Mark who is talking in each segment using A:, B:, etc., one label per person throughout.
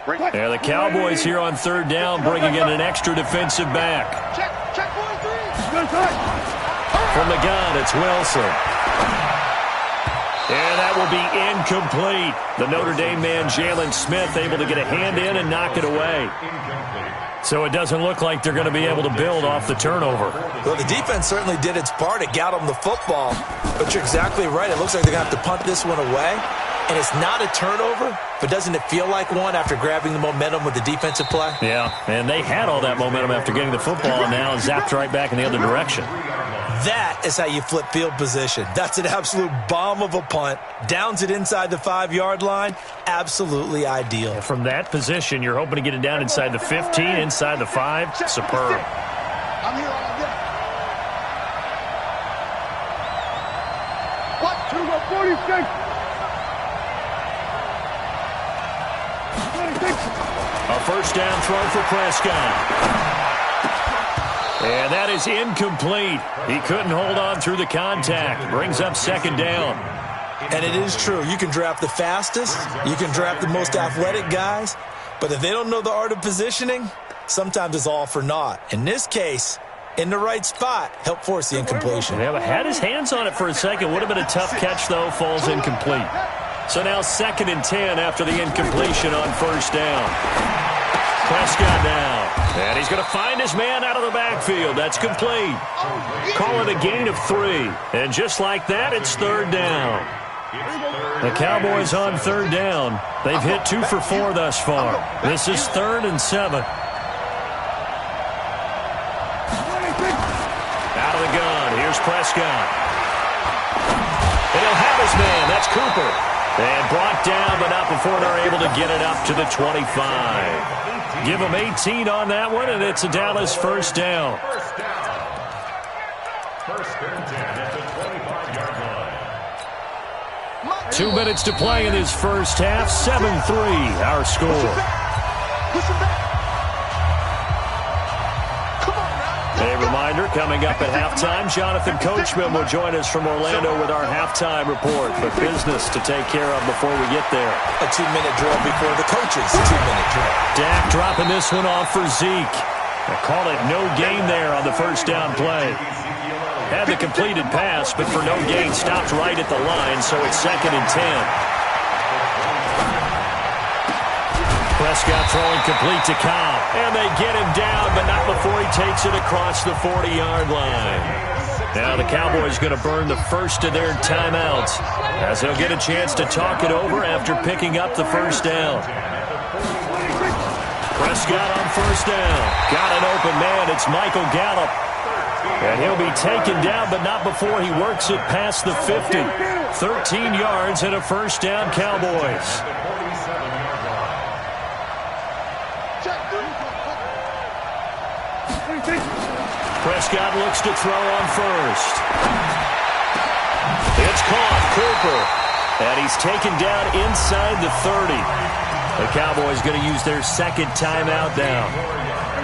A: Yeah, the Cowboys here on third down, bringing in an extra defensive back.
B: Check 1-3.
A: From the gun, it's Wilson. And that will be incomplete. The Notre Dame man, Jalen Smith, able to get a hand in and knock it away. So it doesn't look like they're going to be able to build off the turnover.
C: Well, the defense certainly did its part. It got them the football. But you're exactly right. It looks like they're going to have to punt this one away. And it's not a turnover, but doesn't it feel like one after grabbing the momentum with the defensive play?
A: Yeah, and they had all that momentum after getting the football and now zapped right back in the other direction.
C: That is how you flip field position. That's an absolute bomb of a punt. Downs it inside the 5-yard line. Absolutely ideal.
A: And from that position, you're hoping to get it down inside the 15, inside the 5. Superb.
B: I'm here all day. 46.
A: A first down throw for Prescott. And that is incomplete. He couldn't hold on through the contact. Brings up second down.
C: And it is true. You can draft the fastest. You can draft the most athletic guys. But if they don't know the art of positioning, sometimes it's all for naught. In this case, in the right spot, help force the incompletion.
A: Yeah, but had his hands on it for a second. Would have been a tough catch, though. Falls incomplete. So now 2nd and 10 after the incompletion on first down. Prescott now. And he's going to find his man out of the backfield. That's complete. Call it a gain of 3. And just like that, it's third down. The Cowboys on third down. They've hit 2 for 4 thus far. This is 3rd and 7. Out of the gun. Here's Prescott. And he'll have his man. That's Cooper. And brought down, but not before they're able to get it up to the 25. Give them 18 on that one, and it's a Dallas first down.
D: First and 10 at the 25-yard line.
A: 2 minutes to play in this first half. 7-3, our score. A reminder, coming up at halftime, Jonathan Coachman will join us from Orlando with our halftime report. But business to take care of before we get there.
C: A 2-minute drill before the coaches' 2-minute drill.
A: Dak dropping this one off for Zeke. They call it no gain there on the first down play. Had the completed pass, but for no gain, stopped right at the line, so it's 2nd and 10. Prescott throwing complete to Cobb. And they get him down, but not before he takes it across the 40-yard line. Now the Cowboys going to burn the first of their timeouts as they'll get a chance to talk it over after picking up the first down. Prescott on first down. Got an open man. It's Michael Gallup. And he'll be taken down, but not before he works it past the 50. 13 yards and a first down, Cowboys. Prescott looks to throw on first. It's caught, Cooper. And he's taken down inside the 30. The Cowboys going to use their second timeout now,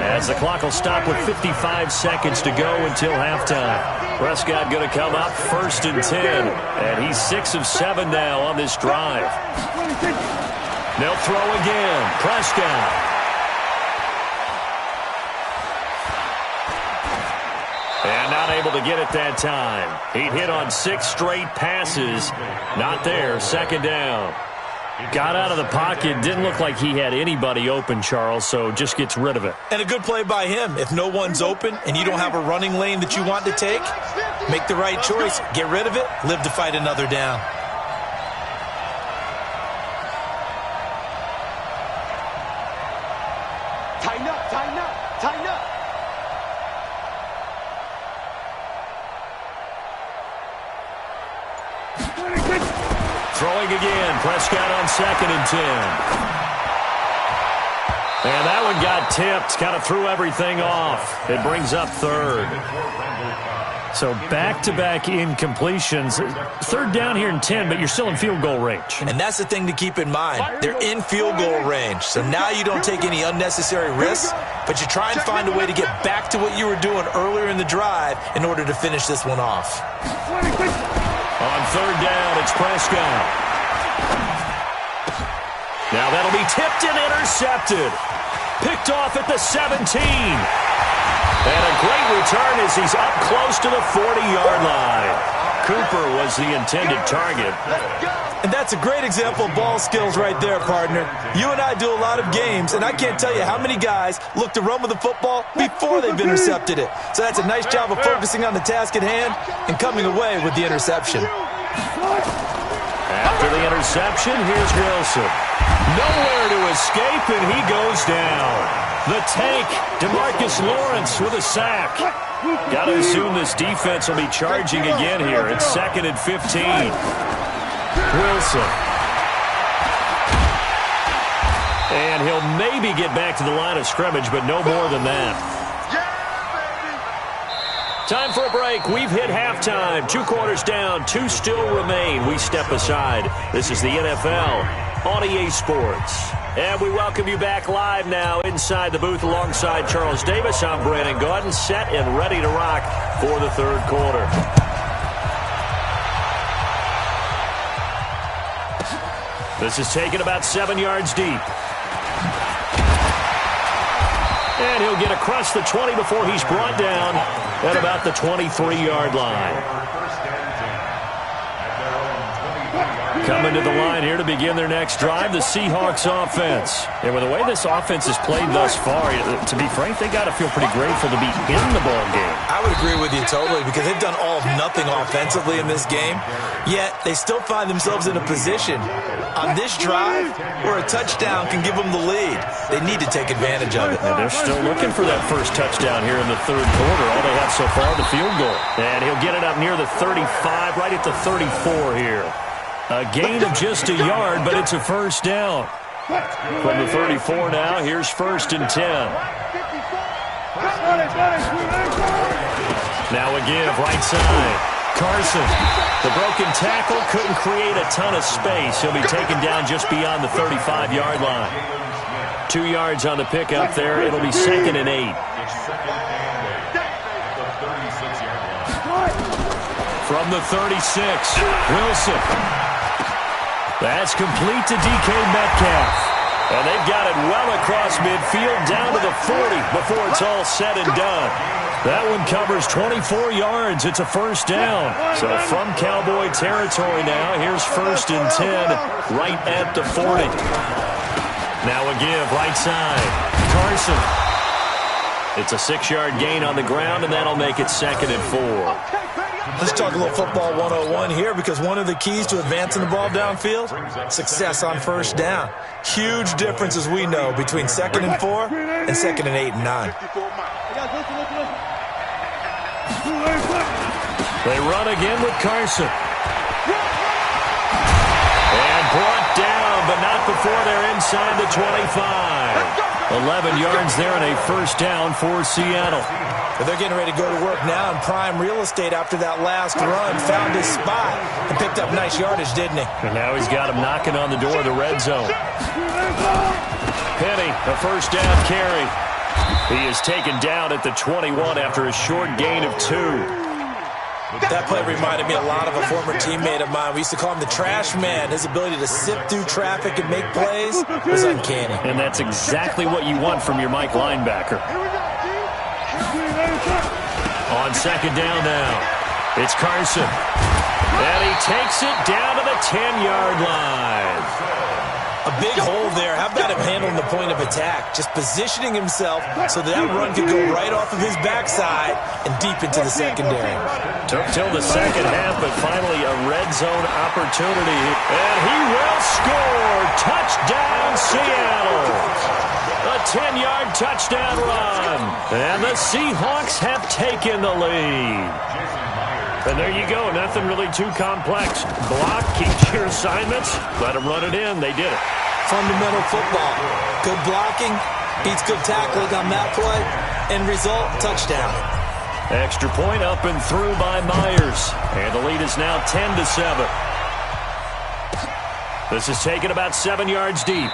A: as the clock will stop with 55 seconds to go until halftime. Prescott going to come up 1st and 10. And he's 6 of 7 now on this drive. They'll throw again. Prescott. And not able to get it that time. He hit on 6 straight passes. Not there. 2nd down. Got out of the pocket. Didn't look like he had anybody open, Charles, so just gets rid of it.
C: And a good play by him. If no one's open and you don't have a running lane that you want to take, make the right choice. Get rid of it. Live to fight another down.
B: Tighten up, tighten up, tighten up.
A: Throwing again. Prescott on 2nd and 10. And that one got tipped. Kind of threw everything off. It brings up 3rd. So back-to-back incompletions. 3rd down here in 10, but you're still in field goal range.
C: And that's the thing to keep in mind. They're in field goal range. So now you don't take any unnecessary risks, but you try and find a way to get back to what you were doing earlier in the drive in order to finish this one off.
A: On 3rd down, it's Prescott. Now that'll be tipped and intercepted. Picked off at the 17. And a great return as he's up close to the 40-yard line. Cooper was the intended target.
C: And that's a great example of ball skills right there, partner. You and I do a lot of games, and I can't tell you how many guys look to run with the football before they've intercepted it. So that's a nice job of focusing on the task at hand and coming away with the interception.
A: After the interception, here's Wilson. Nowhere to escape, and he goes down. The tank, DeMarcus Lawrence with a sack. Got to assume this defense will be charging again here. It's 2nd and 15. Wilson. And he'll maybe get back to the line of scrimmage, but no more than that. Time for a break. We've hit halftime. 2 quarters down. 2 still remain. We step aside. This is the NFL on EA Sports. And we welcome you back live now inside the booth alongside Charles Davis. I'm Brandon Gaudin, set and ready to rock for the 3rd quarter. This is taken about 7 yards deep. And he'll get across the 20 before he's brought down at about the 23-yard line. Coming to the line here to begin their next drive, the Seahawks offense. And with the way this offense has played thus far, to be frank, they got to feel pretty grateful to be in the ball game.
C: I would agree with you totally because they've done all of nothing offensively in this game, yet they still find themselves in a position on this drive where a touchdown can give them the lead. They need to take advantage of it.
A: And they're still looking for that first touchdown here in the 3rd quarter. All they have so far, the field goal. And he'll get it up near the 35, right at the 34 here. A gain of just a yard, but it's a first down. From the 34 now, here's 1st and 10. Now a give, right side. Carson. The broken tackle couldn't create a ton of space. He'll be taken down just beyond the 35-yard line. 2 yards on the pickup there. It'll be 2nd and 8. From the 36, Wilson. That's complete to DK Metcalf. And they've got it well across midfield down to the 40 before it's all said and done. That one covers 24 yards. It's a first down. So from Cowboy territory now, here's 1st and 10 right at the 40. Now a give, right side. Carson. It's a 6-yard gain on the ground, and that'll make it 2nd and 4.
C: Let's talk a little football 101 here because one of the keys to advancing the ball downfield, success on first down. Huge difference, as we know, between 2nd and 4 and 2nd and 8 and 9.
A: They run again with Carson. And brought down, but not before they're inside the 25. 11 yards there and a first down for Seattle.
C: But they're getting ready to go to work now in prime real estate after that last run. Found his spot and picked up nice yardage, didn't he?
A: And now he's got him knocking on the door of the red zone. Penny, a first down carry. He is taken down at the 21 after a short gain of 2.
C: That play reminded me a lot of a former teammate of mine. We used to call him the trash man. His ability to sift through traffic and make plays was uncanny.
A: And that's exactly what you want from your Mike linebacker. On 2nd down now, it's Carson. And he takes it down to the 10-yard line.
C: A big hole there. How about him handling the point of attack? Just positioning himself so that run could go right off of his backside and deep into the secondary.
A: Took till the second half, but finally a red zone opportunity. And he will score. Touchdown, Seattle. A 10-yard touchdown run. And the Seahawks have taken the lead. And there you go. Nothing really too complex. Block, keep your assignments, let them run it in. They did it.
C: Fundamental football. Good blocking beats good tackling on that play. End result, touchdown.
A: Extra point up and through by Myers. And the lead is now 10-7. This is taken about 7 yards deep.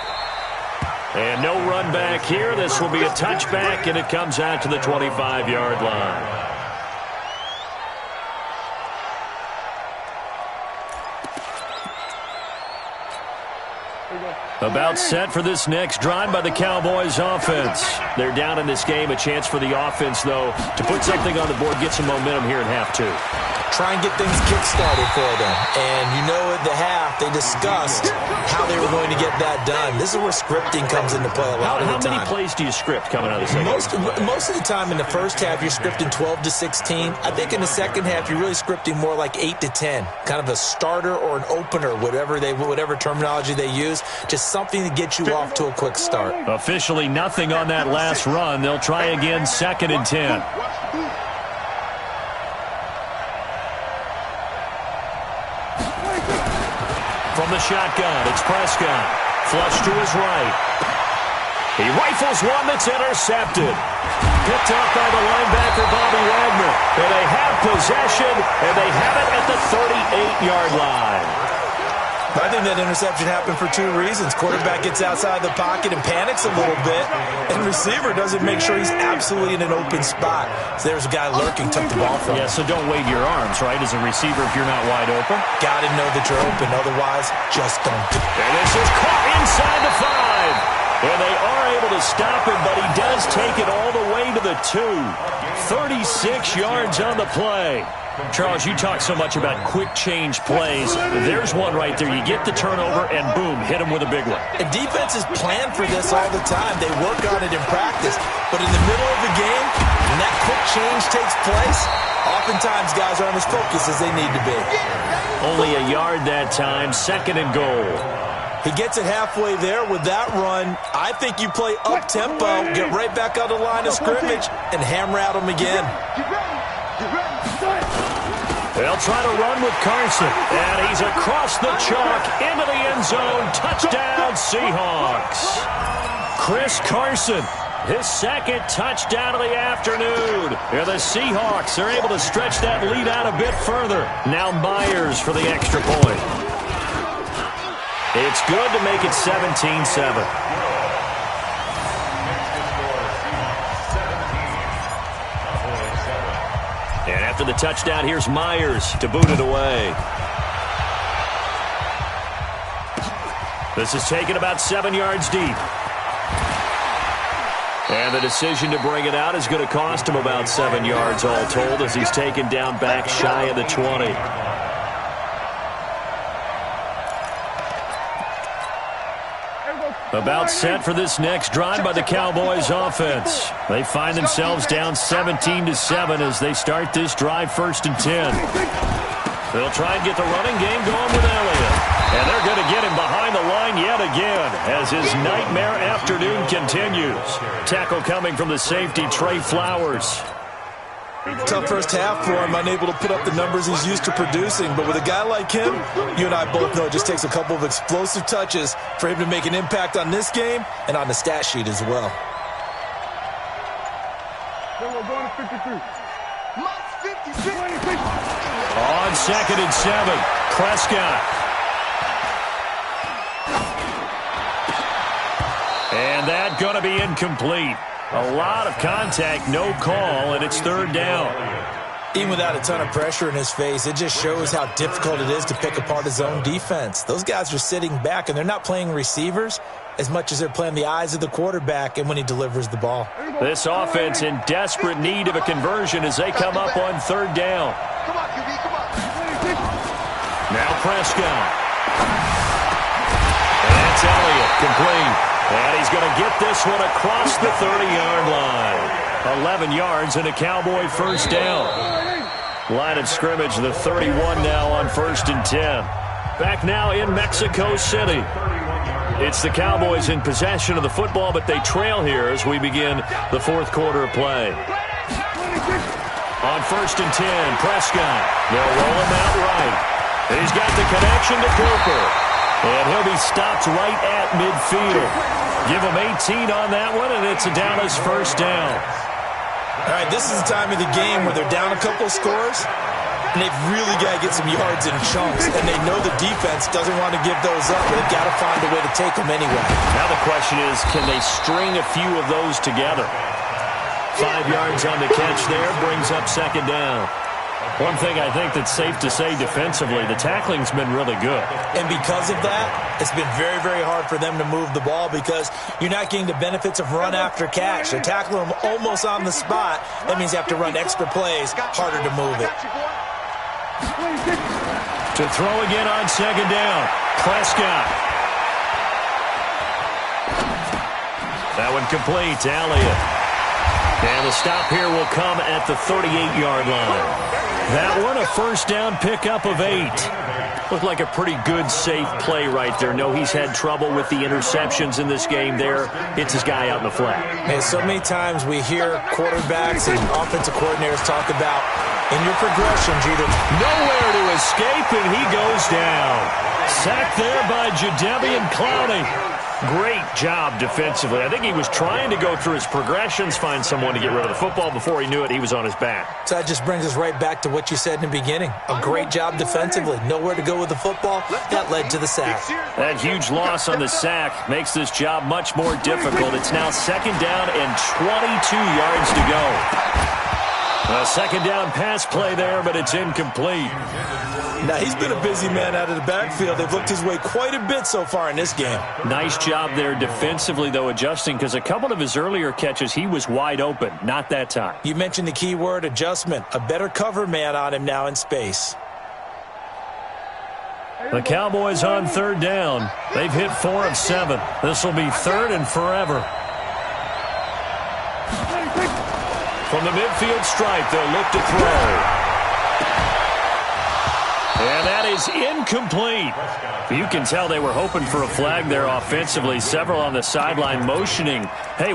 A: And no run back here. This will be a touchback, and it comes out to the 25-yard line.
B: Here we go.
A: About set for this next drive by the Cowboys offense. They're down in this game. A chance for the offense, though, to put something on the board, get some momentum here in half two.
C: Try and get things kick-started for them. And you know at the half, they discussed how they were going to get that done. This is where scripting comes into play a lot of the time.
A: How many plays do you script coming out of the second?
C: Most of the time in the first half, you're scripting 12 to 16. I think in the second half, you're really scripting more like 8 to 10. Kind of a starter or an opener, whatever terminology they use. Just something to get you off to a quick start.
A: Officially nothing on that last run. They'll try again, 2nd and 10. From the shotgun, it's Prescott. Flush to his right. He rifles one that's intercepted. Picked up by the linebacker, Bobby Wagner. And they have possession, and they have it at the 38-yard line.
C: I think that interception happened for two reasons. Quarterback gets outside the pocket and panics a little bit, and receiver doesn't make sure he's absolutely in an open spot. So there's a guy lurking, took the ball from him.
A: Yeah, so don't wave your arms, right, as a receiver if you're not wide open.
C: Got to know that you're open, otherwise just don't do it.
A: And this is caught inside the 5. And they are able to stop him, but he does take it all the way to the 2. 36 yards on the play. Charles, you talk so much about quick change plays. There's one right there. You get the turnover, and boom, hit him with a big one.
C: And defenses plan for this all the time. They work on it in practice. But in the middle of the game, when that quick change takes place, oftentimes guys aren't as focused as they need to be.
A: Only a yard that time, 2nd and goal.
C: He gets it halfway there with that run. I think you play up-tempo, get right back on the line of scrimmage, and hammer at him again.
A: They'll try to run with Carson, and he's across the chalk into the end zone. Touchdown, Seahawks. Chris Carson, his 2nd touchdown of the afternoon. And the Seahawks are able to stretch that lead out a bit further. Now Myers for the extra point. It's good to make it 17-7. And after the touchdown, here's Myers to boot it away. This is taken about 7 yards deep. And the decision to bring it out is going to cost him about 7 yards all told as he's taken down back shy of the 20. About set for this next drive by the Cowboys offense. They find themselves down 17-7 as they start this drive 1st and 10. They'll try and get the running game going with Elliott. And they're going to get him behind the line yet again as his nightmare afternoon continues. Tackle coming from the safety, Trey Flowers.
C: Tough first half for him, unable to put up the numbers he's used to producing. But with a guy like him, you and I both know it just takes a couple of explosive touches for him to make an impact on this game and on the stat sheet as well.
A: On 2nd and 7, Prescott. And that going to be incomplete. A lot of contact, no call, and it's 3rd down.
C: Even without a ton of pressure in his face, it just shows how difficult it is to pick apart his own defense. Those guys are sitting back, and they're not playing receivers as much as they're playing the eyes of the quarterback and when he delivers the ball.
A: This offense in desperate need of a conversion as they come up on 3rd down.
B: Come on, QB, come on.
A: Now Prescott. And that's Elliott, complete. And he's going to get this one across the 30-yard line. 11 yards and a Cowboy 1st down. Line of scrimmage, the 31 now on 1st and 10. Back now in Mexico City. It's the Cowboys in possession of the football, but they trail here as we begin the 4th quarter of play. On 1st and 10, Prescott. They'll roll him out right. He's got the connection to Cooper. And he'll be stopped right at midfield. Give him 18 on that one, and it's a Dallas 1st down.
C: All right, this is the time of the game where they're down a couple of scores, and they've really got to get some yards in chunks, and they know the defense doesn't want to give those up, but they've got to find a way to take them anyway.
A: Now the question is, can they string a few of those together? 5 yards on the catch there, brings up 2nd down. One thing I think that's safe to say defensively, the tackling's been really good.
C: And because of that, it's been very, very hard for them to move the ball because you're not getting the benefits of run after catch. They're tackling them almost on the spot. That means you have to run extra plays, harder to move it.
A: To throw again on second down, Prescott. That one complete to Elliott. And the stop here will come at the 38-yard line. That one, a first down pickup of 8. Looked like a pretty good, safe play right there. No, he's had trouble with the interceptions in this game there. Hits his guy out in the flat.
C: And so many times we hear quarterbacks and offensive coordinators talk about, in your progressions, either
A: nowhere to escape, and he goes down. Sacked there by Jadeveon Clowney. Great job defensively. I think he was trying to go through his progressions, find someone to get rid of the football. Before he knew it, he was on his back.
C: So that just brings us right back to what you said in the beginning. A great job defensively. Nowhere to go with the football. That led to the sack.
A: That huge loss on the sack makes this job much more difficult. It's now second down and 22 yards to go. A second down pass play there, but it's incomplete.
C: Now, he's been a busy man out of the backfield. They've looked his way quite a bit so far in this game.
A: Nice job there defensively, though, adjusting, because a couple of his earlier catches, he was wide open. Not that time.
C: You mentioned the key word, adjustment. A better cover man on him now in space.
A: The Cowboys on third down. They've hit 4 of 7. This will be third and forever. From the midfield stripe, they'll look to throw. And that is incomplete. You can tell they were hoping for a flag there offensively. Several on the sideline motioning. Hey,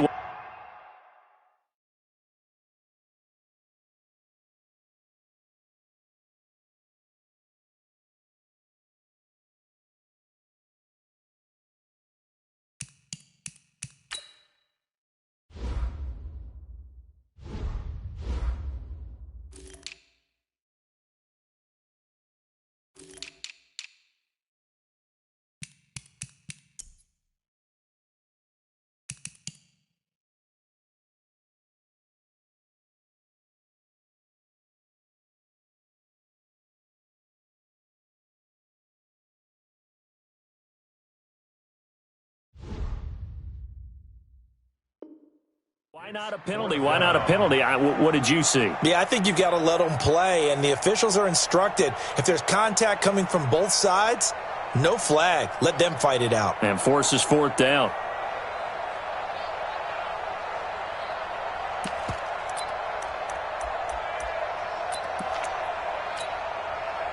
A: why not a penalty? Why not a penalty? What did you see?
C: Yeah, I think you've got to let them play, and the officials are instructed. If there's contact coming from both sides, no flag. Let them fight it out.
A: And forces fourth down.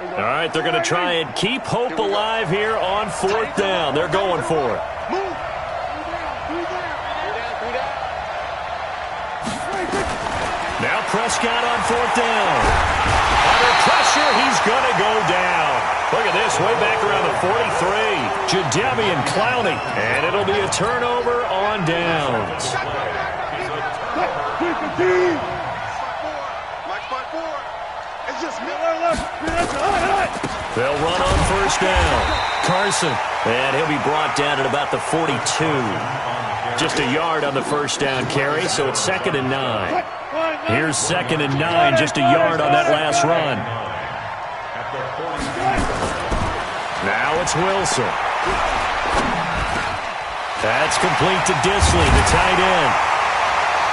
A: All right, they're going to try and keep hope alive here on fourth down. They're going for it. Now Prescott on fourth down. Under pressure, he's going to go down. Look at this, way back around the 43. Jadeveon Clowney. And it'll be a turnover on downs. They'll run on first down. Carson. And he'll be brought down at about the 42. Just a yard on the first down carry, so it's 2nd and 9. Here's 2nd and 9, just a yard on that last run. Now it's Wilson. That's complete to Disley, the tight end.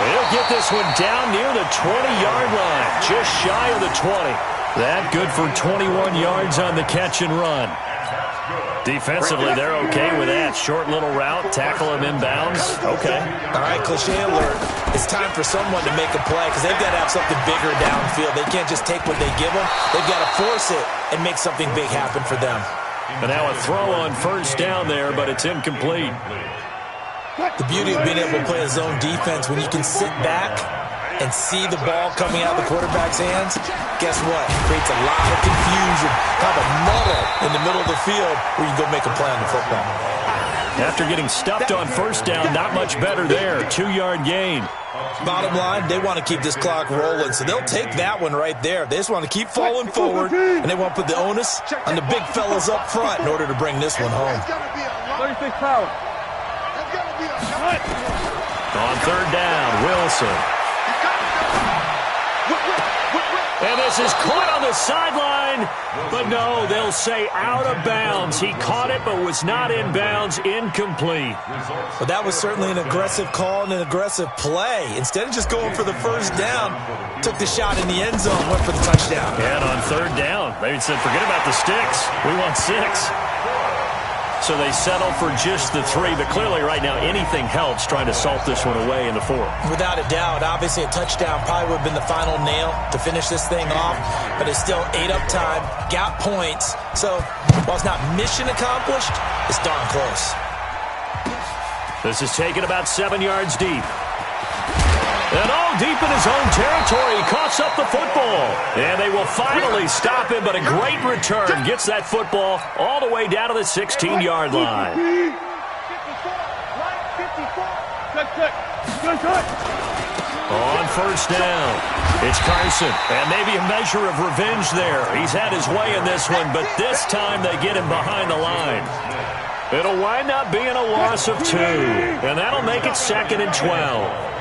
A: He'll get this one down near the 20-yard line, just shy of the 20. That good for 21 yards on the catch and run. Defensively, they're okay with that. Short little route, tackle him inbounds. Okay.
C: All right, cliche alert. It's time for someone to make a play because they've got to have something bigger downfield. They can't just take what they give them. They've got to force it and make something big happen for them.
A: And now a throw on first down there, but it's incomplete.
C: The beauty of being able to play a zone defense when you can sit back and see the ball coming out of the quarterback's hands, guess what? It creates a lot of confusion, kind of a muddle in the middle of the field where you can go make a play on the football.
A: After getting stuffed on first down, not much better there. 2-yard gain.
C: Bottom line, they want to keep this clock rolling, so they'll take that one right there. They just want to keep falling forward, and they want to put the onus on the big fellas up front in order to bring this one home.
B: 36 power.
A: On third down, Wilson. And this is caught on the sideline. But no, they'll say out of bounds. He caught it but was not in bounds. Incomplete.
C: Well, that was certainly an aggressive call and an aggressive play. Instead of just going for the first down, took the shot in the end zone, went for the touchdown.
A: And on third down, they said, forget about the sticks. We want 6. So they settle for just the 3, but clearly right now anything helps trying to salt this one away in the 4.
C: Without a doubt, obviously a touchdown probably would have been the final nail to finish this thing off, but it's still ate up time, got points. So while it's not mission accomplished, it's darn close.
A: This is taken about 7 yards deep. And all deep in his own territory, he coughs up the football. And they will finally stop him, but a great return gets that football all the way down to the 16-yard line. On first down, it's Carson. And maybe a measure of revenge there. He's had his way in this one, but this time they get him behind the line. It'll wind up being a loss of 2, and that'll make it 2nd and 12.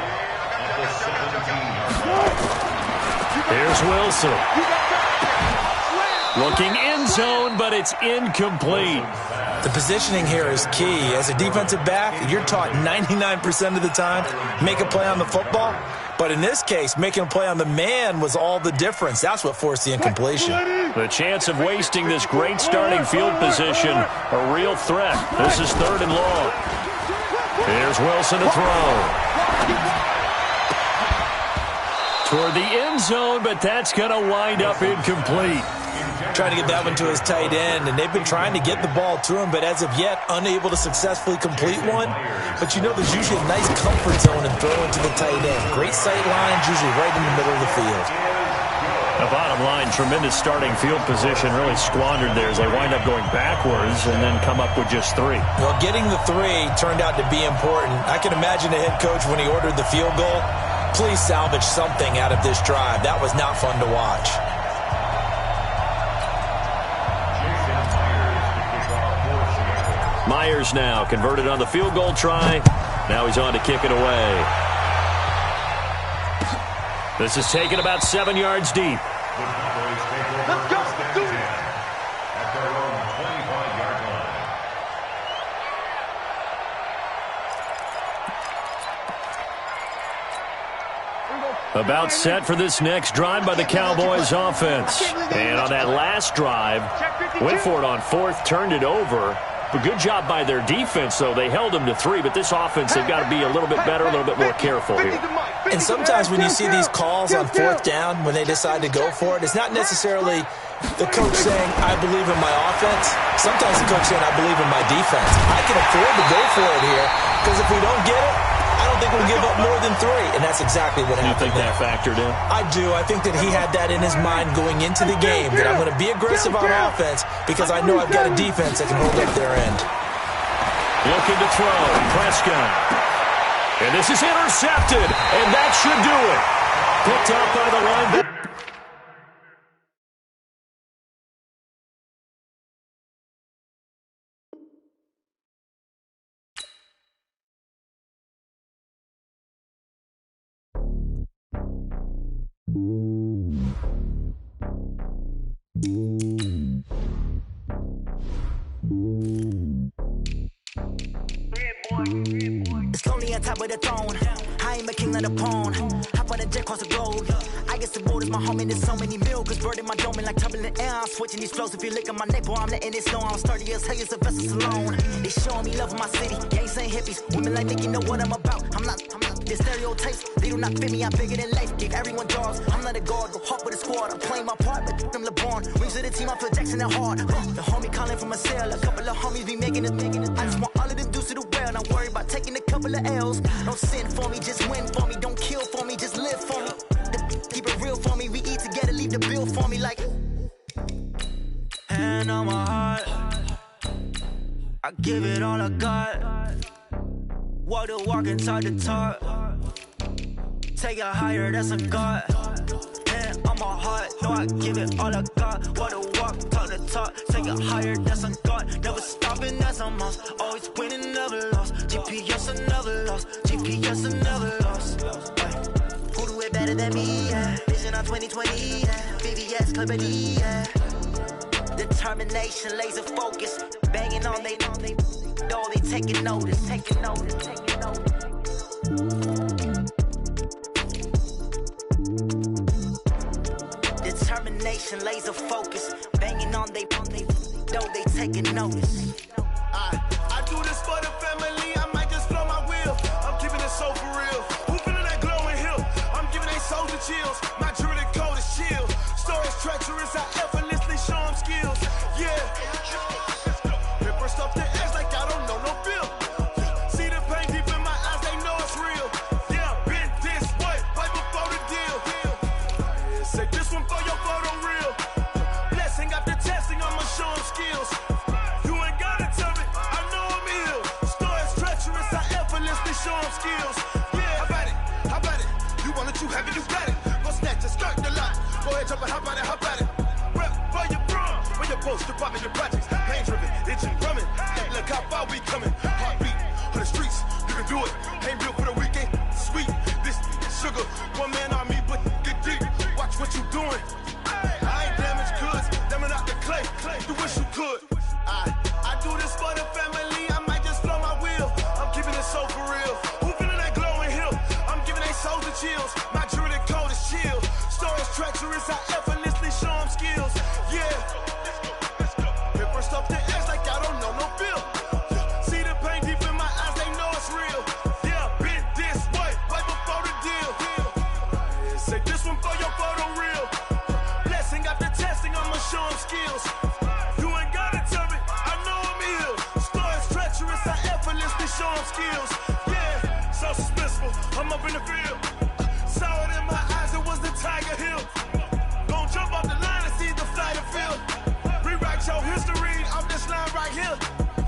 A: Here's Wilson. Looking end zone, but it's incomplete.
C: The positioning here is key. As a defensive back, you're taught 99% of the time, make a play on the football. But in this case, making a play on the man was all the difference. That's what forced the incompletion.
A: The chance of wasting this great starting field position, a real threat. This is 3rd and long. Here's Wilson to throw. Toward the end zone, but that's going to wind up incomplete.
C: Trying to get that one to his tight end, and they've been trying to get the ball to him, but as of yet, unable to successfully complete one. But you know there's usually a nice comfort zone in throwing to the tight end. Great sight lines, usually right in the middle of the field.
A: The bottom line, tremendous starting field position, really squandered there as they wind up going backwards and then come up with just 3.
C: Well, getting the 3 turned out to be important. I can imagine the head coach when he ordered the field goal. Please salvage something out of this drive. That was not fun to watch.
A: Myers now converted on the field goal try. Now he's on to kick it away. This is taken about 7 yards deep.
B: Let's go. Do it.
D: At their own 25-yard line.
A: About set for this next drive by the Cowboys offense. And on that last drive, went for it on 4th, turned it over. But good job by their defense, though. They held them to 3, but this offense, they've got to be a little bit better, a little bit more careful here.
C: And sometimes when you see these calls on 4th down, when they decide to go for it, it's not necessarily the coach saying, I believe in my offense. Sometimes the coach saying, I believe in my defense. I can afford to go for it here, because if we don't get it, I don't think we'll give up more than 3. And that's exactly what happened.
A: You think that factored in?
C: I do. I think that he had that in his mind going into the game, that I'm going to be aggressive on offense because I know I've got a defense that can hold up their end.
A: Looking to throw, Prescott. And this is intercepted, and that should do it. Picked up by the linebacker.
E: It's lonely on top of the throne. I am a king of the pawn. Hop on a jet across the road. I guess the road is my home and there's so many milk. Bird in my dome and like turbulent air. I'm switching these flows. If you look at my neck, boy, I'm letting it snow. I'm sturdy as hell, it's a vessel alone. They showing me love in my city. Gangs ain't hippies. Women like Nick, you know what I'm about. I'm not the stereotypes. They do not fit me. I'm bigger than life. Give everyone dogs. I'm not a guard. Go hard with a squad. I'm playing my part, but them LeBron. Rings to the team. I feel Jackson and hard. The homie calling from a cell. A couple of homies be making it. I just want all of them dudes to the well. Not worry about taking a couple of L's. Don't sin for me, just win for me. Don't kill for me, just live for me. Keep it real for me. We eat together, leave the bill for me like. Hand on my heart, I give it all I got. Walk the walk and talk the talk. Take it higher, that's a God. Hand on my heart, no, I give it all I got. Walk the walk, talk the talk. Take it higher, that's a God. Never stopping, that's a must. Always winning, never lost. GPS, I never lost. GPS, I never lost. Who do it better than me? Yeah. vision on 2020, yeah. VVS, Liberty, yeah. Determination, laser focus, banging on they taking notice. Determination, laser focus, banging on they taking notice.
F: I do this for the family, I might just blow my wheel. I'm keeping it so for real. Who feeling that glowing hill? I'm giving they soldier chills. My druidic code is chill. Stories treacherous, I effortlessly show them skills. Yeah. Paper stuff the edge like I don't know no feel. See the pain deep in my eyes, they know it's real. Yeah, been this way, right before the deal. Say this one for your photo real. Blessing after testing, I'ma show them skills. You ain't gotta tell me, I know I'm ill. Stories treacherous, I effortlessly show them skills. Yeah, how about it? You want it, you have it, you got it. Go snatch a skirt the lot. Go ahead, jump and hop out it. Rep for your bro, where your post, department, your projects. Pain driven, itching, drumming. Hey, look how far we coming. Heartbeat on the streets, you can do it. Ain't built for the weekend, sweet. This sugar, one man army, but get deep. Watch what you doing. I ain't damaged goods, damn out the clay. You wish you could. I do this for the family, I might just blow my wheel. I'm keeping it so for real. Who feeling that glowing hill? I'm giving they soldier chills. My druidic code is chill. Stories treacherous, I effortlessly show them skills. Yeah. Paper stuff the edge like I don't know no feel. See the pain deep in my eyes, they know it's real. Yeah, been this way, right before the deal. Say this one for your photo real. Blessing after testing, I'ma show them skills. You ain't gotta tell me, I know I'm ill. Stories treacherous, I effortlessly show them skills. Yeah, so suspenseful, I'm up in the field. Saw it in my eyes, it was the Tiger Hill. Gon' jump off the line and see the flight of field. Rewrite your history off this line right here.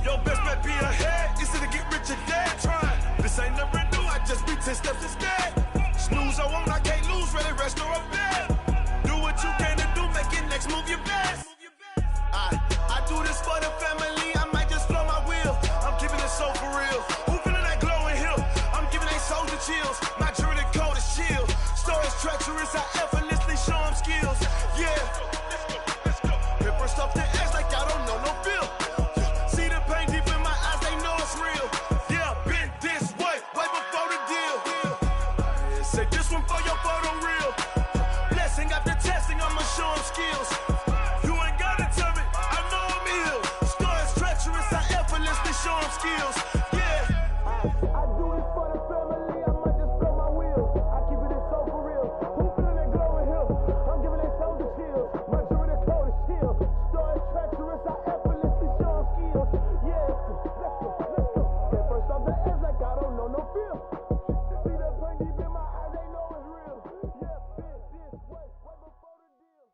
F: Your best bet be ahead, it's to get rich or dead. Trying, this ain't never new, I just be 10 steps instead. Snooze I won't, I can't lose, ready, rest or a bed. Do what you can to do, make it next move your best. I do this for the family, I might just blow my wheel. I'm keeping it so for real. Who feeling that glowing hill? I'm giving they soldier chills. My druidic code is chill. Stories treacherous, I effortlessly show them skills. Yeah. Paper stuff the edge like I don't know no feel. See the pain deep in my eyes, they know it's real. Yeah, been this way, right before the deal. Say this one for your photo real. Blessing after testing, I'ma show them skills. You ain't gotta tell me, I know I'm ill. Stories treacherous, I effortlessly show them skills. Yeah. I do this for the family, I might just blow my wheel. I keep it so for real. Who feeling that glowing hill? I'm giving they soldier chills. My druidic code is chill. Stories treacherous, I effortlessly show them skills. Yeah, let's go. Paper stuff the edge like I don't know no feel. See that pain deep in my eyes, they know it's real. Yeah, been this way, right before the deal.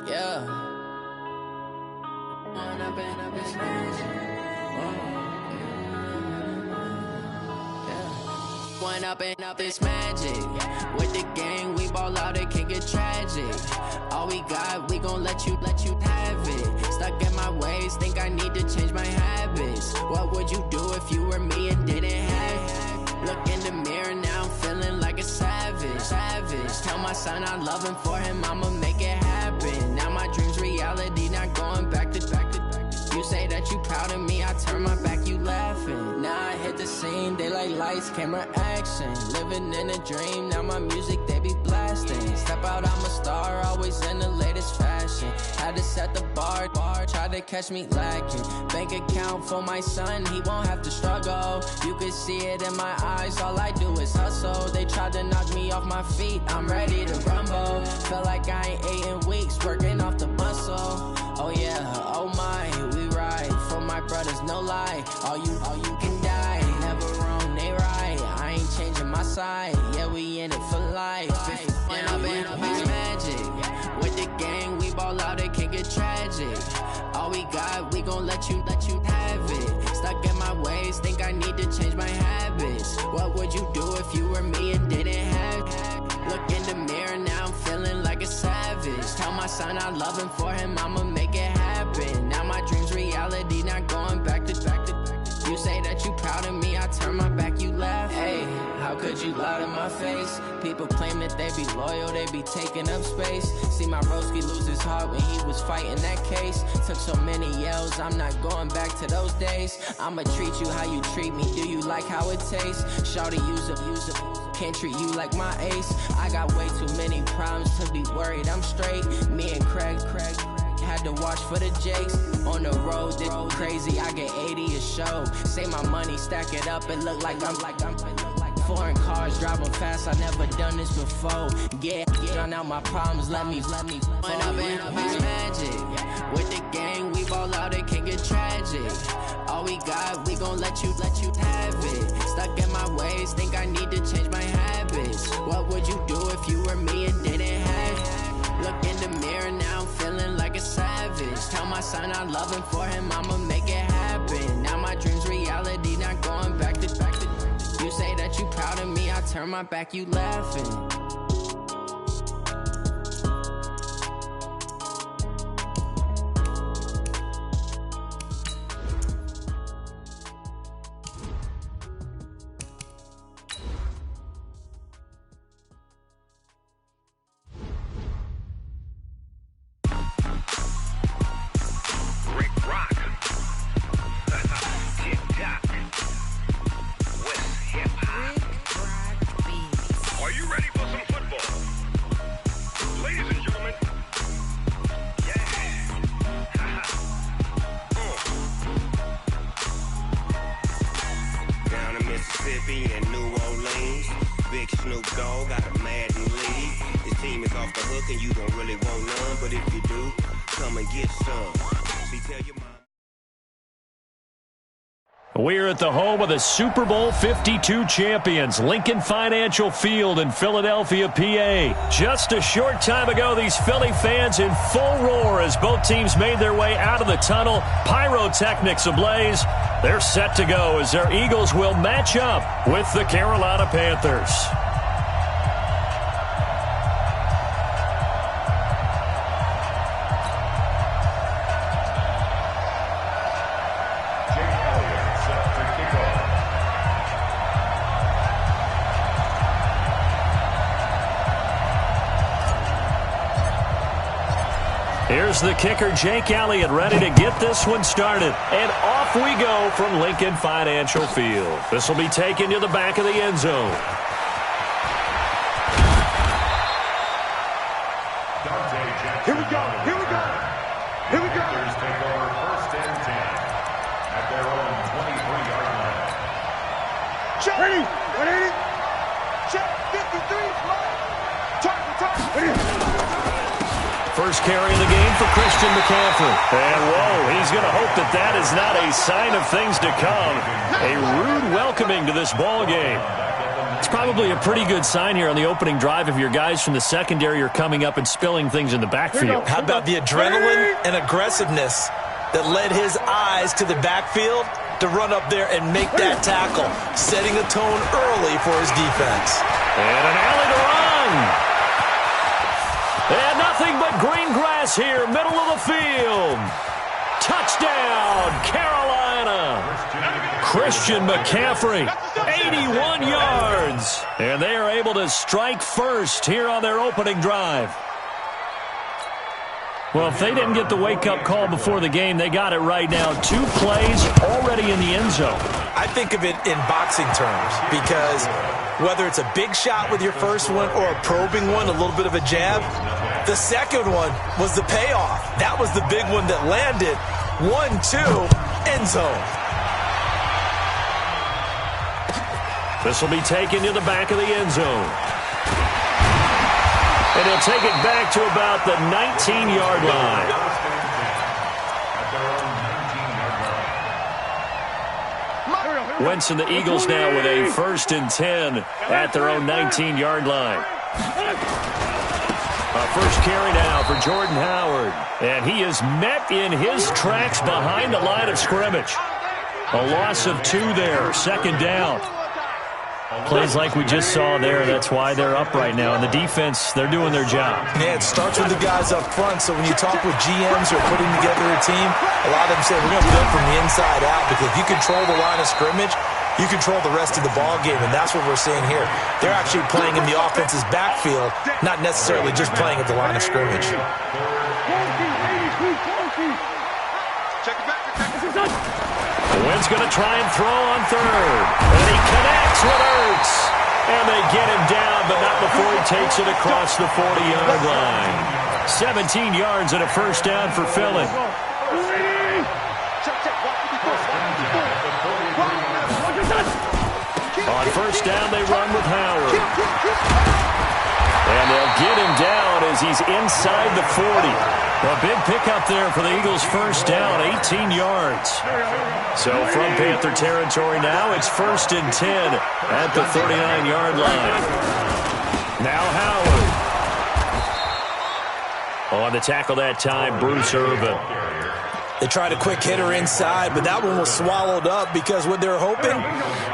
G: Yeah. One up and up is magic. With the gang, we ball out, it can get tragic. All we got, we gon' let you have it. Stuck in my ways, think I need to change my habits. What would you do if you were me and didn't have it? Look in the mirror now, I'm feeling like a savage. Tell my son I love him, for him I'ma make it happen. Now my dream's reality, not going back to. You say that you proud of me, I turn my back, you laughing. Now I hit the scene, they like lights, camera, action. Living in a dream, now my music, they be blasting. Step out, I'm a star, always in the latest fashion. Had to set the bar, try to catch me lacking. Bank account for my son, he won't have to struggle. You can see it in my eyes, all I do is hustle. They tried to knock me off my feet, I'm ready to rumble. Felt like I ain't ate in weeks, working off the muscle. Oh yeah, oh my, we ride for my brothers, no lie. All you can die, never wrong, they right. I ain't changing my side, yeah, we in it for life. When up and up is magic. With the gang, we ball out, it can get tragic. All we got, we gon' let you have it. Stuck in my ways, think I need to change my habits. What would you do if you were me and didn't have it? Look in the mirror now, I'm feeling like a savage. Tell my son I love him, for him I'ma make it happen. Now my dream's reality, not going back to. You say that you proud of me, I turn my back, you laugh. Hey, I How could you lie to my face? People claim that they be loyal, they be taking up space. See my broski lose his heart when he was fighting that case. Took so many yells, I'm not going back to those days. I'ma treat you how you treat me, do you like how it tastes? Shawty use up, can't treat you like my ace. I got way too many problems to be worried, I'm straight. Me and Craig had to watch for the Jakes. On the road, this crazy, I get 80 a show. Say my money, stack it up, it look like I'm foreign cars, driving fast, I never done this before. Drown out my problems, let me When I've been magic. With the gang, we ball out, it can get tragic. All we got, we gon' let you have it. Stuck in my ways, think I need to change my habits. What would you do if you were me and didn't have it? Look in the mirror, now I'm feeling like a savage. Tell my son I love him, for him I'ma make it happen. Now my dream's reality, not going back to. You say that you proud of me, I turn my back, you laughing.
H: And New Orleans, Big Snoop Dogg got a Madden league. This team is off the hook and you don't really want none, but if you do, come and get some. See, tell your mom.
A: We're at the home of the Super Bowl 52 champions, Lincoln Financial Field in Philadelphia, PA. Just a short time ago, these Philly fans in full roar as both teams made their way out of the tunnel. Pyrotechnics ablaze. They're set to go as their Eagles will match up with the Carolina Panthers. Here's the kicker, Jake Elliott, ready to get this one started. And off we go from Lincoln Financial Field. This will be taken to the back of the end zone.
B: Here we go. Here we go. Here we go. Panthers take over 1st and 10 at their own 23-yard line.
F: Check. Ready. 180. Check. 53.
A: First carry of the game for Christian McCaffrey. And, whoa, he's going to hope that that is not a sign of things to come. A rude welcoming to this ball game. It's probably a pretty good sign here on the opening drive if your guys from the secondary are coming up and spilling things in the backfield.
C: How about the adrenaline and aggressiveness that led his eyes to the backfield to run up there and make that tackle, setting a tone early for his defense.
A: And an alley to run. And nothing but green grass here, middle of the field. Touchdown, Carolina. Christian McCaffrey, 81 yards. And they are able to strike first here on their opening drive. Well, if they didn't get the wake-up call before the game, they got it right now. 2 plays already in the end zone.
C: I think of it in boxing terms because whether it's a big shot with your first one or a probing one, a little bit of a jab, the second one was the payoff. That was the big one that landed. 1-2, end zone.
A: This will be taken to the back of the end zone. And he'll take it back to about the 19-yard line. Wentz and the Eagles now with a 1st and 10 at their own 19-yard line. First carry now for Jordan Howard. And he is met in his tracks behind the line of scrimmage. A loss of 2 there, 2nd down. Plays like we just saw there, that's why they're up right now. And the defense, they're doing their job.
C: Yeah, it starts with the guys up front. So when you talk with GMs who are putting together a team, a lot of them say, we're going to build from the inside out because if you control the line of scrimmage, you control the rest of the ball game, and that's what we're seeing here. They're actually playing in the offense's backfield, not necessarily just playing at the line of scrimmage.
A: Wynn's going to try and throw on third. And he connects with Ertz. And they get him down, but not before he takes it across the 40-yard line. 17 yards and a first down for Philly. On first down, they run with Howard. And they'll get him down as he's inside the 40. A big pickup there for the Eagles' first down, 18 yards. So from Panther territory now, it's 1st and 10 at the 39-yard line. Now Howard. On the tackle that time, Bruce Irvin.
C: They tried a quick hitter inside, but that one was swallowed up because what they're hoping,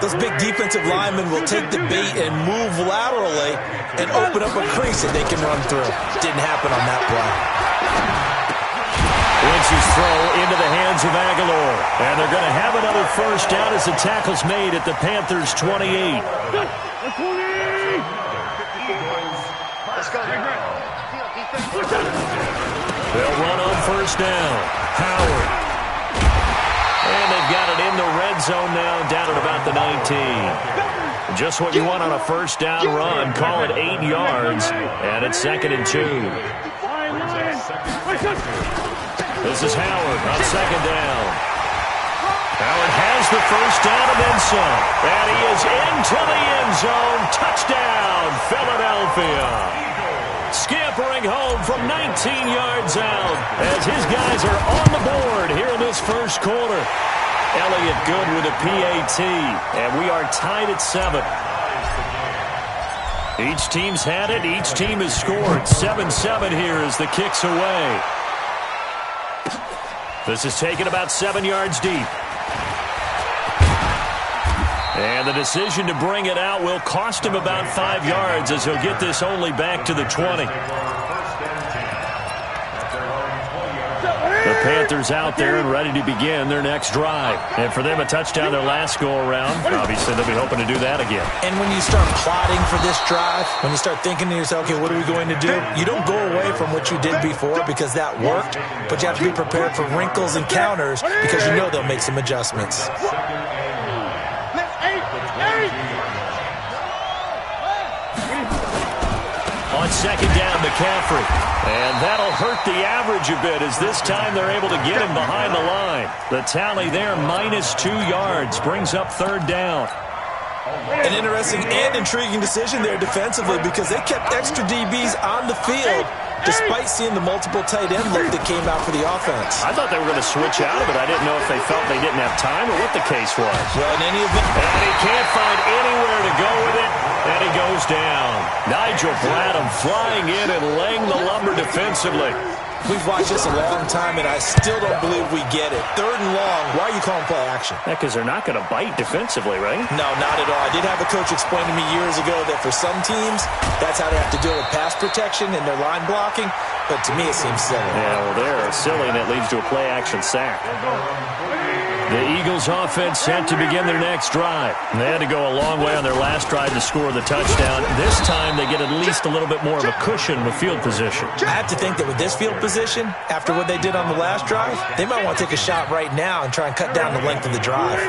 C: those big defensive linemen will take the bait and move laterally and open up a crease that they can run through. Didn't happen on that play.
A: Wentz's throw into the hands of Aguilar. And they're going to have another first down as the tackle's made at the Panthers' 28. They'll run on first down. Howard. And they've got it in the red zone now, down at about the 19. Just what you want on a first down run. Call it 8 yards. And it's 2nd and 2. This is Howard on second down. Howard has the first down and then some. And he is into the end zone. Touchdown, Philadelphia. Scampering home from 19 yards out as his guys are on the board here in this first quarter. Elliott good with a PAT, and we are tied at 7. Each team's had it. Each team has scored. 7-7 here as the kick's away. This is taken about 7 yards deep. And the decision to bring it out will cost him about 5 yards as he'll get this only back to the 20. The Panthers out there and ready to begin their next drive. And for them, a touchdown their last go-around. Obviously, they'll be hoping to do that again.
C: And when you start plotting for this drive, when you start thinking to yourself, okay, what are we going to do? You don't go away from what you did before because that worked, but you have to be prepared for wrinkles and counters because you know they'll make some adjustments.
A: On second down, McCaffrey. And that'll hurt the average a bit as this time they're able to get him behind the line. The tally there, -2 yards, brings up third down.
C: An interesting and intriguing decision there defensively because they kept extra DBs on the field despite seeing the multiple tight end look that came out for the offense.
A: I thought they were going to switch out of it. I didn't know if they felt they didn't have time or what the case was.
C: Well, in any event,
A: and he can't find anywhere to go with it, and he goes down. Nigel Bradham flying in and laying the lumber defensively.
C: We've watched this a long time, and I still don't believe we get it. 3rd and long, why are you calling play action?
A: Because they're not going to bite defensively, right?
C: No, not at all. I did have a coach explain to me years ago that for some teams, that's how they have to deal with pass protection and their line blocking, but to me it seems silly.
A: Yeah, well, they're silly, and it leads to a play action sack. The Eagles offense set to begin their next drive. They had to go a long way on their last drive to score the touchdown. This time they get at least a little bit more of a cushion with field position.
C: I have to think that with this field position, after what they did on the last drive, they might want to take a shot right now and try and cut down the length of the drive.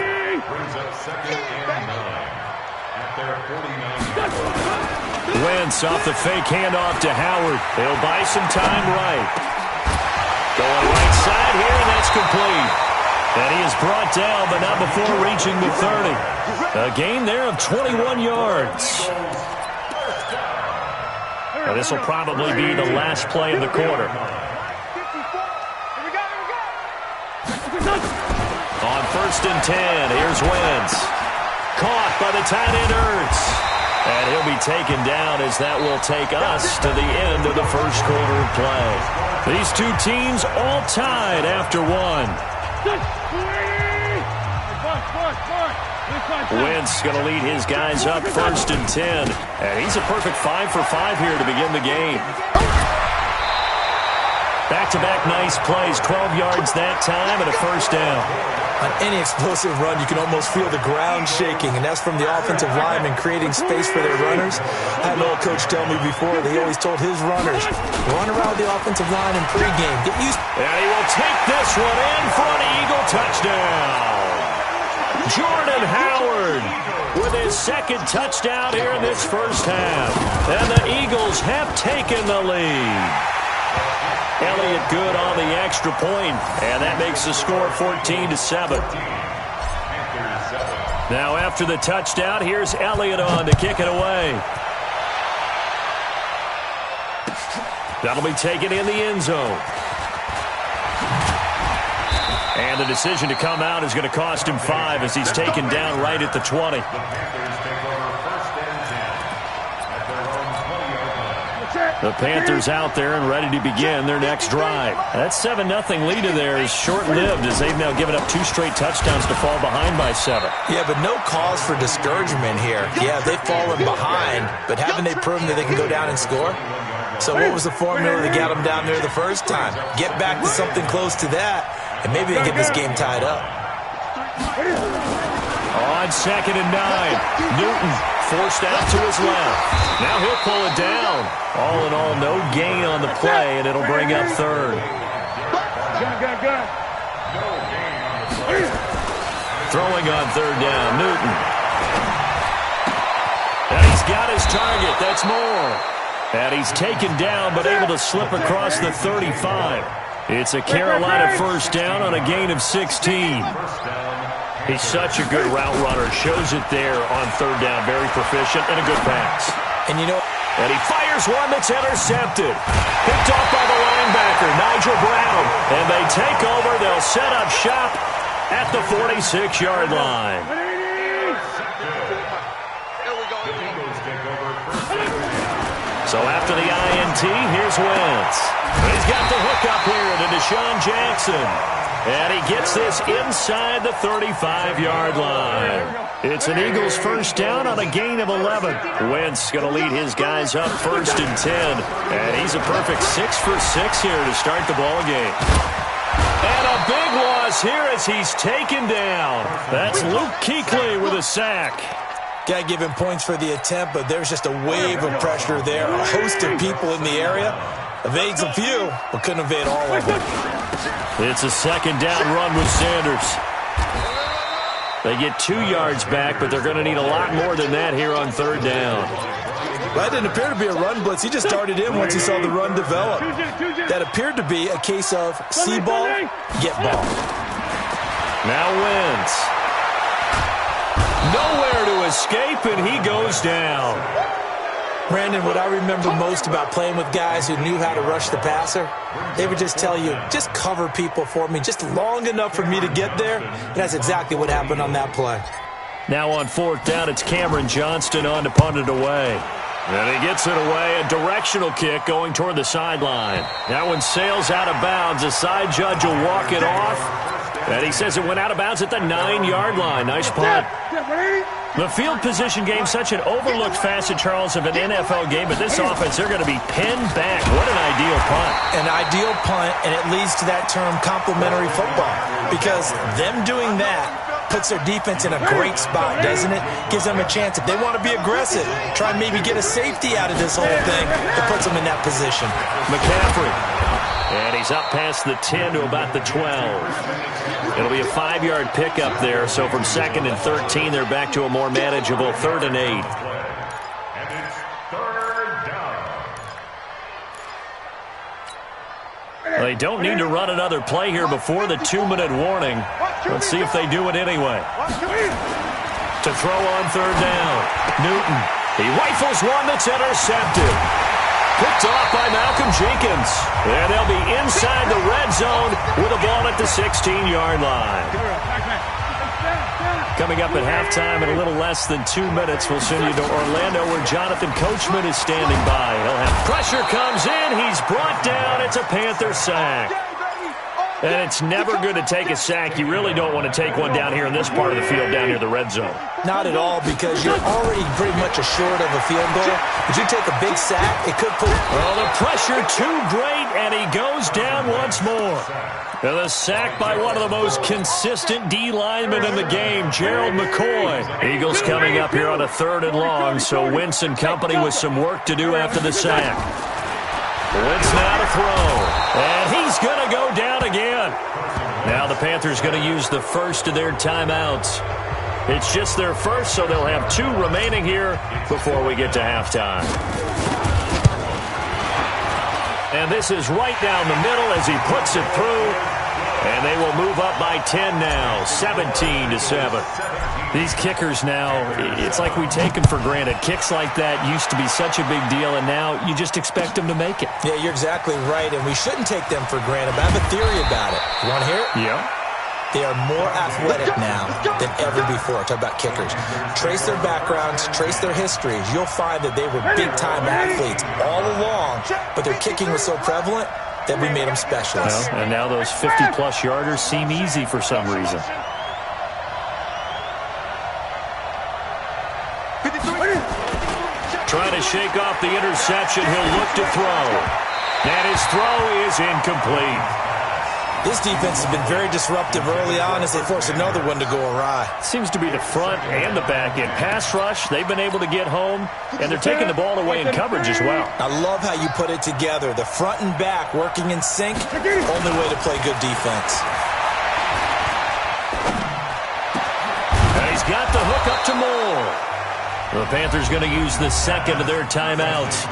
A: Wentz off the fake handoff to Howard. He'll buy some time right. Going right side here, and that's complete. And he is brought down, but not before reaching the 30. A gain there of 21 yards. Now this will probably be the last play of the quarter. On 1st and 10, here's Wentz. Caught by the tight end Ertz. And he'll be taken down as that will take us to the end of the first quarter of play. These two teams all tied after one. Wentz going to lead his guys up 1st and 10. And he's a perfect 5 for 5 here to begin the game. Back-to-back nice plays, 12 yards that time and a first down.
C: On any explosive run, you can almost feel the ground shaking, and that's from the offensive linemen creating space for their runners. I had an old coach tell me before that he always told his runners, run around the offensive line in pregame. Get used.
A: And he will take this one in for an Eagle touchdown. Jordan Howard with his second touchdown here in this first half. And the Eagles have taken the lead. Elliott good on the extra point, and that makes the score 14-7. Now after the touchdown, here's Elliott on to kick it away. That'll be taken in the end zone. And the decision to come out is going to cost him 5 as he's taken down right at the 20. The Panthers out there and ready to begin their next drive. That 7-0 lead of theirs is short-lived as they've now given up 2 straight touchdowns to fall behind by 7.
C: Yeah, but no cause for discouragement here. Yeah, they've fallen behind, but haven't they proven that they can go down and score? So what was the formula that got them down there the first time? Get back to something close to that, and maybe they get this game tied up.
A: On 2nd and 9, Newton forced out to his left. Now he'll pull it down. All in all, no gain on the play, and it'll bring up 3rd. Throwing on 3rd down, Newton. And he's got his target. That's Moore. And he's taken down, but able to slip across the 35. It's a Carolina first down on a gain of 16. He's such a good route runner. Shows it there on 3rd down. Very proficient and a good pass.
C: And you know,
A: and he fires one that's intercepted. Picked off by the linebacker, Nigel Brown. And they take over. They'll set up shop at the 46-yard line. So after the INT, here's Wentz. He's got the hook up here to Deshaun Jackson. And he gets this inside the 35-yard line. It's an Eagles first down on a gain of 11. Wentz going to lead his guys up 1st and 10. And he's a perfect 6 for 6 here to start the ball game. And a big loss here as he's taken down. That's Luke Kuechly with a sack.
C: Got to give him points for the attempt, but there's just a wave of pressure there. A host of people in the area. Evades a few, but couldn't evade all of them.
A: It's a 2nd down run with Sanders. They get 2 yards back, but they're going to need a lot more than that here on 3rd down.
C: That didn't appear to be a run blitz. He just darted in once he saw the run develop. That appeared to be a case of see ball, get ball.
A: Now Wentz. Nowhere to escape, and he goes down.
C: Brandon, what I remember most about playing with guys who knew how to rush the passer, they would just tell you, just cover people for me, just long enough for me to get there. And that's exactly what happened on that play.
A: Now on 4th down, it's Cameron Johnston on to punt it away. And he gets it away, a directional kick going toward the sideline. That one sails out of bounds. The side judge will walk it off. And he says it went out of bounds at the 9-yard line. Nice punt. The field position game, such an overlooked facet, Charles, of an NFL game. But this offense, they're going to be pinned back. What an ideal punt.
C: An ideal punt, and it leads to that term complementary football. Because them doing that puts their defense in a great spot, doesn't it? Gives them a chance. If they want to be aggressive, try and maybe get a safety out of this whole thing, it puts them in that position.
A: McCaffrey. And he's up past the 10 to about the 12. It'll be a 5-yard pickup there. So from 2nd and 13, they're back to a more manageable 3rd and 8.
B: And it's 3rd down.
A: They don't need to run another play here before the 2-minute warning. Let's see if they do it anyway. To throw on 3rd down. Newton. He rifles one that's intercepted. Picked off by Malcolm Jenkins. And they'll be inside the red zone with a ball at the 16-yard line. Coming up at halftime in a little less than 2 minutes, we'll send you to Orlando where Jonathan Coachman is standing by. He'll have pressure comes in. He's brought down. It's a Panther sack. And it's never good to take a sack. You really don't want to take one down here in this part of the field, down near the red zone.
C: Not at all, because you're already pretty much assured of a field goal. If you take a big sack, it could put...
A: Well, the pressure too great, and he goes down once more. And the sack by one of the most consistent D linemen in the game, Gerald McCoy. Eagles coming up here on a 3rd and long, so Wentz and company with some work to do after the sack. Wentz now to throw, and he's going to go down again. Now the Panthers going to use the first of their timeouts. It's just their first, so they'll have 2 remaining here before we get to halftime. And this is right down the middle as he puts it through. And they will move up by 10 now, 17-7. These kickers now, it's like we take them for granted. Kicks like that used to be such a big deal, and now you just expect them to make it.
C: Yeah, you're exactly right, and we shouldn't take them for granted. But I have a theory about it. You want to hear it?
A: Yeah.
C: They are more athletic now than ever before. Talk about kickers. Trace their backgrounds, trace their histories. You'll find that they were big-time athletes all along, but their kicking was so prevalent that we made them specialists.
A: Well, and now those 50-plus yarders seem easy for some reason. Trying to shake off the interception. He'll look to throw. And his throw is incomplete.
C: This defense has been very disruptive early on as they force another one to go awry.
A: Seems to be the front and the back end. Pass rush, they've been able to get home, and they're taking the ball away in coverage as well.
C: I love how you put it together. The front and back working in sync, only way to play good defense.
A: And he's got the hook up to Moore. The Panthers going to use the second of their timeouts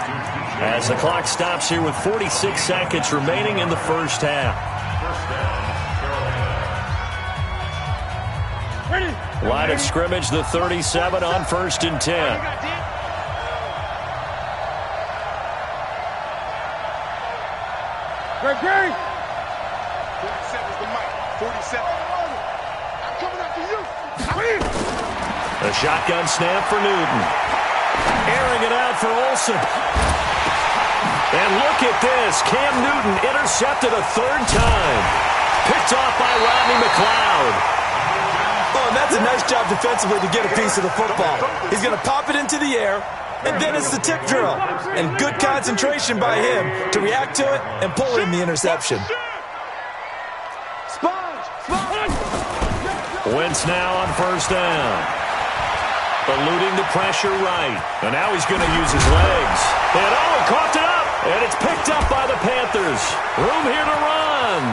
A: as the clock stops here with 46 seconds remaining in the first half. Line of scrimmage, the 37 on 1st and 10.
F: Great. 47 is the mic. 47. I'm coming after you.
A: A shotgun snap for Newton. Airing it out for Olsen. And look at this. Cam Newton intercepted a 3rd time. Picked off by Rodney McLeod.
C: Oh, and that's a nice job defensively to get a piece of the football. He's going to pop it into the air, and then it's the tip drill. And good concentration by him to react to it and pull in the interception.
A: Wentz now on 1st down. Eluding the pressure right. And now he's going to use his legs. And he coughed it up. And it's picked up by the Panthers. Room here to run.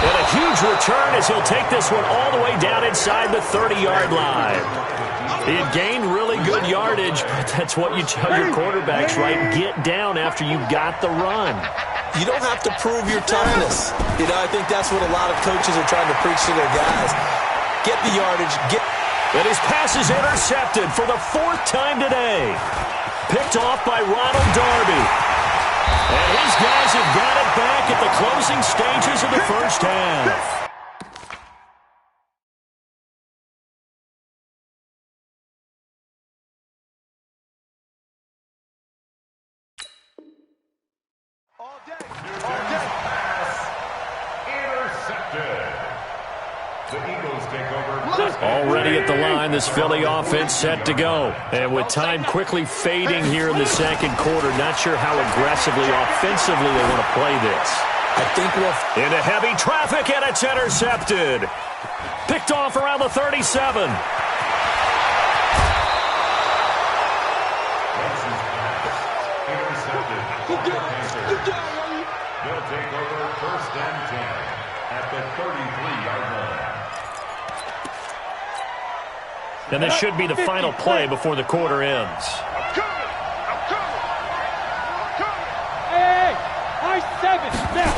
A: And a huge return as he'll take this one all the way down inside the 30-yard line. He had gained really good yardage, but that's what you tell your quarterbacks, right? Get down after you've got the run.
C: You don't have to prove your toughness. You know, I think that's what a lot of coaches are trying to preach to their guys. Get the yardage.
A: And his pass is intercepted for the 4th time today. Picked off by Ronald Darby. And his guys have got it back at the closing stages of the first half. Already at the line, this Philly offense set to go. And with time quickly fading here in the second quarter, not sure how aggressively, offensively they want to play this.
C: I think we'll...
A: Into heavy traffic, and it's intercepted. Picked off around the 37.
B: They'll take over 1st and 10 at the 33-yard line.
A: And this should be the final play before the quarter ends.
F: I'm coming. Hey, I-7 now.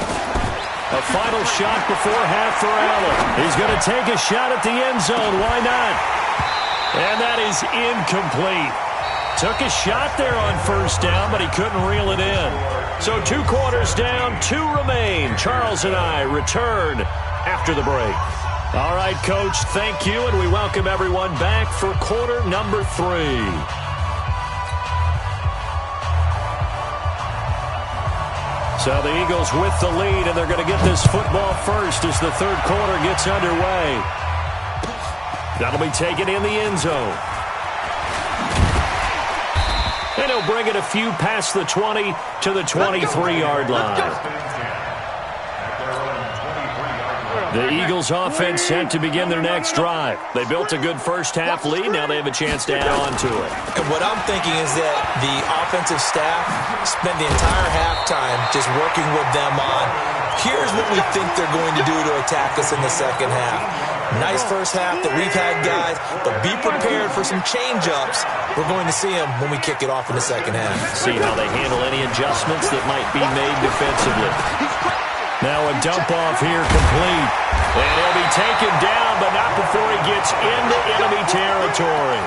A: A final shot before half for Allen. He's going to take a shot at the end zone. Why not? And that is incomplete. Took a shot there on 1st down, but he couldn't reel it in. So 2 quarters down, 2 remain. Charles and I return after the break. All right, Coach, thank you, and we welcome everyone back for quarter number 3. So the Eagles with the lead, and they're going to get this football first as the 3rd quarter gets underway. That'll be taken in the end zone. And he'll bring it a few past the 20 to the 23-yard line. The Eagles offense set to begin their next drive. They built a good first-half lead. Now they have a chance to add on to it.
C: And what I'm thinking is that the offensive staff spent the entire halftime just working with them on, here's what we think they're going to do to attack us in the second half. Nice first half that we've had, guys, but be prepared for some change-ups. We're going to see them when we kick it off in the second half.
A: See how they handle any adjustments that might be made defensively. Now a dump off here complete. And he'll be taken down, but not before he gets into enemy territory.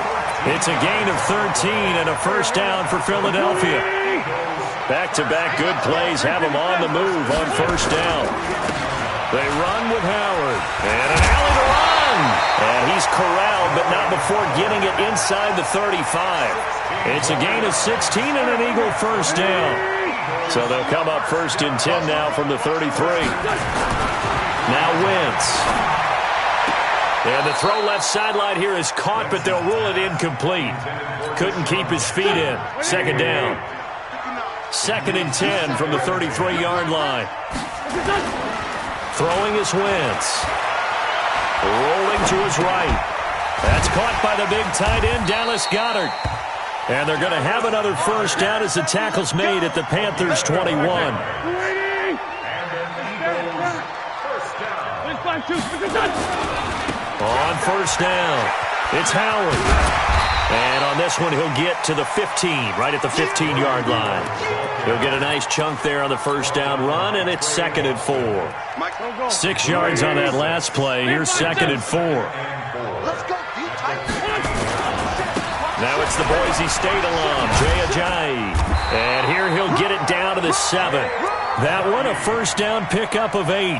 A: It's a gain of 13 and a first down for Philadelphia. Back-to-back good plays have him on the move on first down. They run with Howard. And an alley to run. And he's corralled, but not before getting it inside the 35. It's a gain of 16 and an Eagle first down. So they'll come up first and 10 now from the 33. Now Wentz. And the throw left sideline here is caught, but they'll rule it incomplete. Couldn't keep his feet in. Second down. Second and 10 from the 33-yard line. Throwing is Wentz. Rolling to his right. That's caught by the big tight end, Dallas Goedert. And they're going to have another first down as the tackle's made at the Panthers' 21. On first down, it's Howard. And on this one, he'll get to the 15, right at the 15-yard line. He'll get a nice chunk there on the first down run, and it's second and 4. 6 yards on that last play. Here's second and 4. Now it's the Boise State alum, Jay Ajayi. And here he'll get it down to the 7. That one, a first down pickup of 8.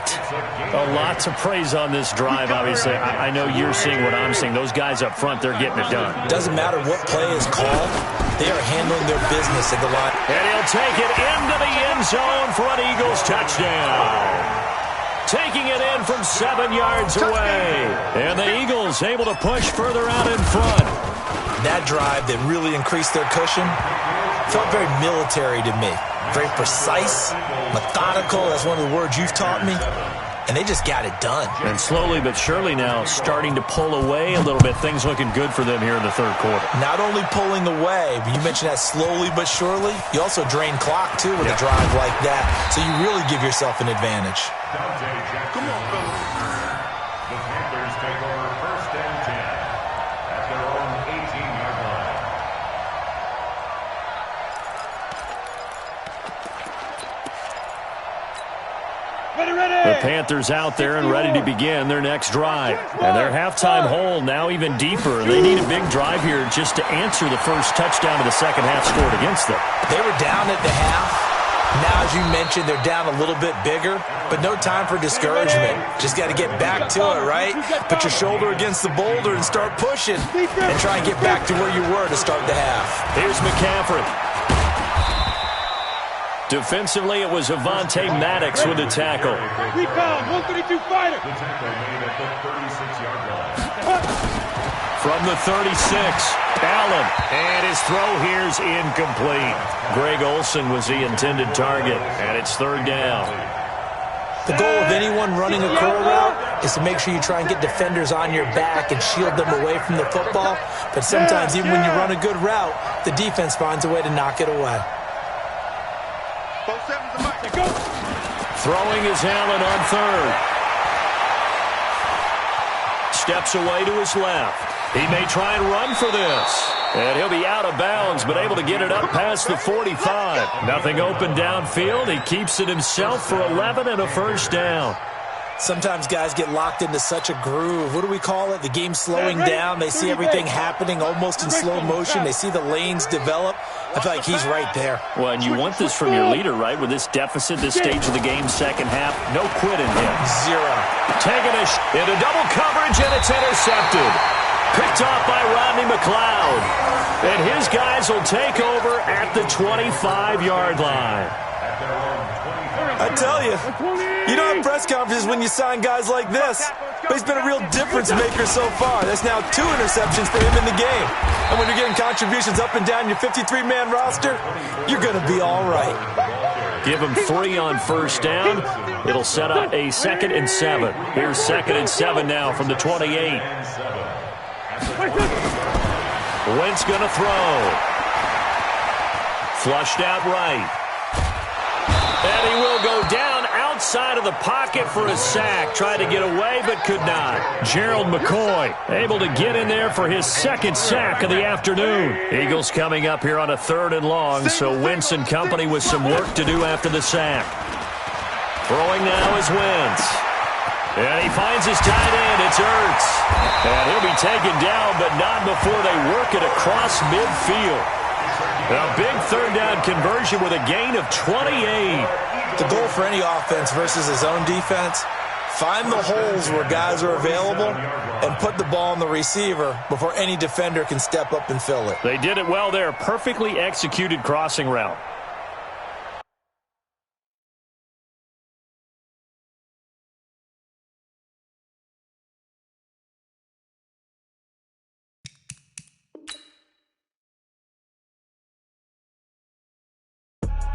A: Lots of praise on this drive, obviously. I know you're seeing what I'm seeing. Those guys up front, they're getting it done.
C: Doesn't matter what play is called. They are handling their business at the line.
A: And he'll take it into the end zone for an Eagles touchdown. Taking it in from 7 yards away. And the Eagles able to push further out in front.
C: That drive that really increased their cushion felt very military to me. Very precise, methodical. That's one of the words you've taught me. And they just got it done.
A: And slowly but surely now starting to pull away a little bit. Things looking good for them here in the third quarter.
C: Not only pulling away, but you mentioned that slowly but surely. You also drain clock, too, with a drive like that. So you really give yourself an advantage.
B: Come on, fellas. The Panthers take over first and 10 at their own 18-yard line.
A: The Panthers out there and ready to begin their next drive. And their halftime hole now even deeper. They need a big drive here just to answer the first touchdown of the second half scored against them.
C: They were down at the half. Now, as you mentioned, they're down a little bit bigger, but no time for discouragement. Just got to get back to it, right? Put your shoulder against the boulder and start pushing and try and get back to where you were to start the half.
A: Here's McCaffrey. Defensively, it was Avonte Maddox with the tackle.
F: Rebound, 132 fighter.
B: The tackle made at the 36-yard line.
A: From the 36, Allen. And his throw here's incomplete. Greg Olsen was the intended target, and it's third down.
C: The goal of anyone running a curl route is to make sure you try and get defenders on your back and shield them away from the football. But sometimes even when you run a good route, the defense finds a way to knock it away.
A: Throwing is Allen on third. Steps away to his left. He may try and run for this. And he'll be out of bounds, but able to get it up past the 45. Nothing open downfield. He keeps it himself for 11 and a first down.
C: Sometimes guys get locked into such a groove. What do we call it? The game slowing down. They see everything happening almost in slow motion. They see the lanes develop. I feel like he's right there.
A: Well, and you want this from your leader, right? With this deficit, this stage of the game, second half, no quit in him.
C: Zero.
A: Taking it into double coverage, and it's intercepted. Picked off by Rodney McLeod. And his guys will take over at the 25-yard line.
C: I tell you, you don't have press conferences when you sign guys like this. But he's been a real difference maker so far. That's now 2 interceptions for him in the game. And when you're getting contributions up and down your 53-man roster, you're going to be all right.
A: Give him 3 on first down. It'll set up a 2nd and 7. Here's 2nd and 7 now from the 28. Wentz going to throw. Flushed out right. And he will go down outside of the pocket for a sack. Tried to get away, but could not. Gerald McCoy able to get in there for his 2nd sack of the afternoon. Eagles coming up here on a 3rd and long, so Wentz and company with some work to do after the sack. Throwing now is Wentz. And he finds his tight end. It's Ertz. And he'll be taken down, but not before they work it across midfield. A big 3rd down conversion with a gain of 28.
C: The goal for any offense versus his own defense, find the holes where guys are available and put the ball on the receiver before any defender can step up and fill it.
A: They did it well there. Perfectly executed crossing route.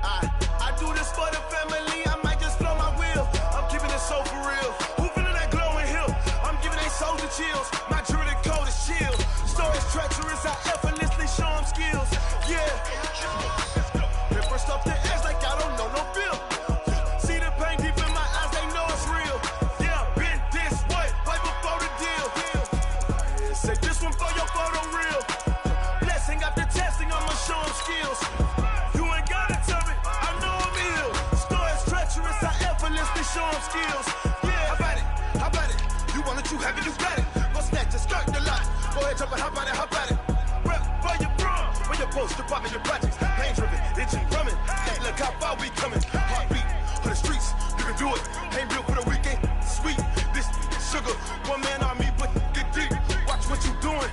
F: I do this for the family. I might just blow my wheel. I'm keeping it so for real. Who feeling that glowing hill? I'm giving they soldier chills. My jewelry code is chill. Stories treacherous. I effortlessly show them skills. Yeah. Paper stuff the edge like I don't know no feel. See the pain deep in my eyes. They know it's real. Yeah, been this way right before the deal. Say this one for your photo real. Blessing after testing. I'ma show them skills. Show them skills. Yeah, how about it? You want it, you have it, you got it. Go snatch it, skirt the lot. Go ahead, jump it, how about it? Rep for your bro, when you're supposed to pop in your projects. Pain driven, itching, drumming. Hey, look how far we coming. Heartbeat for the streets, you can do it. Ain't built for the weekend, sweet. This sugar, one man army, but get deep. Watch what you doing.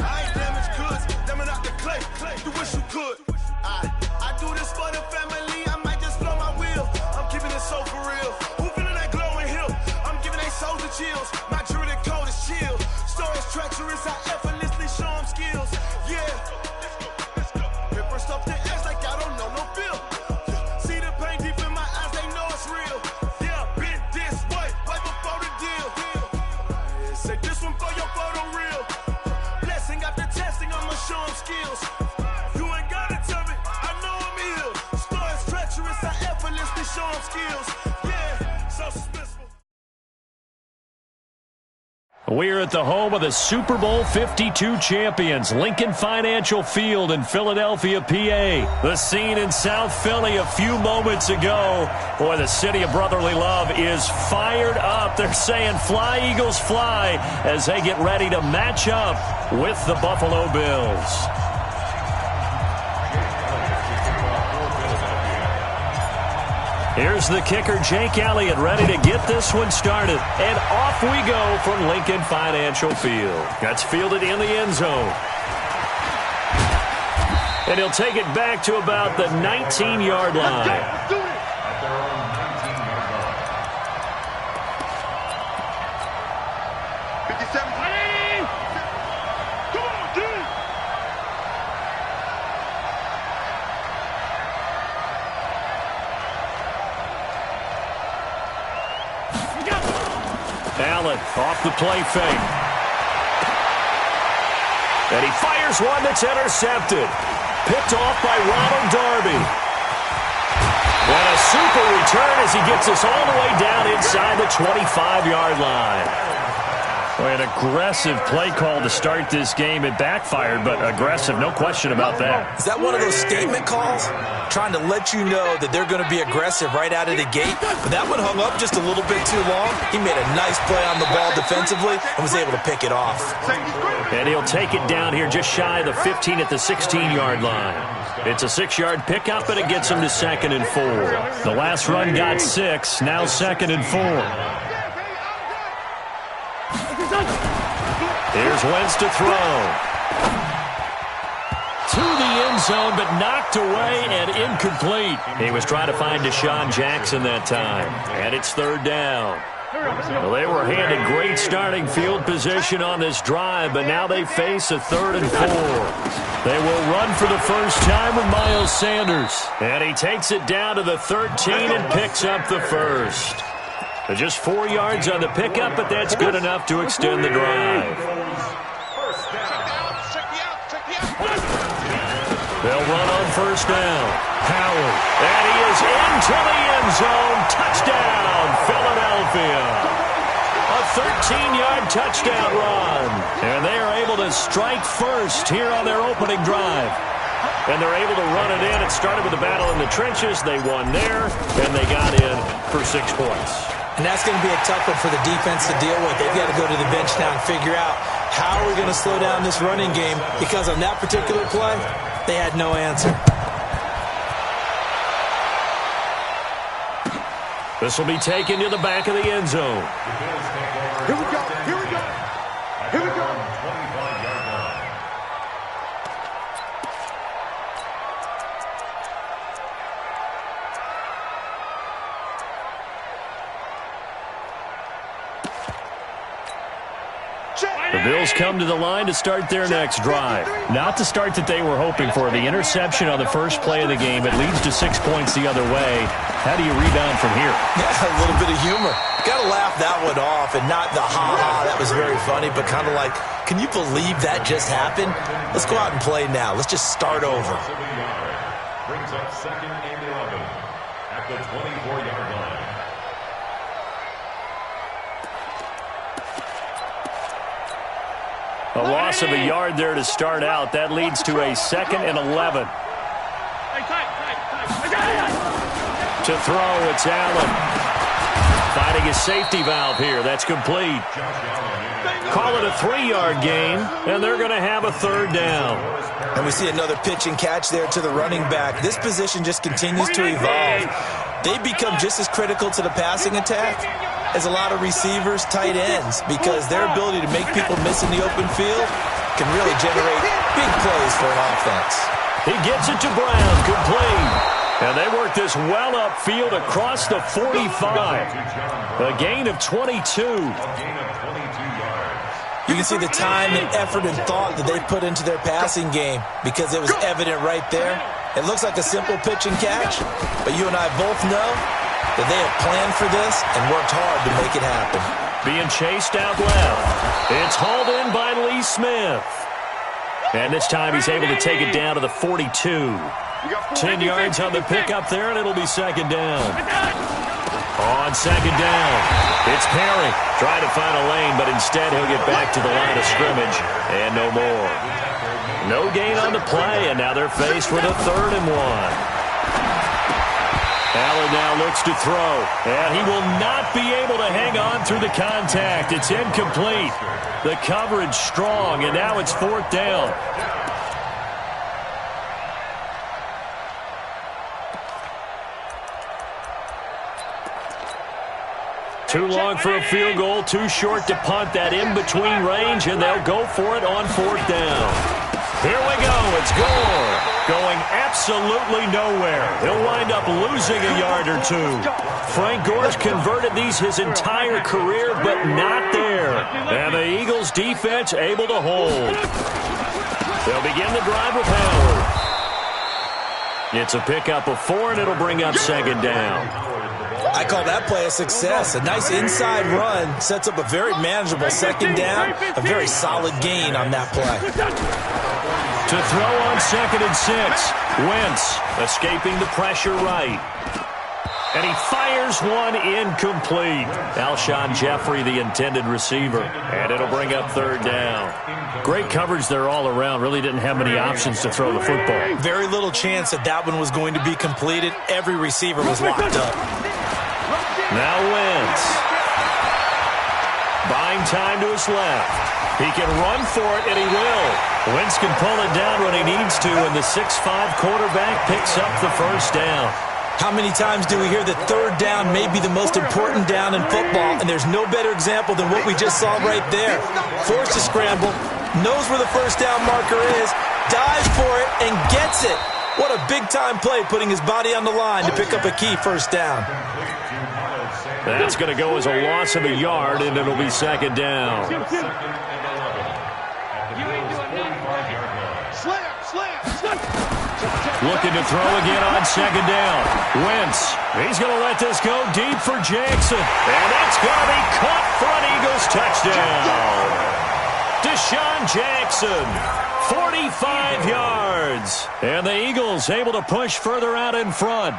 F: I ain't damaged goods, damn it out the clay. You wish you could. I do this for the family. I might just blow my wheel. I'm keeping it so for real. Who feeling that glowing hill? I'm giving they soldier chills. My jewelry code is chill. Stories treacherous. I effortlessly show them skills. Yeah. Paper stuff the edge like I don't know no feel. See the pain deep in my eyes. They know it's real. Yeah, been this way right before the deal. Say this one for your photo real. Blessing after testing. I'ma show them skills. You ain't gotta tell me. I know I'm ill. Stories treacherous. I effortlessly show them skills. Yeah, so suspenseful.
A: We're at the home of the Super Bowl 52 champions, Lincoln Financial Field in Philadelphia, PA. The scene in South Philly a few moments ago. Boy, the city of brotherly love is fired up. They're saying, "Fly, Eagles, fly," as they get ready to match up with the Buffalo Bills. Here's the kicker, Jake Elliott, ready to get this one started. And off we go from Lincoln Financial Field. That's fielded in the end zone. And he'll take it back to about the 19-yard line. Allen off the play fake. And he fires one that's intercepted. Picked off by Ronald Darby. And a super return as he gets us all the way down inside the 25-yard line. An aggressive play call to start this game. It backfired, but aggressive, no question about that.
C: Is that one of those statement calls? Trying to let you know that they're going to be aggressive right out of the gate. But that one hung up just a little bit too long. He made a nice play on the ball defensively and was able to pick it off.
A: And he'll take it down here just shy of the 15 at the 16-yard line. It's a 6-yard pickup, and it gets him to 2nd and 4. The last run got 6, now 2nd and 4. Here's Wentz to throw. To the end zone, but knocked away and incomplete. He was trying to find Deshaun Jackson that time. And it's 3rd down. Well, they were handed great starting field position on this drive, but now they face a 3rd and 4. They will run for the first time with Miles Sanders. And he takes it down to the 13 and picks up the first. Just 4 yards on the pickup, but that's good enough to extend the drive. They'll run on first down. Howard. And he is into the end zone. Touchdown, Philadelphia. A 13-yard touchdown run. And they are able to strike first here on their opening drive. And they're able to run it in. It started with a battle in the trenches. They won there, and they got in for 6 points.
C: And that's going to be a tough one for the defense to deal with. They've got to go to the bench now and figure out how are we going to slow down this running game, because on that particular play, they had no answer.
A: This will be taken to the back of the end zone.
B: Here we go. Here we go. Here we go. 25-yard line.
A: The Bills come to the line to start their next drive.
I: Not the start that they were hoping for. The interception on the first play of the game, it leads to 6 points the other way. How do you rebound from here?
C: Yeah, a little bit of humor. Got to laugh that one off, and not the ha-ha, that was very funny, but kind of like, can you believe that just happened? Let's go out and play now. Let's just start over.
B: Brings up 2nd and 11 at the 24-yard line.
A: A loss of a yard there to start out. That leads to a 2nd and 11. To throw, it's Allen. Finding his safety valve here. That's complete. Call it a 3-yard gain, and they're going to have a 3rd down.
C: And we see another pitch and catch there to the running back. This position just continues to evolve. They become just as critical to the passing attack as a lot of receivers, tight ends, because their ability to make people miss in the open field can really generate big plays for an offense.
A: He gets it to Brown, complete. And they work this well upfield across the 45. A gain of 22.
C: You can see the time and effort and thought that they put into their passing game, because it was evident right there. It looks like a simple pitch and catch, but you and I both know that they have planned for this and worked hard to make it happen.
A: Being chased out left. It's hauled in by Lee Smith. And this time he's able to take it down to the 42. 10 yards on the pickup there, and it'll be 2nd down. On 2nd down, it's Perry. Trying to find a lane, but instead he'll get back to the line of scrimmage. And no more. No gain on the play, and now they're faced with a 3rd and 1. Allen now looks to throw, and he will not be able to hang on through the contact. It's incomplete. The coverage strong, and now it's 4th down. Too long for a field goal, too short to punt. That in-between range, and they'll go for it on 4th down. Here we go. It's Gore going absolutely nowhere. He'll wind up losing a yard or 2. Frank Gore's converted these his entire career, but not there. And the Eagles defense able to hold. They'll begin the drive with Howard. It's a pickup of 4, and it'll bring up 2nd down.
C: I call that play a success. A nice inside run sets up a very manageable 2nd down. A very solid gain on that play.
A: To throw on 2nd and 6. Wentz escaping the pressure right. And he fires one incomplete. Alshon Jeffrey, the intended receiver. And it'll bring up 3rd down. Great coverage there all around. Really didn't have many options to throw the football.
C: Very little chance that that one was going to be completed. Every receiver was locked up.
A: Now Wentz. Buying time to his left. He can run for it, and he will. Wentz can pull it down when he needs to, and the 6'5 quarterback picks up the 1st down.
C: How many times do we hear that 3rd down may be the most important down in football, and there's no better example than what we just saw right there. Forced to scramble, knows where the 1st down marker is, dives for it, and gets it. What a big-time play, putting his body on the line to pick up a key 1st down.
A: That's going to go as a loss of a yard, and it'll be second down. Looking to throw again on second down. Wentz, he's going to let this go deep for Jackson. And that's going to be caught for an Eagles touchdown. Deshaun Jackson, 45 yards. And the Eagles able to push further out in front.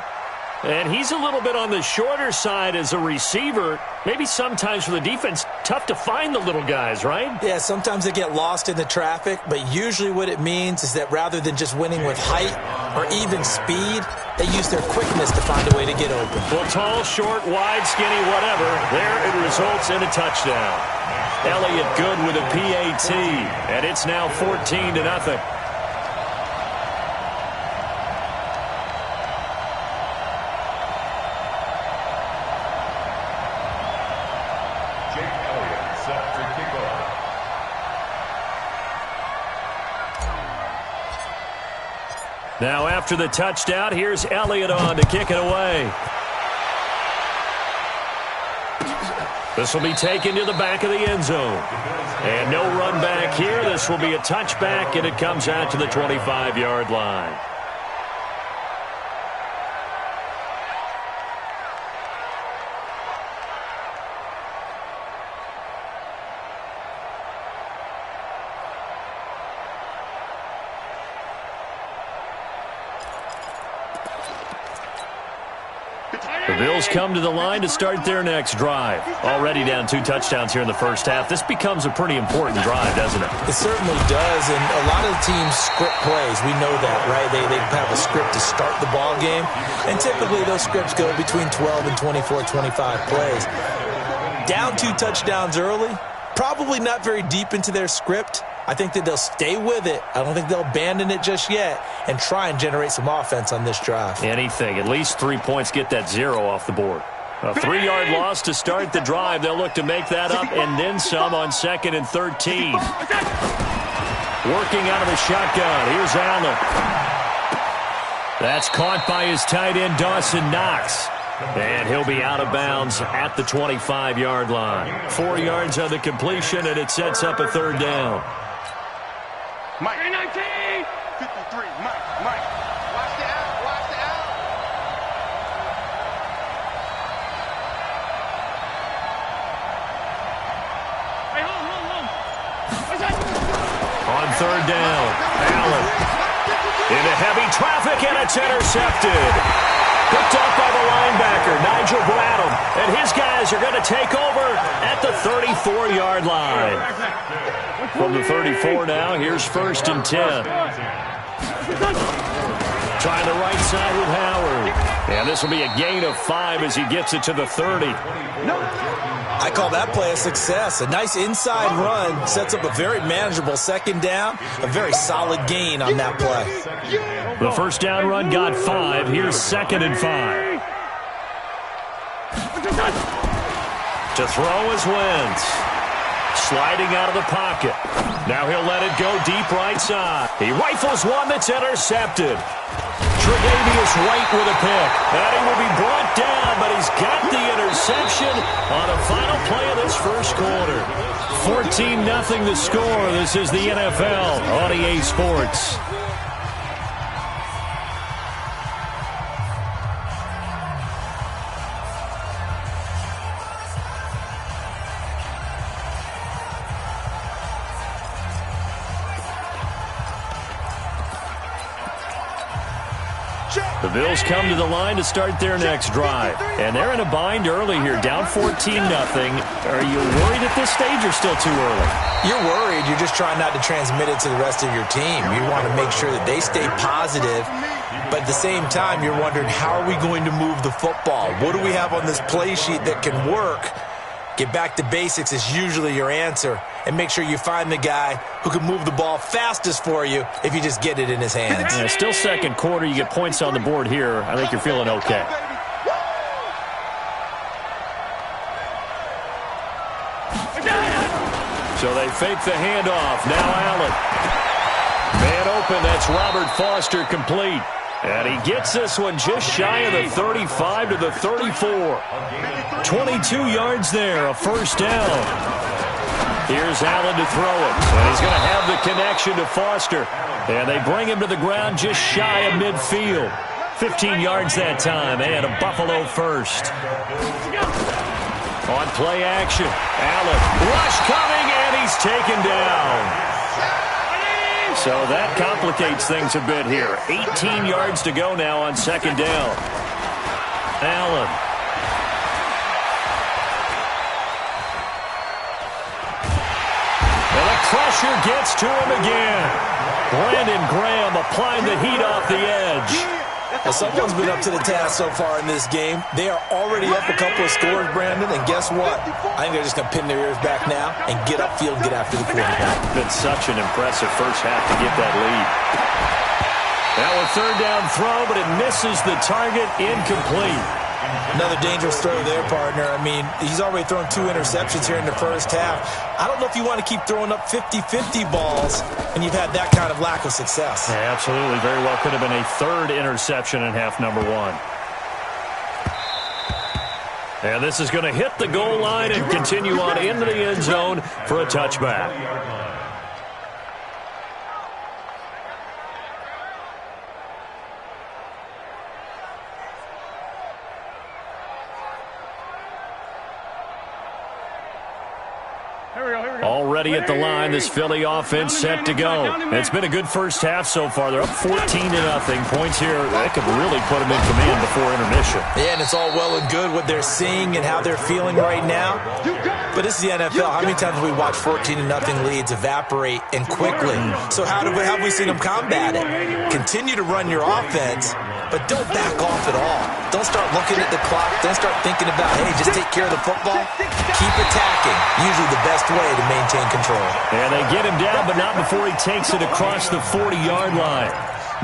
A: And he's a little bit on the shorter side as a receiver. Maybe sometimes for the defense, tough to find the little guys, right?
C: Yeah, sometimes they get lost in the traffic, but usually what it means is that rather than just winning with height or even speed, they use their quickness to find a way to get open.
A: Well, tall, short, wide, skinny, whatever, there it results in a touchdown. Elliott good with a PAT, and it's now 14-0. Now after the touchdown, here's Elliott on to kick it away. This will be taken to the back of the end zone. And no run back here. This will be a touchback, and it comes out to the 25-yard line. The Bills come to the line to start their next drive. Already down 2 touchdowns here in the first half. This becomes a pretty important drive, doesn't it?
C: It certainly does, and a lot of the teams script plays. We know that, right? They have a script to start the ball game, and typically those scripts go between 12 and 24, 25 plays. Down 2 touchdowns early, probably not very deep into their script. I think that they'll stay with it. I don't think they'll abandon it just yet and try and generate some offense on this drive.
A: Anything. At least 3 points, get that 0 off the board. A 3-yard loss to start the drive. They'll look to make that up and then some on 2nd and 13. Working out of the shotgun. Here's Allen. That's caught by his tight end, Dawson Knox. And he'll be out of bounds at the 25-yard line. 4 yards on the completion, and it sets up a 3rd down.
F: Mike. 19. 53. Mike. Watch the out.
J: Hey, hold.
A: On 3rd down, Allen. Into heavy traffic, and it's intercepted. Picked up by the linebacker, Nigel Bradham. And his guys are going to take over at the 34-yard line. From the 34 now, here's 1st and 10. Trying the right side with Howard. And this will be a gain of 5 as he gets it to the 30.
C: I call that play a success. A nice inside run sets up a very manageable 2nd down. A very solid gain on that play.
A: The 1st down run got 5. Here's 2nd and 5. To throw is Wentz. Sliding out of the pocket. Now he'll let it go deep right side. He rifles one that's intercepted. Tre'Davious White with a pick. And he will be brought down, but he's got the interception on the final play of this first quarter. 14-0 the score. This is the NFL on EA Sports. The Bills come to the line to start their next drive. And they're in a bind early here, down 14-0. Are you worried at this stage or still too early?
C: You're worried. You're just trying not to transmit it to the rest of your team. You want to make sure that they stay positive. But at the same time, you're wondering, how are we going to move the football? What do we have on this play sheet that can work? Get back to basics is usually your answer. And make sure you find the guy who can move the ball fastest for you if you just get it in his hands.
A: Yeah, still 2nd quarter. You get points on the board here. I think you're feeling okay. So they fake the handoff. Now Allen. Man open. That's Robert Foster complete. And he gets this one just shy of the 35 to the 34. 22 yards there, a first down. Here's Allen to throw it. And he's going to have the connection to Foster. And they bring him to the ground just shy of midfield. 15 yards that time, and a Buffalo first. On play action, Allen, rush coming, and he's taken down. So that complicates things a bit here. 18 yards to go now on second down. Allen. And the pressure gets to him again. Brandon Graham applying the heat off the edge.
C: Well, someone's been up to the task so far in this game. They are already up a couple of scores, Brandon, and guess what? I think they're just going to pin their ears back now and get upfield and get after the quarterback.
A: Been such an impressive first half to get that lead. Now a third down throw, but it misses the target, incomplete.
C: Another dangerous throw there, partner. I mean, he's already thrown 2 interceptions here in the first half. I don't know if you want to keep throwing up 50-50 balls when you've had that kind of lack of success.
A: Yeah, absolutely. Very well could have been a third interception in half number 1. And this is going to hit the goal line and continue on into the end zone for a touchback. Already at the line, this Philly offense set to go. It's been a good first half so far. They're up 14-0. Points here, that could really put them in command before intermission.
C: Yeah, and it's all well and good what they're seeing and how they're feeling right now. But this is the NFL. How many times have we watched 14-0 leads evaporate and quickly? So how have we seen them combat it? Continue to run your offense, but don't back off at all. Don't start looking at the clock. Don't start thinking about, hey, just take care of the football. Keep attacking. Usually the best way to maintain control.
A: And they get him down, but not before he takes it across the 40-yard line.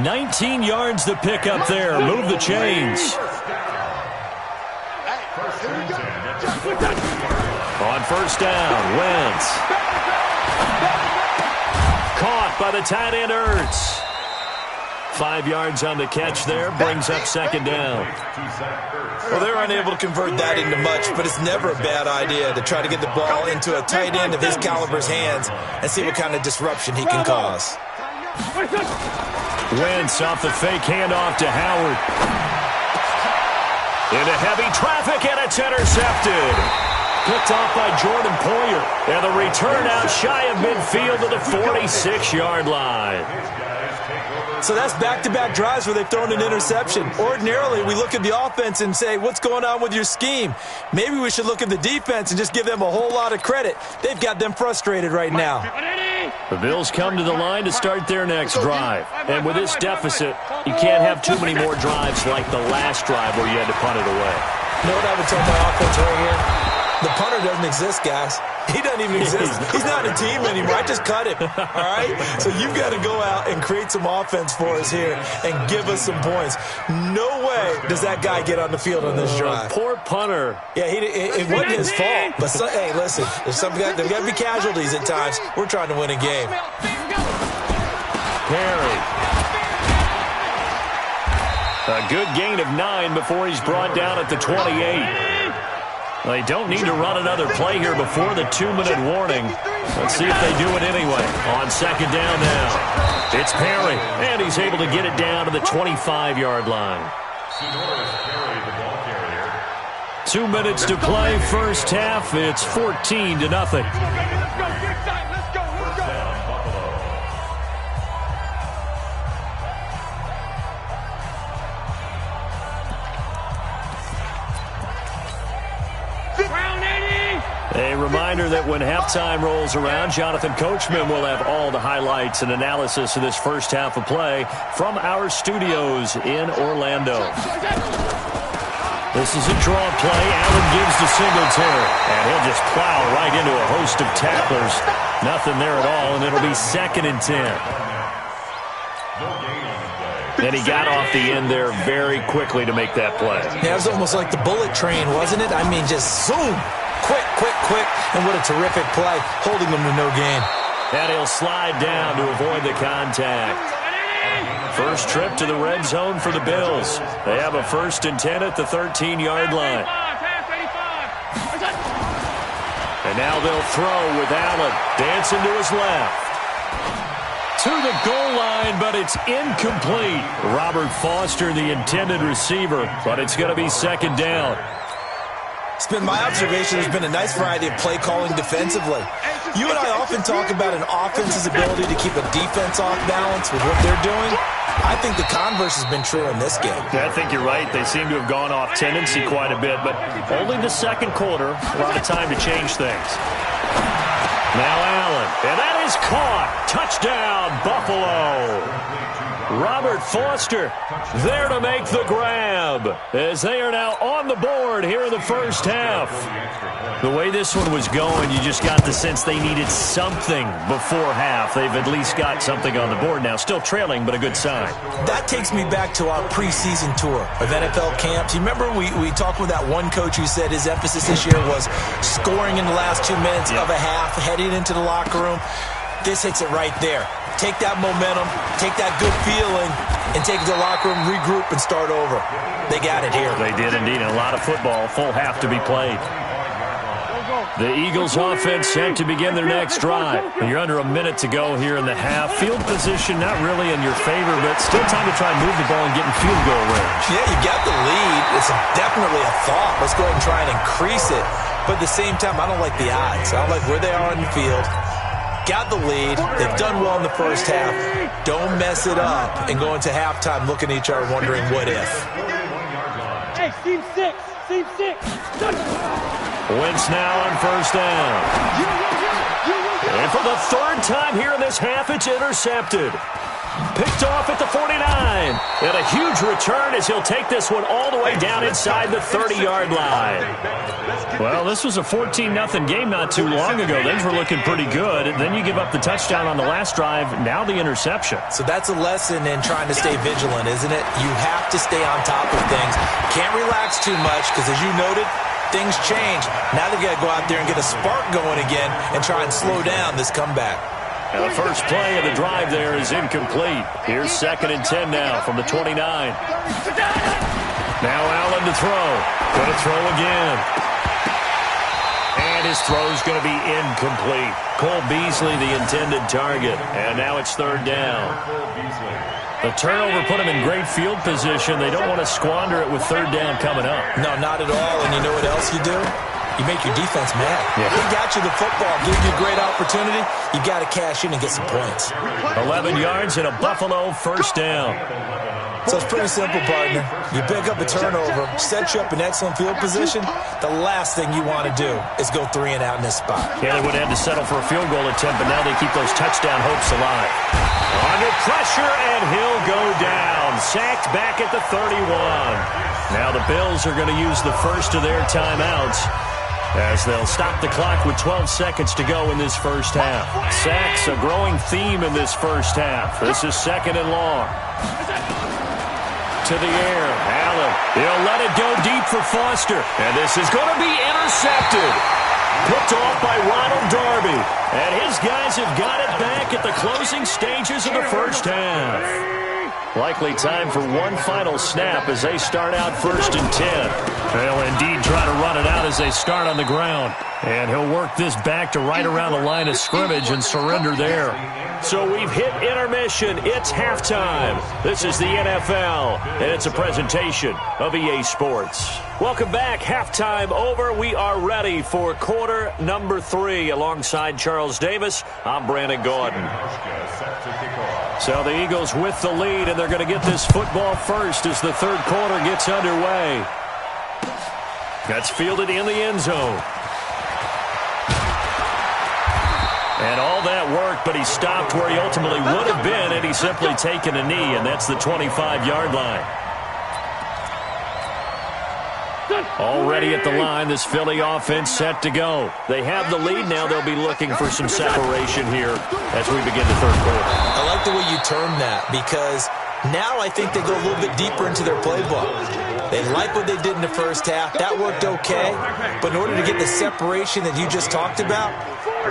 A: 19 yards to pick up there. Move the chains. On first down, Wentz. Caught by the tight end, Ertz. 5 yards on the catch there, brings up second down.
C: Well, they're unable to convert that into much, but it's never a bad idea to try to get the ball into a tight end of his caliber's hands and see what kind of disruption he can cause.
A: Wentz off the fake handoff to Howard. Into heavy traffic, and it's intercepted. Picked off by Jordan Poyer. And the return out shy of midfield to the 46-yard line.
C: So that's back-to-back drives where they've thrown an interception. Ordinarily, we look at the offense and say, what's going on with your scheme? Maybe we should look at the defense and just give them a whole lot of credit. They've got them frustrated right now.
A: The Bills come to the line to start their next drive. And with this deficit, you can't have too many more drives like the last drive where you had to punt it away.
C: You know what I would tell my offense right here? The punter doesn't exist, guys. He doesn't even exist. He's not a team anymore. I just cut him, all right? So you've got to go out and create some offense for us here and give us some points. No way does that guy get on the field on this drive.
A: Poor punter.
C: Yeah, it wasn't his fault. But, hey, listen, there's got to be casualties at times. We're trying to win a game.
A: Perry. A good gain of 9 before he's brought down at the 28. They don't need to run another play here before the 2-minute warning. Let's see if they do it anyway. On second down now. It's Perry, and he's able to get it down to the 25-yard line. 2 minutes to play, first half. It's 14-0. A reminder that when halftime rolls around, Jonathan Coachman will have all the highlights and analysis of this first half of play from our studios in Orlando. This is a draw play. Allen gives to Singletary, and he'll just plow right into a host of tacklers. Nothing there at all, and it'll be 2nd and 10. And he got off the end there very quickly to make that play.
C: Yeah, it was almost like the bullet train, wasn't it? I mean, just zoom. Quick, and what a terrific play, holding them to no gain.
A: And he'll slide down to avoid the contact. First trip to the red zone for the Bills. They have a 1st and 10 at the 13-yard line. And now they'll throw with Allen. Dancing to his left. To the goal line, but it's incomplete. Robert Foster, the intended receiver, but it's going to be 2nd down.
C: It's been my observation there's been a nice variety of play calling defensively. You and I often talk about an offense's ability to keep a defense off balance with what they're doing. I think the converse has been true in this game.
I: Yeah, I think you're right. They seem to have gone off tendency quite a bit, but only the 2nd quarter, a lot of time to change things.
A: Now Allen, and that is caught. Touchdown, Buffalo. Robert Foster there to make the grab as they are now on the board here in the first half.
I: The way this one was going, you just got the sense they needed something before half. They've at least got something on the board now. Still trailing, but a good sign.
C: That takes me back to our preseason tour of NFL camps. You remember we talked with that one coach who said his emphasis this year was scoring in the last 2 minutes of a half, heading into the locker room. This hits it right there. Take that momentum, take that good feeling, and take it to the locker room, regroup, and start over. They got it here.
I: They did indeed. And a lot of football, full half to be played.
A: The Eagles offense set to begin their next drive.
I: You're under a minute to go here in the half. Field position not really in your favor, but still time to try and move the ball and get in field goal range.
C: Yeah, you got the lead. It's definitely a thought. Let's go ahead and try and increase it. But at the same time, I don't like the odds. I don't like where they are on the field. Got the lead. They've done well in the first half. Don't mess it up and go into halftime looking at each other wondering what if.
J: Hey, team 6. Team 6.
A: Wentz now on 1st down. And for the 3rd time here in this half, it's intercepted. Picked off at the 49. And a huge return as he'll take this one all the way down inside the 30-yard line.
I: Well, this was a 14-0 game not too long ago. Things were looking pretty good. And then you give up the touchdown on the last drive. Now the interception.
C: So that's a lesson in trying to stay vigilant, isn't it? You have to stay on top of things. Can't relax too much because, as you noted, things change. Now they've got to go out there and get a spark going again and try and slow down this comeback.
A: And the first play of the drive there is incomplete. Here's 2nd and 10 now from the 29. Now Allen to throw. Going to throw again. And his throw's going to be incomplete. Cole Beasley, the intended target. And now it's 3rd down. The turnover put him in great field position. They don't want to squander it with 3rd down coming up.
C: No, not at all. And you know what else you do? You make your defense mad. Yeah. They got you the football, gave you a great opportunity. You got to cash in and get some points.
A: 11 yards and a Buffalo 1st down.
C: So it's pretty simple, partner. You pick up a turnover, set you up in excellent field position. The last thing you want to do is go 3 and out in this spot.
I: Yeah, they would have had to settle for a field goal attempt, but now they keep those touchdown hopes alive.
A: Under pressure, and he'll go down. Sacked back at the 31. Now the Bills are going to use the first of their timeouts as they'll stop the clock with 12 seconds to go in this first half. Sacks, a growing theme in this first half. This is 2nd and long. To the air, Allen. He'll let it go deep for Foster. And this is going to be intercepted. Picked off by Ronald Darby. And his guys have got it back at the closing stages of the first half. Likely time for one final snap as they start out 1st and 10.
I: They'll indeed try to run it out as they start on the ground. And he'll work this back to right around the line of scrimmage and surrender there.
A: So we've hit intermission. It's halftime. This is the NFL, and it's a presentation of EA Sports. Welcome back. Halftime over. We are ready for quarter number 3. Alongside Charles Davis, I'm Brandon Gordon. So the Eagles with the lead, and they're going to get this football first as the 3rd quarter gets underway. That's fielded in the end zone. And all that work, but he stopped where he ultimately would have been had he simply taken a knee, and that's the 25-yard line. Already at the line, this Philly offense set to go. They have the lead now. They'll be looking for some separation here as we begin the 3rd quarter.
C: I like the way you term that because Now I think they go a little bit deeper into their playbook. They like what they did in the first half. That worked okay. But in order to get the separation that you just talked about,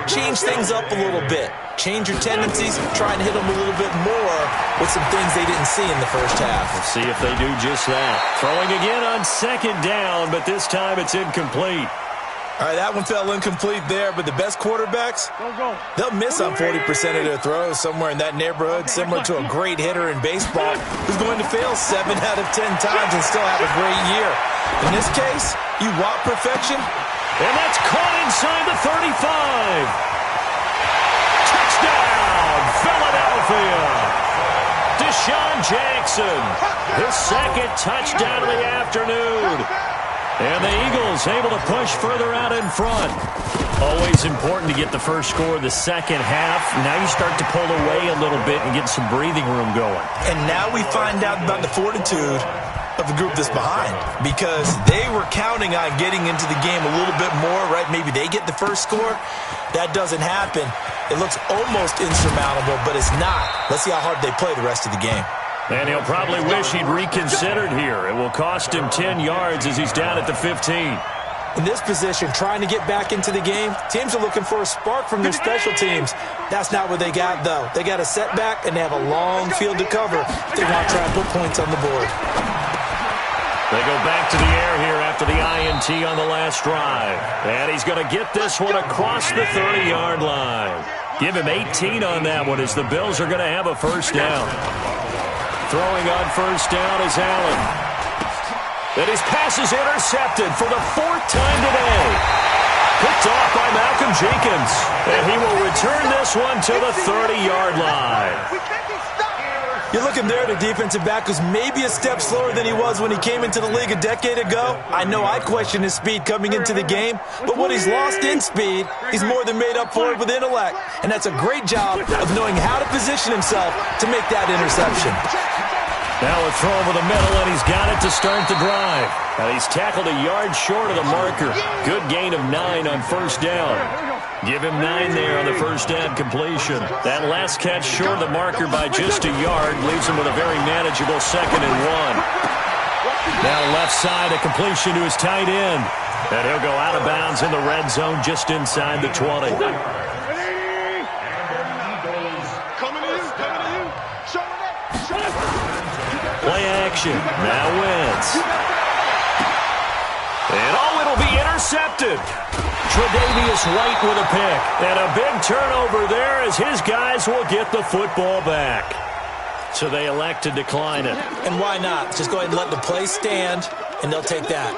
C: change things up a little bit. Change your tendencies. Try and hit them a little bit more with some things they didn't see in the first half.
A: We'll see if they do just that. Throwing again on second down, but this time it's incomplete.
C: All right, that one fell incomplete there, but the best quarterbacks, they'll miss on 40% of their throws, somewhere in that neighborhood, similar to a great hitter in baseball who's going to fail 7 out of 10 times and still have a great year. In this case, you want perfection?
A: And that's caught inside the 35. Touchdown, Philadelphia. Deshaun Jackson, his second touchdown of the afternoon. And the Eagles able to push further out in front. Always important to get the first score of the second half. Now you start to pull away a little bit and get some breathing room going.
C: And now we find out about the fortitude of the group that's behind, because they were counting on getting into the game a little bit more, right? Maybe they get the first score. That doesn't happen. It looks almost insurmountable, but it's not. Let's see how hard they play the rest of the game.
A: And he'll probably wish he'd reconsidered here. It will cost him 10 yards as he's down at the 15.
C: In this position, trying to get back into the game, teams are looking for a spark from their special teams. That's not what they got, though. They got a setback, and they have a long field to cover if they want to try and put points on the board.
A: They go back to the air here after the INT on the last drive. And he's going to get this one across the 30-yard line. Give him 18 on that one as the Bills are going to have a first down. Throwing on first down is Allen. And his pass is intercepted for the 4th time today. Picked off by Malcolm Jenkins. And he will return this one to the 30-yard line.
C: You're looking there, the defensive back was maybe a step slower than he was when he came into the league a decade ago. I know I questioned his speed coming into the game, but what he's lost in speed, he's more than made up for it with intellect. And that's a great job of knowing how to position himself to make that interception.
A: Now a throw over the middle, and he's got it to start the drive. And he's tackled a yard short of the marker. Good gain of 9 on first down. Give him 9 there on the first down completion. That last catch short of the marker by just a yard leaves him with a very manageable 2nd and 1. Now left side, a completion to his tight end. And he'll go out of bounds in the red zone just inside the 20. Play action. Now Wentz. And it'll be intercepted. Tre'Davious White with a pick. And a big turnover there as his guys will get the football back. So they elect to decline it.
C: And why not? Just go ahead and let the play stand, and they'll take that.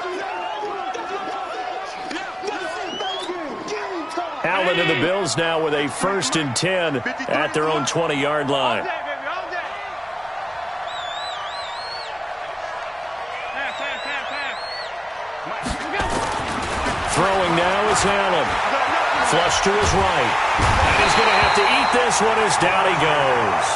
A: Allen and the Bills now with a 1st and 10 at their own 20-yard line. Throwing now is Allen. Flush to his right. And he's going to have to eat this one as down he goes.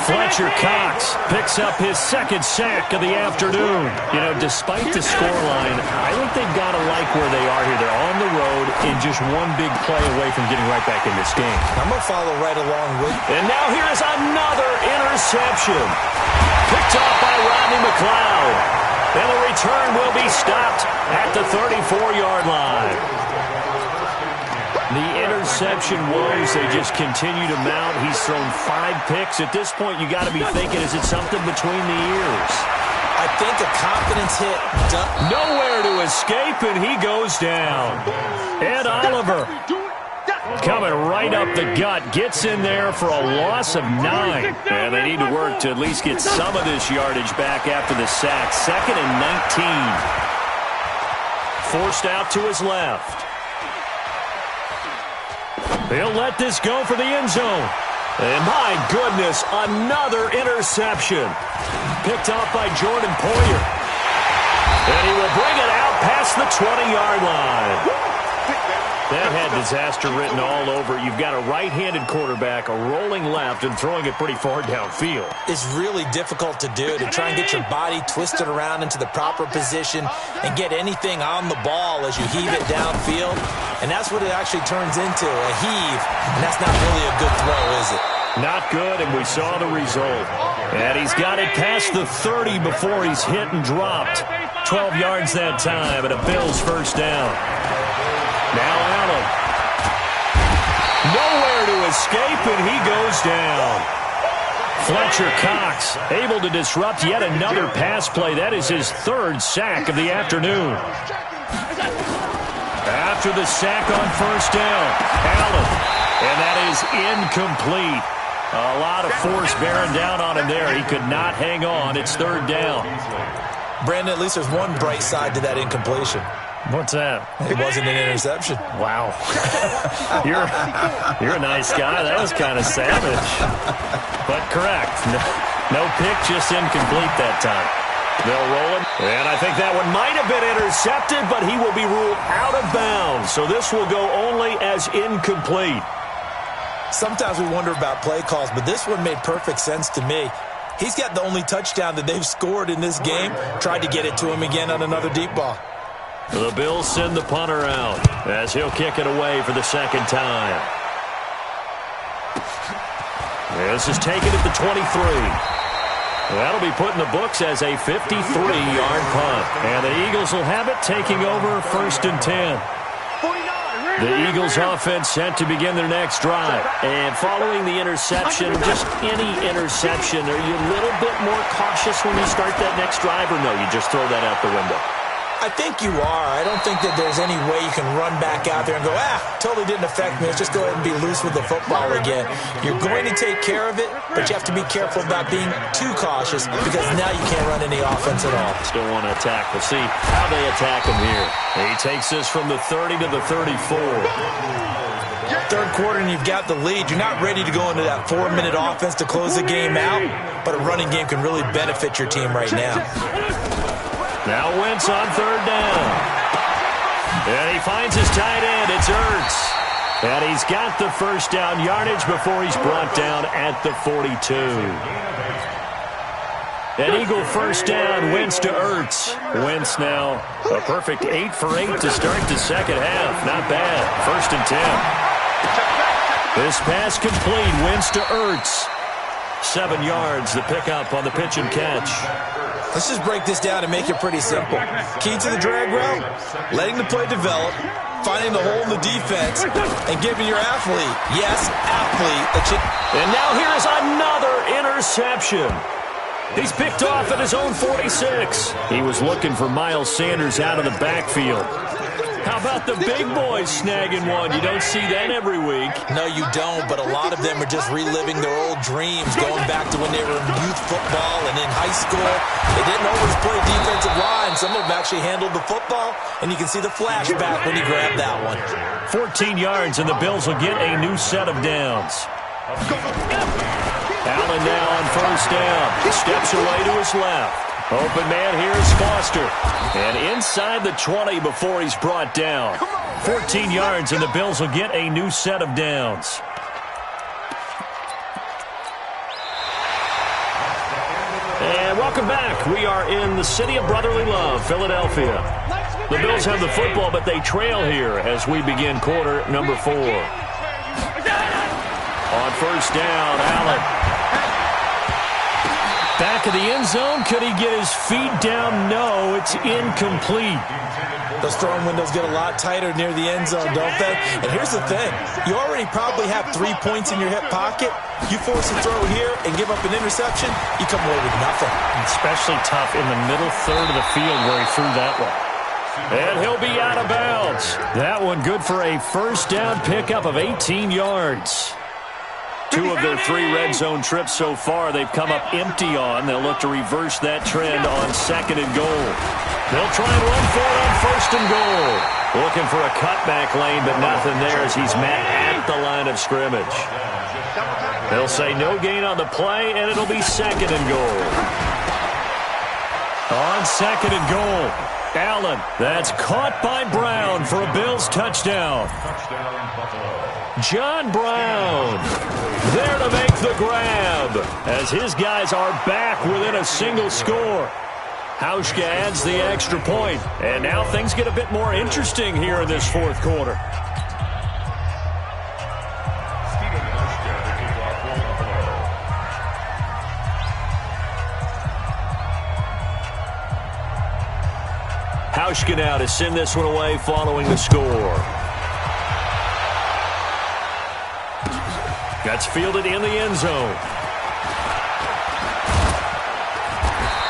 A: Fletcher Cox picks up his 2nd sack of the afternoon. You know, despite the scoreline, I think they've got to like where they are here. They're on the road and just one big play away from getting right back in this game.
C: I'm going to follow right along with.
A: And now here is another interception. Picked off by Rodney McLeod. And the return will be stopped at the 34-yard line. The interception woes, they just continue to mount. He's thrown 5 picks. At this point, you got to be thinking, is it something between the ears?
C: I think a confidence hit.
A: Nowhere to escape, and he goes down. Ed Oliver coming right up the gut, gets in there for a loss of 9. And they need to work to at least get some of this yardage back after the sack. 2nd and 19. Forced out to his left. He'll let this go for the end zone. And my goodness, another interception. Picked off by Jordan Poyer. And he will bring it out past the 20-yard line. That had disaster written all over. You've got a right-handed quarterback, a rolling left, and throwing it pretty far downfield.
C: It's really difficult to do, to try and get your body twisted around into the proper position and get anything on the ball as you heave it downfield. And that's what it actually turns into, a heave. And that's not really a good throw, is it?
A: Not good, and we saw the result. And he's got it past the 30 before he's hit and dropped. 12 yards that time, and a Bills first down. Now Allen. Nowhere to escape, and he goes down. Fletcher Cox able to disrupt yet another pass play. That is his third sack of the afternoon. After the sack on first down, Allen, and that is incomplete. A lot of force bearing down on him there. He could not hang on. It's third down.
C: Brandon, at least there's one bright side to that incompletion.
A: What's that?
C: It wasn't an interception.
A: Wow. You're a nice guy. That was kind of savage. But correct. No pick, just incomplete that time. They'll roll him. And I think that one might have been intercepted, but he will be ruled out of bounds. So this will go only as incomplete.
C: Sometimes we wonder about play calls, but this one made perfect sense to me. He's got the only touchdown that they've scored in this game. Tried to get it to him again on another deep ball.
A: The Bills send the punter out as he'll kick it away for the second time. This is taken at the 23. That'll be put in the books as a 53-yard punt. And the Eagles will have it, taking over first and 10. The Eagles offense set to begin their next drive. And following the interception, just any interception, are you a little bit more cautious when you start that next drive, or no, you just throw that out the window?
C: I think you are. I don't think that there's any way you can run back out there and go, totally didn't affect me. Let's just go ahead and be loose with the football again. You're going to take care of it, but you have to be careful about being too cautious because now you can't run any offense at all.
A: Still want to attack. We'll see how they attack him here. He takes this from the 30 to the 34.
C: Third quarter and you've got the lead. You're not ready to go into that 4-minute offense to close the game out, but a running game can really benefit your team right now.
A: Now Wentz on third down. And he finds his tight end. It's Ertz. And he's got the first down yardage before he's brought down at the 42. An Eagle first down, Wentz to Ertz. Wentz now a perfect 8 for 8 to start the second half. Not bad. First and 10. This pass complete. Wentz to Ertz. 7 yards, the pickup on the pitch and catch.
C: Let's just break this down and make it pretty simple. Key to the drag route, letting the play develop, finding the hole in the defense, and giving your athlete, yes, athlete,
A: and now here's another interception. He's picked off at his own 46. He was looking for Miles Sanders out of the backfield. How about the big boys snagging one? You don't see that every week.
C: No, you don't, but a lot of them are just reliving their old dreams, going back to when they were in youth football and in high school. They didn't always play defensive line. Some of them actually handled the football, and you can see the flashback when he grabbed that one.
A: 14 yards, and the Bills will get a new set of downs. Allen now on first down. Steps away to his left. Open man here is Foster. And inside the 20 before he's brought down. 14 yards, and the Bills will get a new set of downs. And welcome back. We are in the city of brotherly love, Philadelphia. The Bills have the football, but they trail here as we begin quarter number 4. On first down, Allen. Back of the end zone. Could he get his feet down? No, it's incomplete.
C: Those throwing windows get a lot tighter near the end zone, don't they? And here's the thing. You already probably have 3 points in your hip pocket. You force a throw here and give up an interception, you come away with nothing.
A: Especially tough in the middle third of the field where he threw that one. And he'll be out of bounds. That one good for a first down pickup of 18 yards. 2 of their 3 red zone trips so far they've come up empty on. They'll look to reverse that trend on second and goal. They'll try and run for it on first and goal. Looking for a cutback lane, but nothing there as he's met at the line of scrimmage. They'll say no gain on the play, and it'll be second and goal. On second and goal, Allen. That's caught by Brown for a Bills touchdown. John Brown there to make the grab as his guys are back within a single score. Hauschka adds the extra point, and now things get a bit more interesting here in this fourth quarter. Hauschka now to send this one away following the score. That's fielded in the end zone.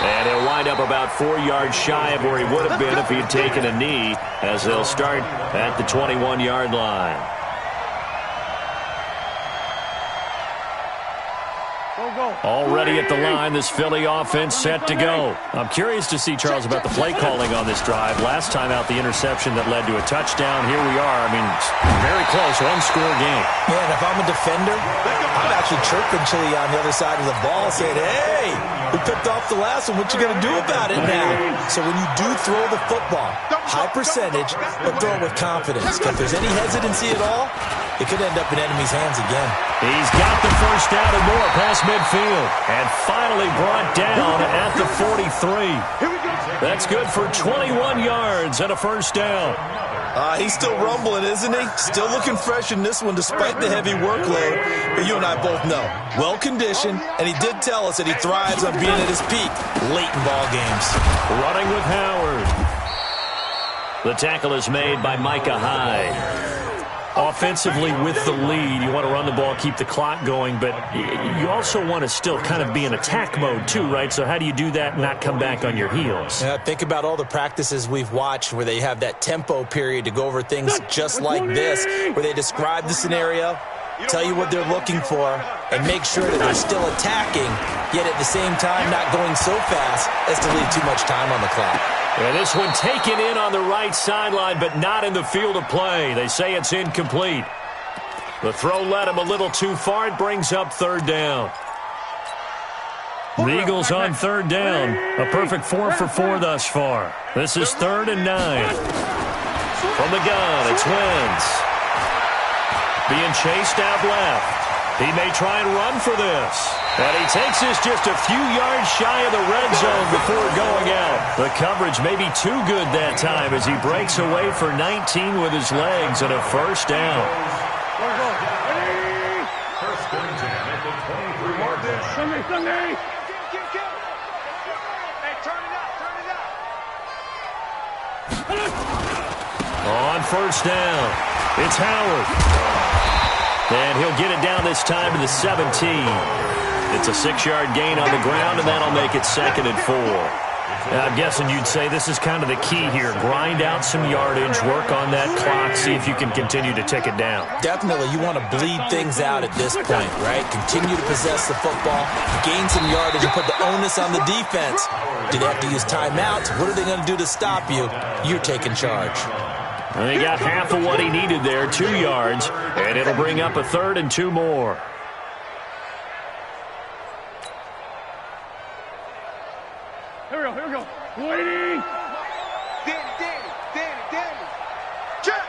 A: And he'll wind up about 4 yards shy of where he would have been if he had taken a knee, as they'll start at the 21-yard line. Already at the line, this Philly offense set to go. I'm curious to see, Charles, about the play calling on this drive. Last time out, the interception that led to a touchdown. Here we are. I mean, very close, one-score game.
C: Man, if I'm a defender, I'm actually chirping Chili on the other side of the ball, saying, hey, we picked off the last one. What you going to do about it now? So when you do throw the football, high percentage, but throw it with confidence. If there's any hesitancy at all, it could end up in enemy's hands again.
A: He's got the first down and more past midfield. And finally brought down at the 43. That's good for 21 yards and a first down.
C: He's still rumbling, isn't he? Still looking fresh in this one despite the heavy workload. But you and I both know, well-conditioned, and he did tell us that he thrives on being at his peak late in ball games.
A: Running with Howard. The tackle is made by Micah Hyde. Offensively with the lead, you want to run the ball, keep the clock going, but you also want to still kind of be in attack mode too, right? So how do you do that and not come back on your heels?
C: Yeah, think about all the practices we've watched where they have that tempo period to go over things just like this, where they describe the scenario, tell you what they're looking for, and make sure that they're still attacking, yet at the same time not going so fast as to leave too much time on the clock.
A: And this one taken in on the right sideline, but not in the field of play. They say it's incomplete. The throw led him a little too far. It brings up third down. The Eagles on third down. A perfect 4 for 4 thus far. This is 3rd and 9. From the gun, it's Wentz. Being chased out left. He may try and run for this. And he takes this just a few yards shy of the red zone before going out. The coverage may be too good that time as he breaks away for 19 with his legs and a first down.
B: First and 10 at the 23-yard line.
A: On first down, it's Howard. And he'll get it down this time to the 17. It's a 6-yard gain on the ground, and that'll make it 2nd and 4. I'm guessing you'd say this is kind of the key here. Grind out some yardage, work on that clock, see if you can continue to tick it down.
C: Definitely. You want to bleed things out at this point, right? Continue to possess the football, gain some yardage, and put the onus on the defense. Do they have to use timeouts? What are they going to do to stop you? You're taking charge.
A: And he got half of what he needed there, 2 yards, and it'll bring up a 3rd and 2 more.
J: Here we go. Waiting. Danny. Check.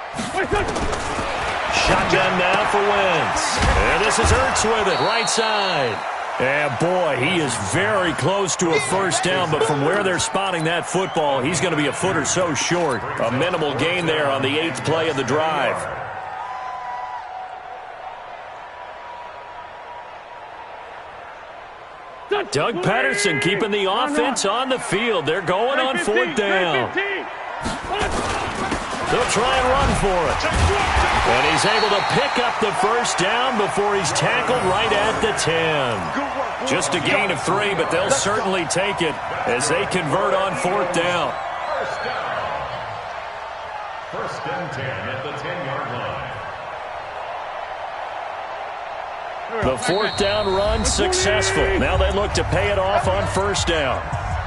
A: Shotgun now for Wentz. And this is Ertz with it, right side. And boy, he is very close to a first down, but from where they're spotting that football, he's going to be a foot or so short. A minimal gain there on the 8th play of the drive. Doug Patterson keeping the offense on the field. They're going on 4th down. They'll try and run for it. And he's able to pick up the first down before he's tackled right at the 10. Just a gain of 3, but they'll certainly take it as they convert on 4th down.
B: First and 10 at the 10-yard line.
A: The 4th down run successful. Now they look to pay it off on first down.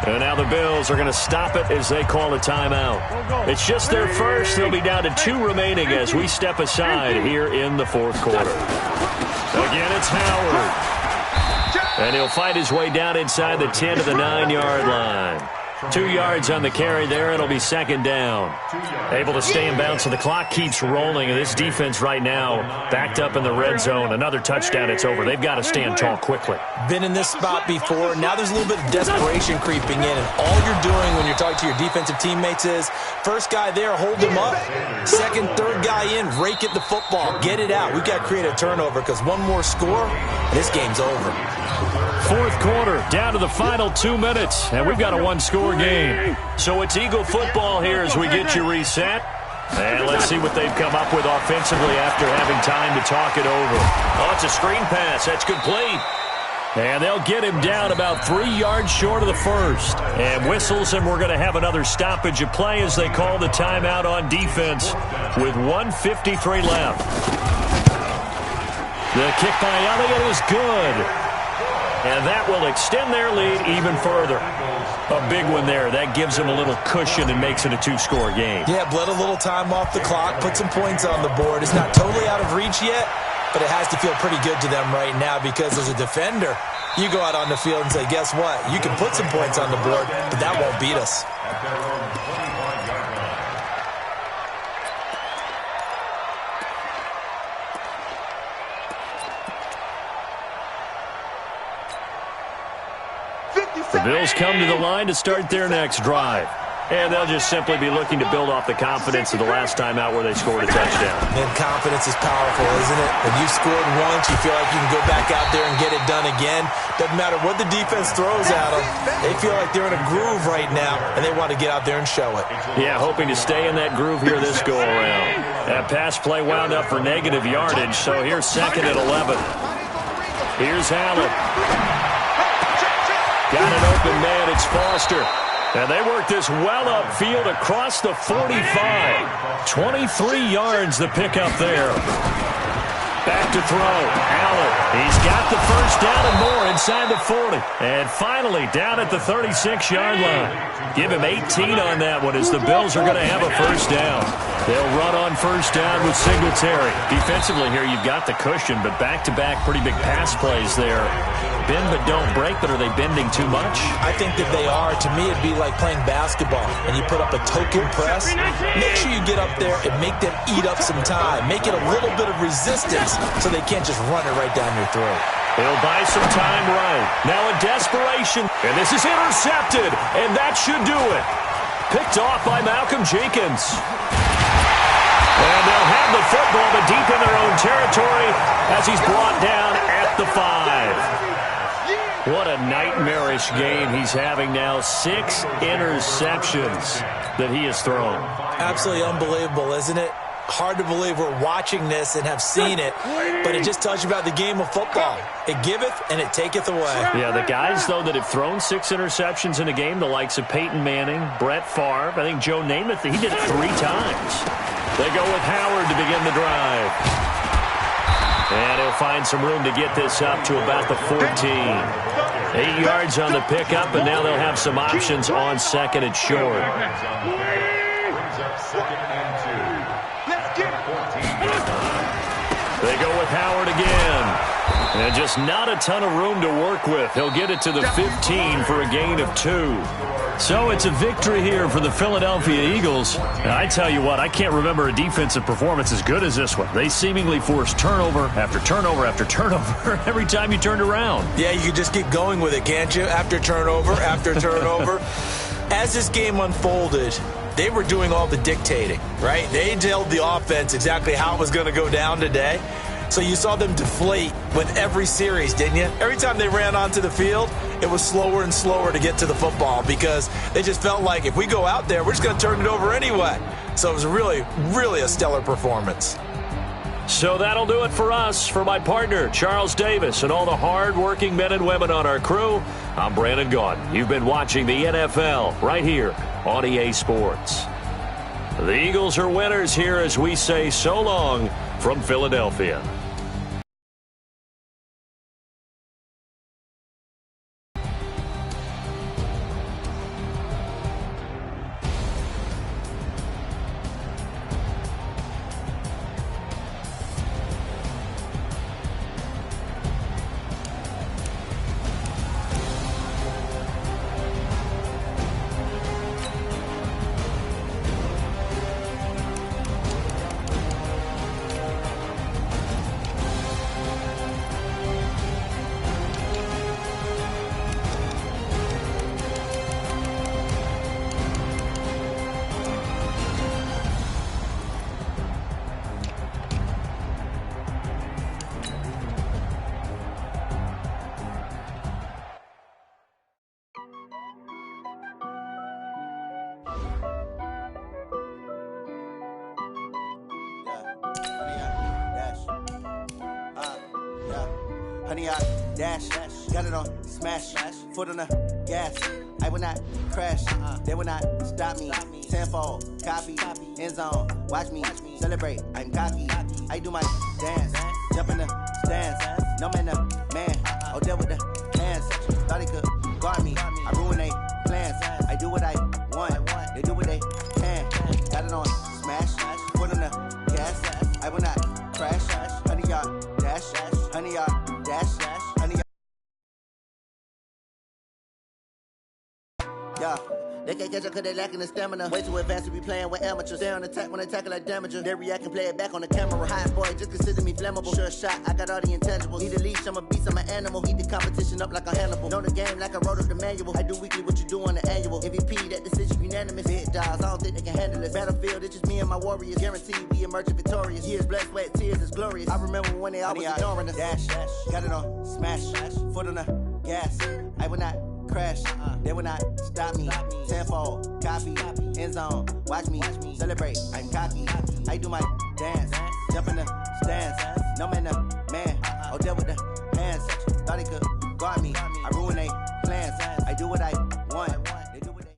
A: And now the Bills are going to stop it as they call a timeout. It's just their first. They'll be down to 2 remaining as we step aside here in the 4th quarter. Again, it's Howard. And he'll fight his way down inside the 10 to the 9-yard line. 2 yards on the carry there. It'll be 2nd down. Able to stay in bounds, so the clock keeps rolling. And this defense right now backed up in the red zone. Another touchdown, it's over. They've got to stand tall quickly.
C: Been in this spot before. Now there's a little bit of desperation creeping in. And all you're doing when you're talking to your defensive teammates is, first guy there, hold him up. Second, third guy in, rake at the football. Get it out. We've got to create a turnover because one more score, this game's over.
A: fourth quarter, down to the final 2 minutes, and we've got a one-score game. So it's Eagle football here as we get you reset. And let's see what they've come up with offensively after having time to talk it over. Oh, it's a screen pass. That's complete. And they'll get him down about 3 yards short of the first. And whistles, and we're going to have another stoppage of play as they call the timeout on defense with 1:53 left. The kick by Elliott is good. And that will extend their lead even further. A big one there. That gives them a little cushion and makes it a 2-score game.
C: Yeah, bled a little time off the clock, put some points on the board. It's not totally out of reach yet, but it has to feel pretty good to them right now because as a defender, you go out on the field and say, guess what? You can put some points on the board, but that won't beat us.
B: At their own 25-yard line.
A: The Bills come to the line to start their next drive. And they'll just simply be looking to build off the confidence of the last time out where they scored a touchdown.
C: And confidence is powerful, isn't it? When you scored once, you feel like you can go back out there and get it done again. Doesn't matter what the defense throws at them. They feel like they're in a groove right now, and they want to get out there and show it.
A: Yeah, hoping to stay in that groove here this go-around. That pass play wound up for negative yardage, so here's second and 11. Here's Allen. Got an open man. It's Foster. And they work this well upfield across the 45. 23 yards the pickup there. Back to throw. Allen. He's got the first down and more inside the 40. And finally down at the 36-yard line. Give him 18 on that one as the Bills are going to have a first down. They'll run on first down with Singletary. Defensively here, you've got the cushion, but back-to-back pretty big pass plays there. Bend but don't break, but are they bending too much?
C: I think that they are. To me, it'd be like playing basketball, and you put up a token press. Make sure you get up there and make them eat up some time. Make it a little bit of resistance so they can't just run it right down your throat.
A: He'll buy some time right. Now a desperation, and this is intercepted, and that should do it. Picked off by Malcolm Jenkins. And they'll have the football, but deep in their own territory as he's brought down at the 5. What a nightmarish game he's having now. 6 interceptions that he has thrown.
C: Absolutely unbelievable, isn't it? Hard to believe we're watching this and have seen it, but it just tells you about the game of football. It giveth and it taketh away.
A: Yeah, the guys, though, that have thrown 6 interceptions in a game, the likes of Peyton Manning, Brett Favre, I think Joe Namath, he did it 3 times. They go with Howard to begin the drive. And he'll find some room to get this up to about the 14. 8 yards on the pickup, and now they'll have some options on second and short. They go with Howard again. And just not a ton of room to work with. He'll get it to the 15 for a gain of 2. So it's a victory here for the Philadelphia Eagles. And I tell you what, I can't remember a defensive performance as good as this one. They seemingly forced turnover after turnover after turnover every time you turned around.
C: Yeah, you could just keep going with it, can't you? After turnover, after turnover. As this game unfolded, they were doing all the dictating, right? They told the offense exactly how it was going to go down today. So you saw them deflate with every series, didn't you? Every time they ran onto the field, it was slower and slower to get to the football because they just felt like if we go out there, we're just going to turn it over anyway. So it was really, really a stellar performance.
A: So that'll do it for us. For my partner, Charles Davis, and all the hard-working men and women on our crew, I'm Brandon Gaudin. You've been watching the NFL right here on EA Sports. The Eagles are winners here as we say so long from Philadelphia.
K: Honey, I dash, got it on smash, foot on the gas. I will not crash, they will not stop me. Tenfold, copy, end zone, watch me celebrate. I'm cocky, I do my dance, jump in the stands. No man, man, oh, there with the hands. Thought he could guard me, I ruin they plans. I do what I want, they do what they can. Got it on smash, foot on the gas. I will not crash, honey, y'all dash, honey, y'all dash, honey, yeah. They can't catch up cause they lacking the stamina. Way too advanced to be playing with amateurs. Stay on attack when they tackle like damager. They react and play it back on the camera. Hot boy, just consider me flammable. Sure shot, I got all the intangibles. Need a leash, I'm a beast, I'm an animal. Eat the competition up like a Hannibal. Know the game like I wrote up the manual. I do weekly what you do on the annual. MVP, that decision unanimous. Big dogs, I don't think they can handle this. Battlefield, it's just me and my warriors. Guaranteed we emerging victorious. Years, blood, sweat, tears, it's glorious. I remember when they always ignoring us. Dash, got it on smash, foot on the gas. I will not crash, they will not stop me. Tenfold, copy, end zone, watch me celebrate. I'm cocky, I do my dance, jump in the stands. No man, man, oh, there with the hands. Thought he could guard me, I ruin they plans. I do what I want, they do what they.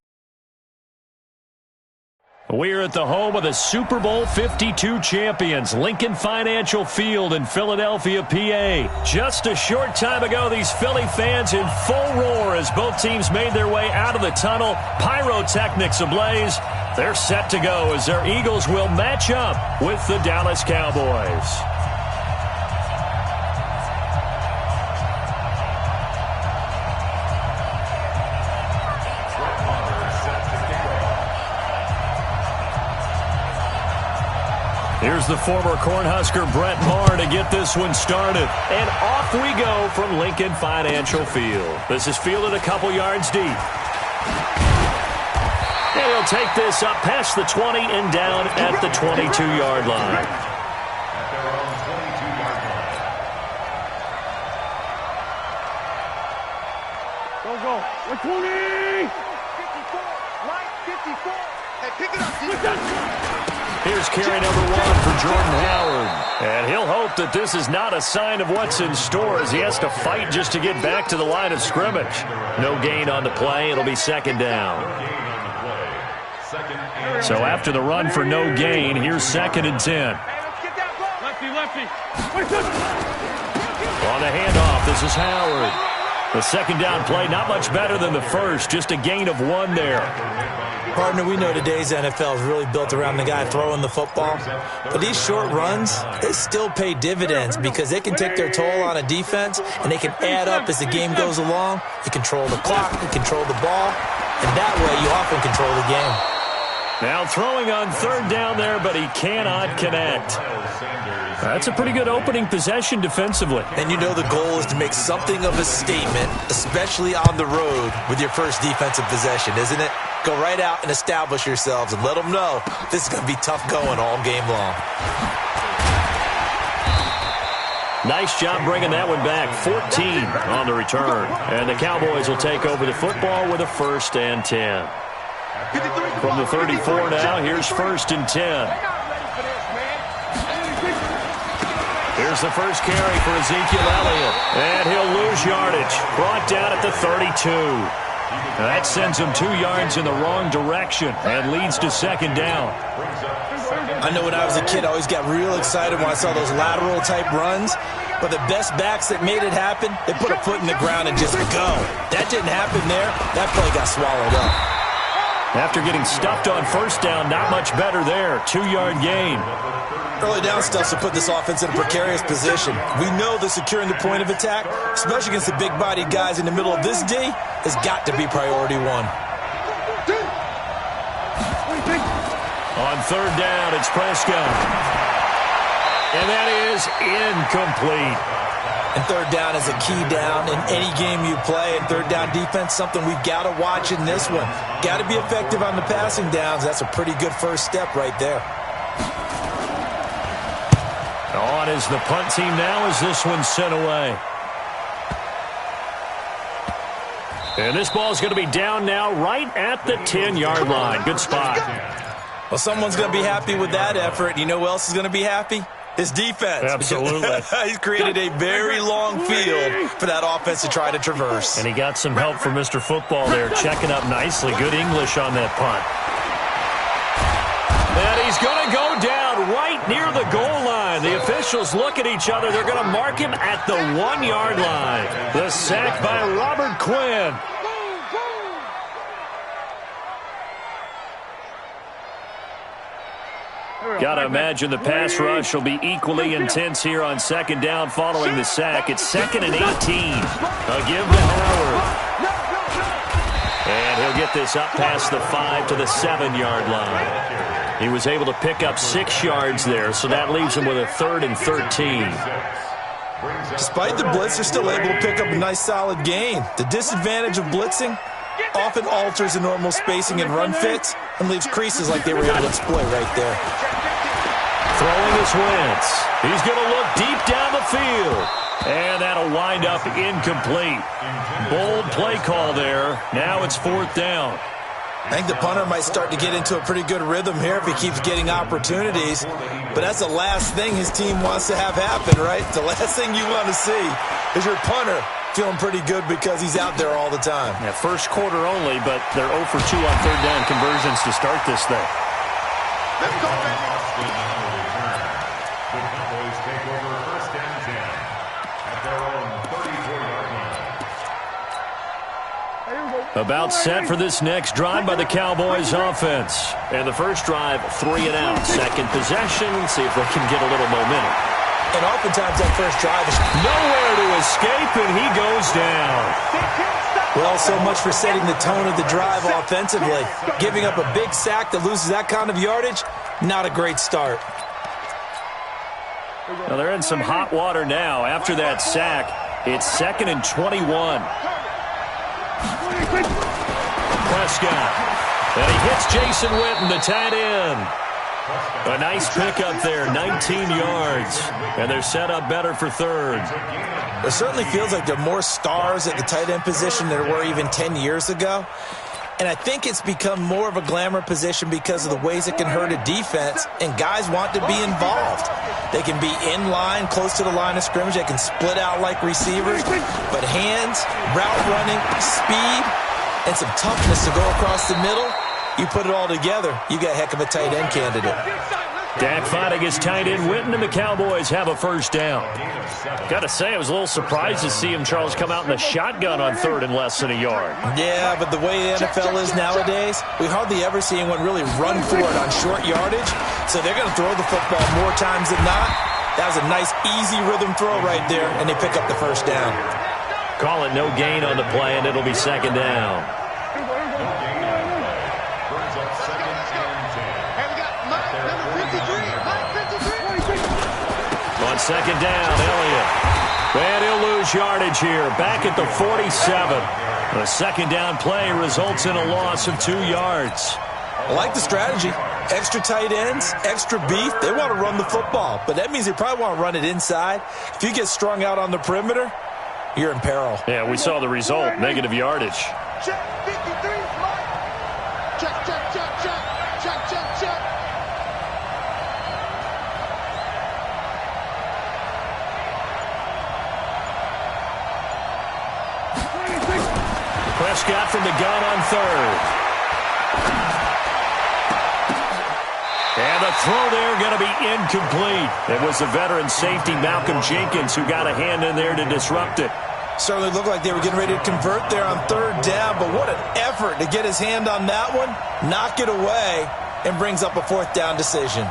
A: We're at the home of the Super Bowl 52 champions, Lincoln Financial Field in Philadelphia, PA. Just a short time ago, these Philly fans in full roar as both teams made their way out of the tunnel. Pyrotechnics ablaze. They're set to go as their Eagles will match up with the Dallas Cowboys. Here's the former Cornhusker Brett Maher to get this one started. And off we go from Lincoln Financial Field. This is fielded a couple yards deep. And he'll take this up past the 20 and down at the 22-yard line.
B: At their own 22-yard line.
J: Go. 120!
F: 54. Hey, pick it up, defense.
A: Here's carry number 1 for Jordan Howard. And he'll hope that this is not a sign of what's in store as he has to fight just to get back to the line of scrimmage. No gain on the play. It'll be second down. So after the run for no gain, here's 2nd and 10.
J: Lefty.
A: On the handoff, this is Howard. The second down play, not much better than the first, just a gain of 1 there.
C: Partner, we know today's NFL is really built around the guy throwing the football. But these short runs, they still pay dividends because they can take their toll on a defense and they can add up as the game goes along. You control the clock, you control the ball, and that way you often control the game.
A: Now throwing on 3rd down there, but he cannot connect. That's a pretty good opening possession defensively.
C: And you know the goal is to make something of a statement, especially on the road with your first defensive possession, isn't it? Go right out and establish yourselves and let them know this is going to be tough going all game long.
A: Nice job bringing that one back. 14 on the return. And the Cowboys will take over the football with a 1st and 10. From the 34 now, here's 1st and 10. Here's the first carry for Ezekiel Elliott. And he'll lose yardage. Brought down at the 32. That sends him 2 yards in the wrong direction and leads to 2nd down.
C: I know when I was a kid, I always got real excited when I saw those lateral-type runs. But the best backs that made it happen, they put a foot in the ground and just go. That didn't happen there. That play got swallowed up.
A: After getting stuffed on 1st down, not much better there. 2-yard gain.
C: Early down stuffs to put this offense in a precarious position. We know that securing the point of attack, especially against the big-bodied guys in the middle of this D, has got to be priority 1.
A: On 3rd down, it's Prescott. And that is incomplete.
C: And 3rd down is a key down in any game you play. And 3rd down defense, something we've got to watch in this one. Got to be effective on the passing downs. That's a pretty good first step right there.
A: On is the punt team now as this one's sent away. And this ball is going to be down now right at the 10-yard line. Good spot.
C: Well, someone's going to be happy with that effort. You know who else is going to be happy? His defense.
A: Absolutely.
C: He's created a very long field for that offense to try to traverse.
A: And he got some help from Mr. Football there, checking up nicely. Good English on that punt. And he's going to go down right near the goal line. The officials look at each other. They're going to mark him at the 1-yard line. The sack by Robert Quinn. Got to imagine the pass rush will be equally intense here on second down following the sack. It's 2nd and 18. A give to Howard. And he'll get this up past the 5 to the 7-yard line. He was able to pick up 6 yards there, so that leaves him with a 3rd and 13.
C: Despite the blitz, they're still able to pick up a nice solid gain. The disadvantage of blitzing often alters the normal spacing and run fits and leaves creases like they were able to exploit right there.
A: Throwing his Wentz. He's going to look deep down the field. And that'll wind up incomplete. Bold play call there. Now it's 4th down.
C: I think the punter might start to get into a pretty good rhythm here if he keeps getting opportunities. But that's the last thing his team wants to have happen, right? The last thing you want to see is your punter feeling pretty good because he's out there all the time.
A: Yeah, first quarter only, but they're 0 for 2 on 3rd down conversions to start this thing.
B: Let's go, baby. The Cowboys take over 1st and 10 at their own 34-yard line.
A: About set for this next drive by the Cowboys offense. And the first drive, 3 and out. Second possession, see if they can get a little momentum.
C: And oftentimes that first drive is
A: nowhere to escape, and he goes down.
C: Well, so much for setting the tone of the drive offensively. Giving up a big sack that loses that kind of yardage, not a great start.
A: Well, they're in some hot water now. After that sack, it's 2nd and 21. Prescott. And he hits Jason Witten, the tight end. A nice pickup there, 19 yards. And they're set up better for 3rd.
C: It certainly feels like there are more stars at the tight end position than there were even 10 years ago. And I think it's become more of a glamour position because of the ways it can hurt a defense, and guys want to be involved. They can be in line, close to the line of scrimmage. They can split out like receivers. But hands, route running, speed, and some toughness to go across the middle, you put it all together, you got a heck of a tight end candidate.
A: Dak fighting his tight end Witten, and the Cowboys have a first down. Got to say, I was a little surprised to see him, Charles, come out in the shotgun on 3rd and less than a yard.
C: Yeah, but the way the NFL is nowadays, we hardly ever see anyone really run for it on short yardage. So they're going to throw the football more times than not. That was a nice, easy rhythm throw right there, and they pick up the first down.
A: Call it no gain on the play, and it'll be 2nd down. On 2nd down, Elliott. And he'll lose yardage here. Back at the 47. The 2nd down play results in a loss of 2 yards.
C: I like the strategy. Extra tight ends, extra beef. They want to run the football, but that means they probably want to run it inside. If you get strung out on the perimeter, you're in peril.
A: Yeah, we saw the result. Negative yardage.
F: Check 53. Check, check, check, check. Check, check, check.
A: Prescott from the gun on 3rd. And the throw there going to be incomplete. It was the veteran safety Malcolm Jenkins who got a hand in there to disrupt it.
C: Certainly looked like they were getting ready to convert there on 3rd down, but what an effort to get his hand on that one, knock it away, and brings up a 4th down decision.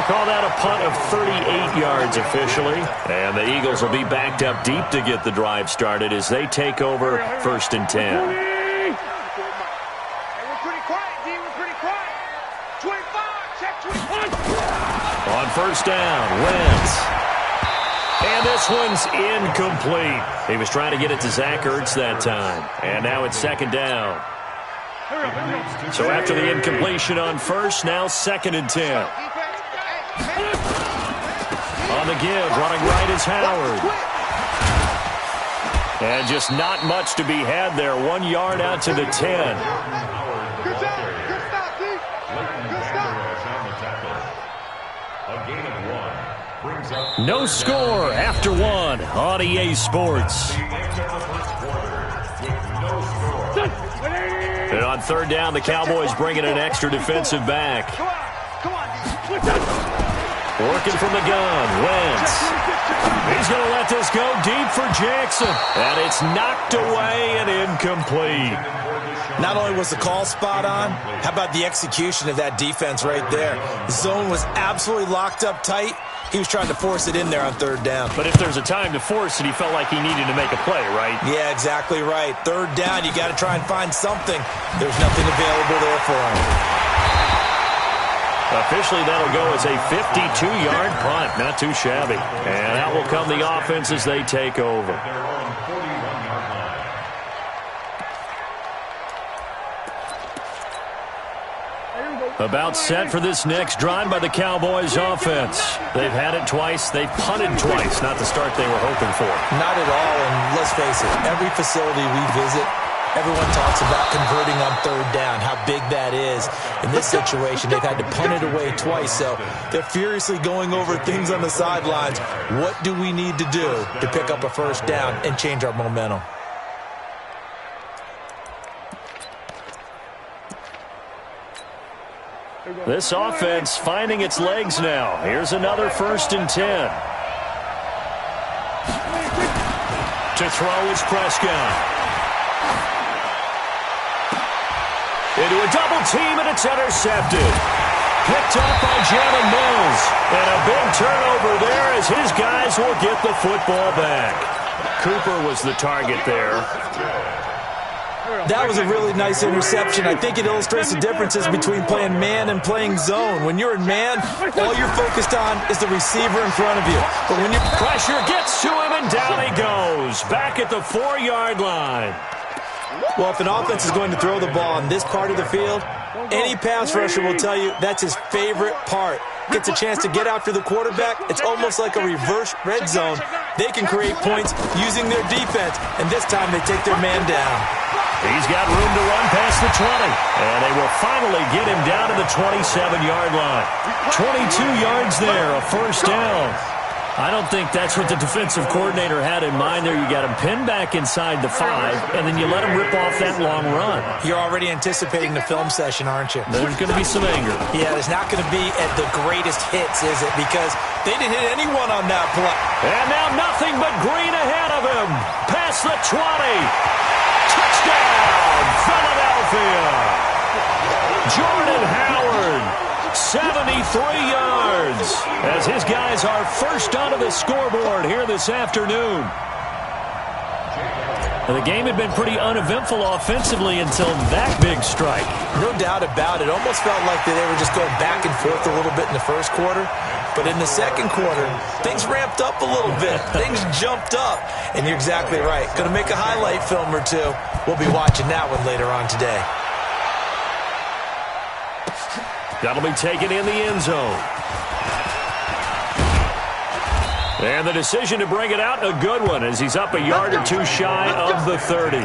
A: Call that a punt of 38 yards officially. And the Eagles will be backed up deep to get the drive started as they take over 1st and 10.
F: We're pretty quiet, D. We're pretty quiet. 25. Check 25.
A: On 1st down, Wentz. And this one's incomplete. He was trying to get it to Zach Ertz that time. And now it's second down. So after the incompletion on first, now 2nd and 10. On the give, running right is Howard. And just not much to be had there. 1 yard out to the 10. No score after 1 on EA Sports. And on 3rd down, the Cowboys bring in an extra defensive back. Working from the gun, Wentz. He's going to let this go deep for Jackson. And it's knocked away and incomplete.
C: Not only was the call spot on, how about the execution of that defense right there? The zone was absolutely locked up tight. He was trying to force it in there on 3rd down.
A: But if there's a time to force it, he felt like he needed to make a play, right?
C: Yeah, exactly right. 3rd down, you got to try and find something. There's nothing available there for him.
A: Officially, that'll go as a 52-yard punt. Not too shabby. And out will come the offense as they take over. About set for this next drive by the Cowboys offense. They've had it twice. They've punted twice. Not the start they were hoping for.
C: Not at all, and let's face it, every facility we visit, everyone talks about converting on 3rd down, how big that is. In this situation, they've had to punt it away twice, so they're furiously going over things on the sidelines. What do we need to do to pick up a 1st down and change our momentum?
A: This offense finding its legs now. Here's another 1st and 10. To throw is Prescott. Into a double team, and it's intercepted. Picked up by Jalen Mills. And a big turnover there as his guys will get the football back. Cooper was the target there.
C: That was a really nice interception. I think it illustrates the differences between playing man and playing zone. When you're in man, all you're focused on is the receiver in front of you. But when
A: pressure gets to him, and down he goes. Back at the 4-yard line.
C: Well, if an offense is going to throw the ball on this part of the field, any pass rusher will tell you that's his favorite part. Gets a chance to get after the quarterback. It's almost like a reverse red zone. They can create points using their defense, and this time they take their man down.
A: He's got room to run past the 20, and they will finally get him down to the 27-yard line. 22 yards there, a 1st down. I don't think that's what the defensive coordinator had in mind there. You got him pinned back inside the 5, and then you let him rip off that long run.
C: You're already anticipating the film session, aren't you?
A: There's going to be some anger.
C: Yeah, there's not going to be at the greatest hits, is it? Because they didn't hit anyone on that play.
A: And now nothing but green ahead of him. Past the 20. Touchdown, Philadelphia. Jordan Howard, 73 yards, as his guys are first onto the scoreboard here this afternoon. The game had been pretty uneventful offensively until that big strike.
C: No doubt about it. Almost felt like they were just going back and forth a little bit in the 1st quarter. But in the 2nd quarter, things ramped up a little bit. Things jumped up. And you're exactly right. Going to make a highlight film or two. We'll be watching that one later on today.
A: That'll be taken in the end zone. And the decision to bring it out, a good one, as he's up a yard or two shy of the 30.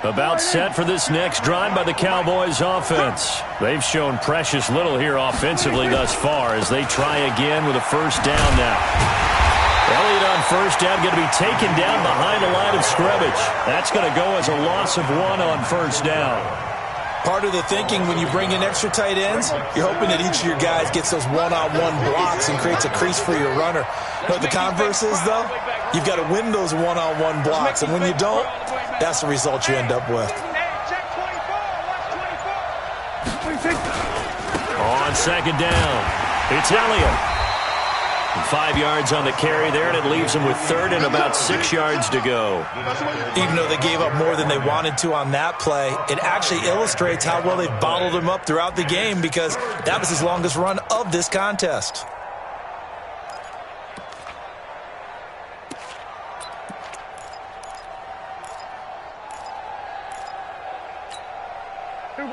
A: About set for this next drive by the Cowboys offense. They've shown precious little here offensively thus far as they try again with a 1st down now. Elliott on 1st down, going to be taken down behind the line of scrimmage. That's going to go as a loss of 1 on 1st down.
C: Part of the thinking when you bring in extra tight ends, you're hoping that each of your guys gets those one-on-one blocks and creates a crease for your runner. But the converse is, though, you've got to win those one-on-one blocks. And when you don't, that's the result you end up with.
A: On 2nd down, it's Elliott. 5 yards on the carry there, and it leaves them with third and about 6 yards to go.
C: Even though they gave up more than they wanted to on that play, it actually illustrates how well they bottled them up throughout the game, because that was his longest run of this contest.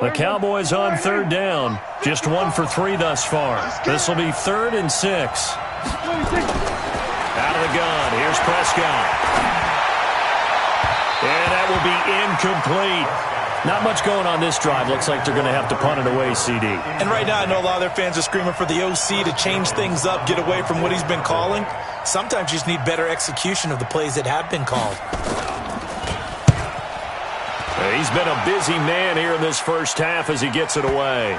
A: The Cowboys on third down. Just 1 for 3 thus far. This will be 3rd and 6. Out of the gun. Here's Prescott. And that will be incomplete. Not much going on this drive. Looks like they're going to have to punt it away, CD.
C: And right now I know a lot of their fans are screaming for the OC to change things up, get away from what he's been calling. Sometimes you just need better execution of the plays that have been called.
A: He's been a busy man here in this first half as he gets it away.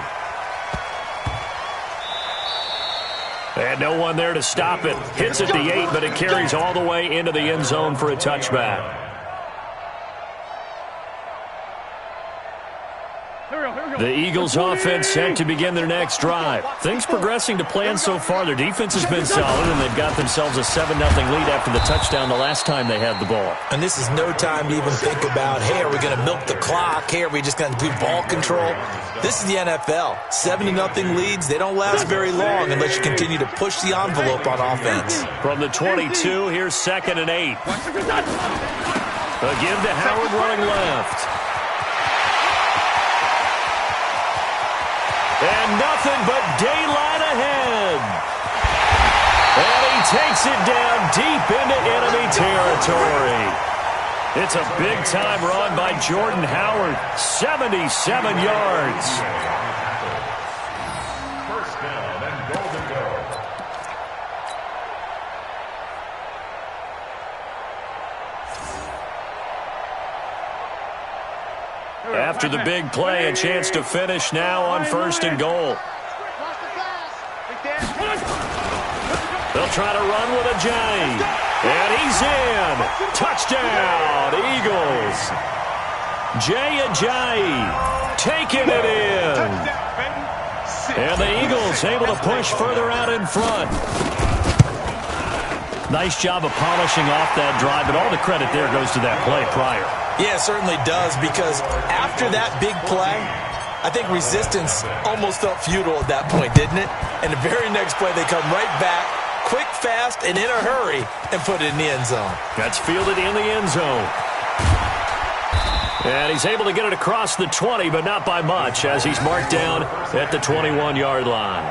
A: And no one there to stop it. Hits at the 8, but it carries all the way into the end zone for a touchback. The Eagles offense set to begin their next drive. Things progressing to plan so far. Their defense has been solid, and they've got themselves a 7-0 lead after the touchdown the last time they had the ball.
C: And this is no time to even think about, hey, are we going to milk the clock? Hey, are we just going to do ball control? This is the NFL. 7-0 leads, they don't last very long unless you continue to push the envelope on offense.
A: From the 22, here's 2nd and 8. A give to Howard running left. And nothing but daylight ahead. And he takes it down deep into enemy territory. It's a big-time run by Jordan Howard. 77 yards.
B: First down and goal to go.
A: After the big play, a chance to finish now on 1st and goal. They'll try to run with a J. And he's in. Touchdown, Eagles. Jay Ajayi taking it in. And the Eagles able to push further out in front. Nice job of polishing off that drive, but all the credit there goes to that play prior.
C: Yeah, it certainly does, because after that big play, I think resistance almost felt futile at that point, didn't it? And the very next play, they come right back, quick, fast, and in a hurry, and put it in the end zone.
A: That's fielded in the end zone. And he's able to get it across the 20, but not by much, as he's marked down at the 21-yard line.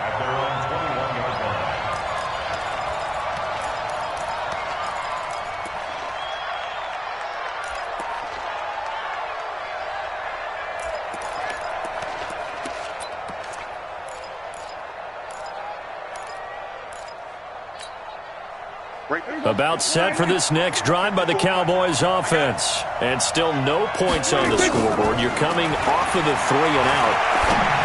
A: About set for this next drive by the Cowboys offense. And still no points on the scoreboard. You're coming off of the 3 and out.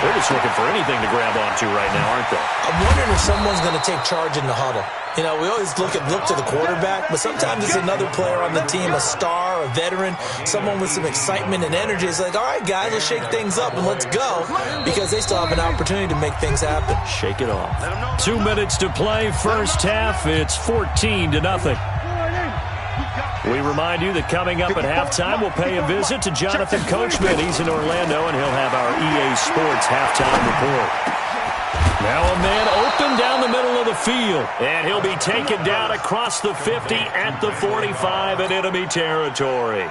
A: They're just looking for anything to grab onto right now, aren't they?
C: I'm wondering if someone's going to take charge in the huddle. You know, we always look to the quarterback, but sometimes it's another player on the team, a star, a veteran, someone with some excitement and energy. It's like, all right, guys, let's shake things up and let's go, because they still have an opportunity to make things happen.
A: Shake it off. 2 minutes to play, first half. It's 14-0. We remind you that coming up at halftime, we'll pay a visit to Jonathan Coachman. He's in Orlando, and he'll have our EA Sports halftime report. Now a man open down the middle of the field, and he'll be taken down across the 50 at the 45 in enemy territory.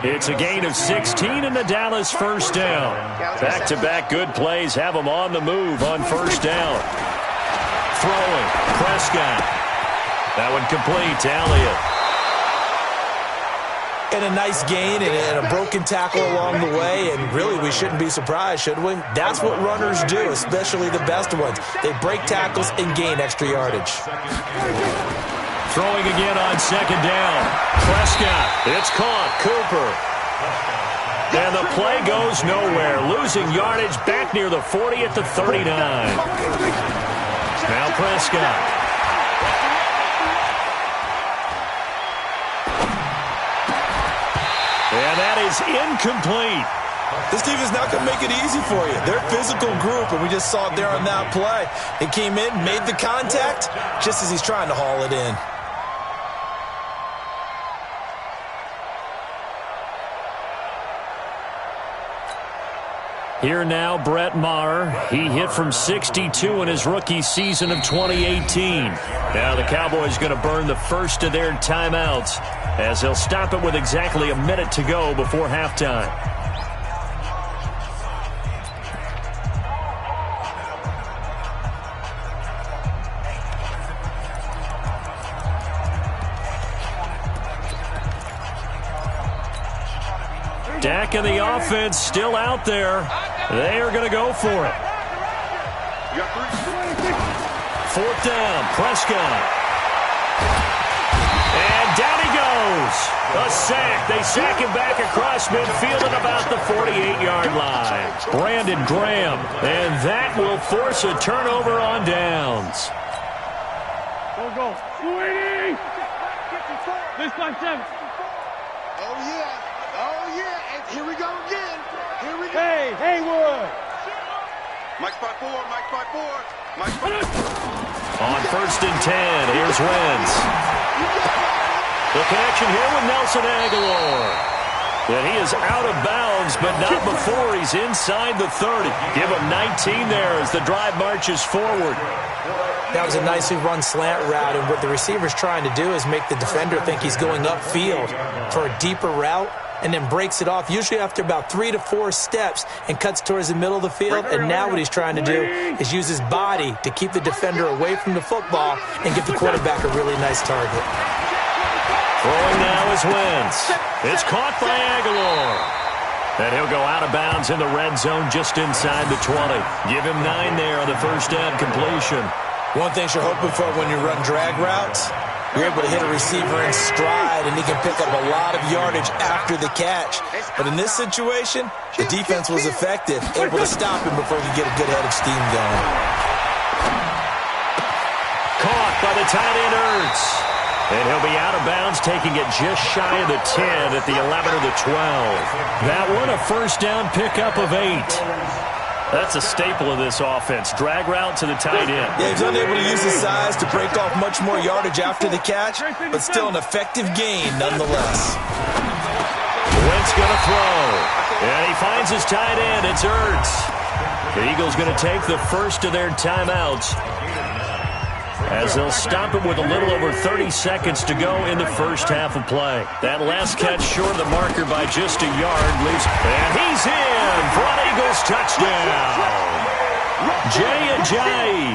A: It's a gain of 16 in the Dallas first down. Back-to-back good plays have them on the move on first down. Throwing, Prescott. That one complete to Elliott.
C: And a nice gain and a broken tackle along the way, and really we shouldn't be surprised, should we? That's what runners do, especially the best ones. They break tackles and gain extra yardage.
A: Throwing again on second down. Prescott, it's caught. Cooper. And the play goes nowhere. Losing yardage back near the 40 at the 39. Now Prescott. And that is incomplete.
C: This defense is not going to make it easy for you. They're a physical group, and we just saw it there on that play. He came in, made the contact, just as he's trying to haul it in.
A: Here now, Brett Maher. He hit from 62 in his rookie season of 2018. Now the Cowboys going to burn the first of their timeouts as they'll stop it with exactly a minute to go before halftime. Dak and the offense still out there. They are going to go for it. 4th down, Prescott. And down he goes. A sack. They sack him back across midfield at about the 48-yard line. Brandon Graham. And that will force a turnover on downs.
J: Go. 20. This time, 7.
F: Oh, yeah. Here we go again.
J: Hey, Haywood.
F: Mike spot 4.
A: On 1st and 10, here's Wentz. The connection here with Nelson Aguilar. And he is out of bounds, but not before he's inside the 30. Give him 19 there as the drive marches forward.
C: That was a nicely run slant route, and what the receiver's trying to do is make the defender think he's going upfield for a deeper route, and then breaks it off, usually after about 3 to 4 steps, and cuts towards the middle of the field. And now what he's trying to do is use his body to keep the defender away from the football and give the quarterback a really nice target.
A: Throwing now is Wentz. It's caught by Aguilar. And he'll go out of bounds in the red zone just inside the 20. Give him 9 there on the first down completion.
C: One thing you're hoping for when you run drag routes, you're able to hit a receiver in stride, and he can pick up a lot of yardage after the catch. But in this situation, the defense was effective, able to stop him before he could get a good head of steam going.
A: Caught by the tight end, Ertz. And he'll be out of bounds, taking it just shy of the 10 at the 11 or the 12. That one a first down pickup of 8. That's a staple of this offense. Drag route to the tight end.
C: Yeah, he's unable to use his size to break off much more yardage after the catch, but still an effective gain nonetheless.
A: Wentz going to throw. And he finds his tight end. It's Ertz. The Eagles going to take the first of their timeouts as they'll stop it with a little over 30 seconds to go in the first half of play. That last catch short of the marker by just a yard leaves. And he's in for an Eagles touchdown. Jay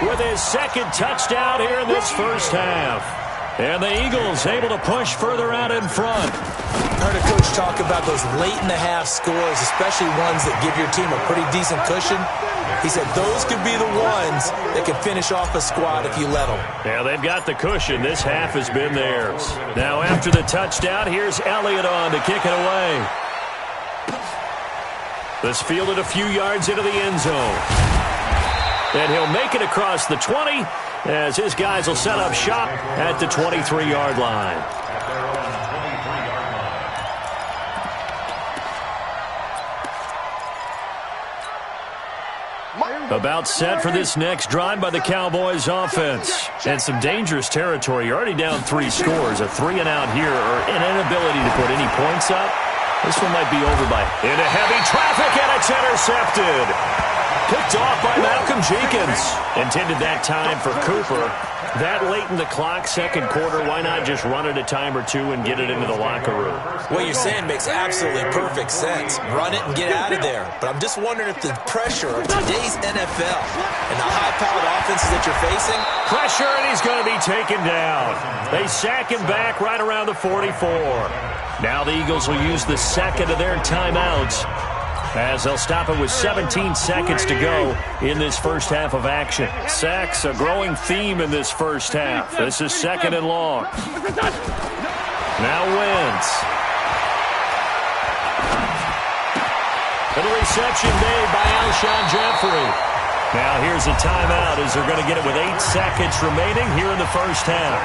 A: with his second touchdown here in this first half. And the Eagles able to push further out in front.
C: I heard a coach talk about those late-in-the-half scores, especially ones that give your team a pretty decent cushion. He said those could be the ones that can finish off a squad if you let them.
A: Yeah, they've got the cushion. This half has been theirs. Now after the touchdown, here's Elliott on to kick it away. This fielded a few yards into the end zone. And he'll make it across the 20 as his guys will set up shop at the 23-yard line. About set for this next drive by the Cowboys offense. And some dangerous territory. You're already down 3 scores. A 3-and-out here or an inability to put any points up. This one might be over by into heavy traffic, and it's intercepted. Picked off by Malcolm Jenkins. Intended that time for Cooper. That late in the clock, second quarter, why not just run it a time or two and get it into the locker room?
C: What you're saying makes absolutely perfect sense. Run it and get out of there. But I'm just wondering if the pressure of today's NFL and the high-powered offenses that you're facing.
A: Pressure, and he's going to be taken down. They sack him back right around the 44. Now the Eagles will use the second of their timeouts as they'll stop it with 17 seconds to go in this first half of action. Sacks, a growing theme in this first half. This is second and long. Now Wentz. And a reception made by Alshon Jeffrey. Now here's a timeout as they're going to get it with 8 seconds remaining here in the first half.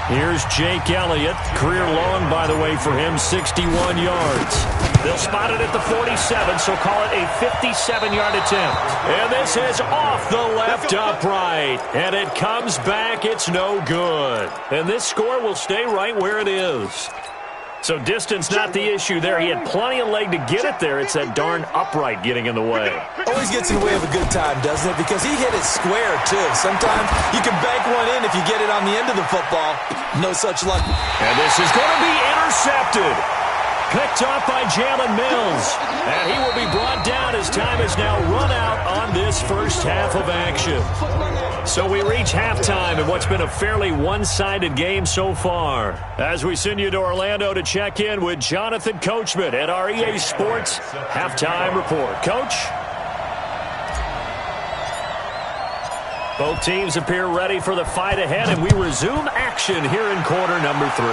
A: Here's Jake Elliott. Career long, by the way, for him, 61 yards. They'll spot it at the 47, so call it a 57-yard attempt. And this is off the left upright. And it comes back. It's no good. And this score will stay right where it is. So distance not the issue there. He had plenty of leg to get it there. It's that darn upright getting in the way.
C: Always gets in the way of a good time, doesn't it? Because he hit it square, too. Sometimes you can bank one in if you get it on the end of the football. No such luck.
A: And this is going to be intercepted. Picked off by Jalen Mills. And he will be brought down as time is now run out on this first half of action. So we reach halftime in what's been a fairly one-sided game so far. As we send you to Orlando to check in with Jonathan Coachman at our EA Sports Halftime Report. Coach? Both teams appear ready for the fight ahead, and we resume action here in quarter number 3.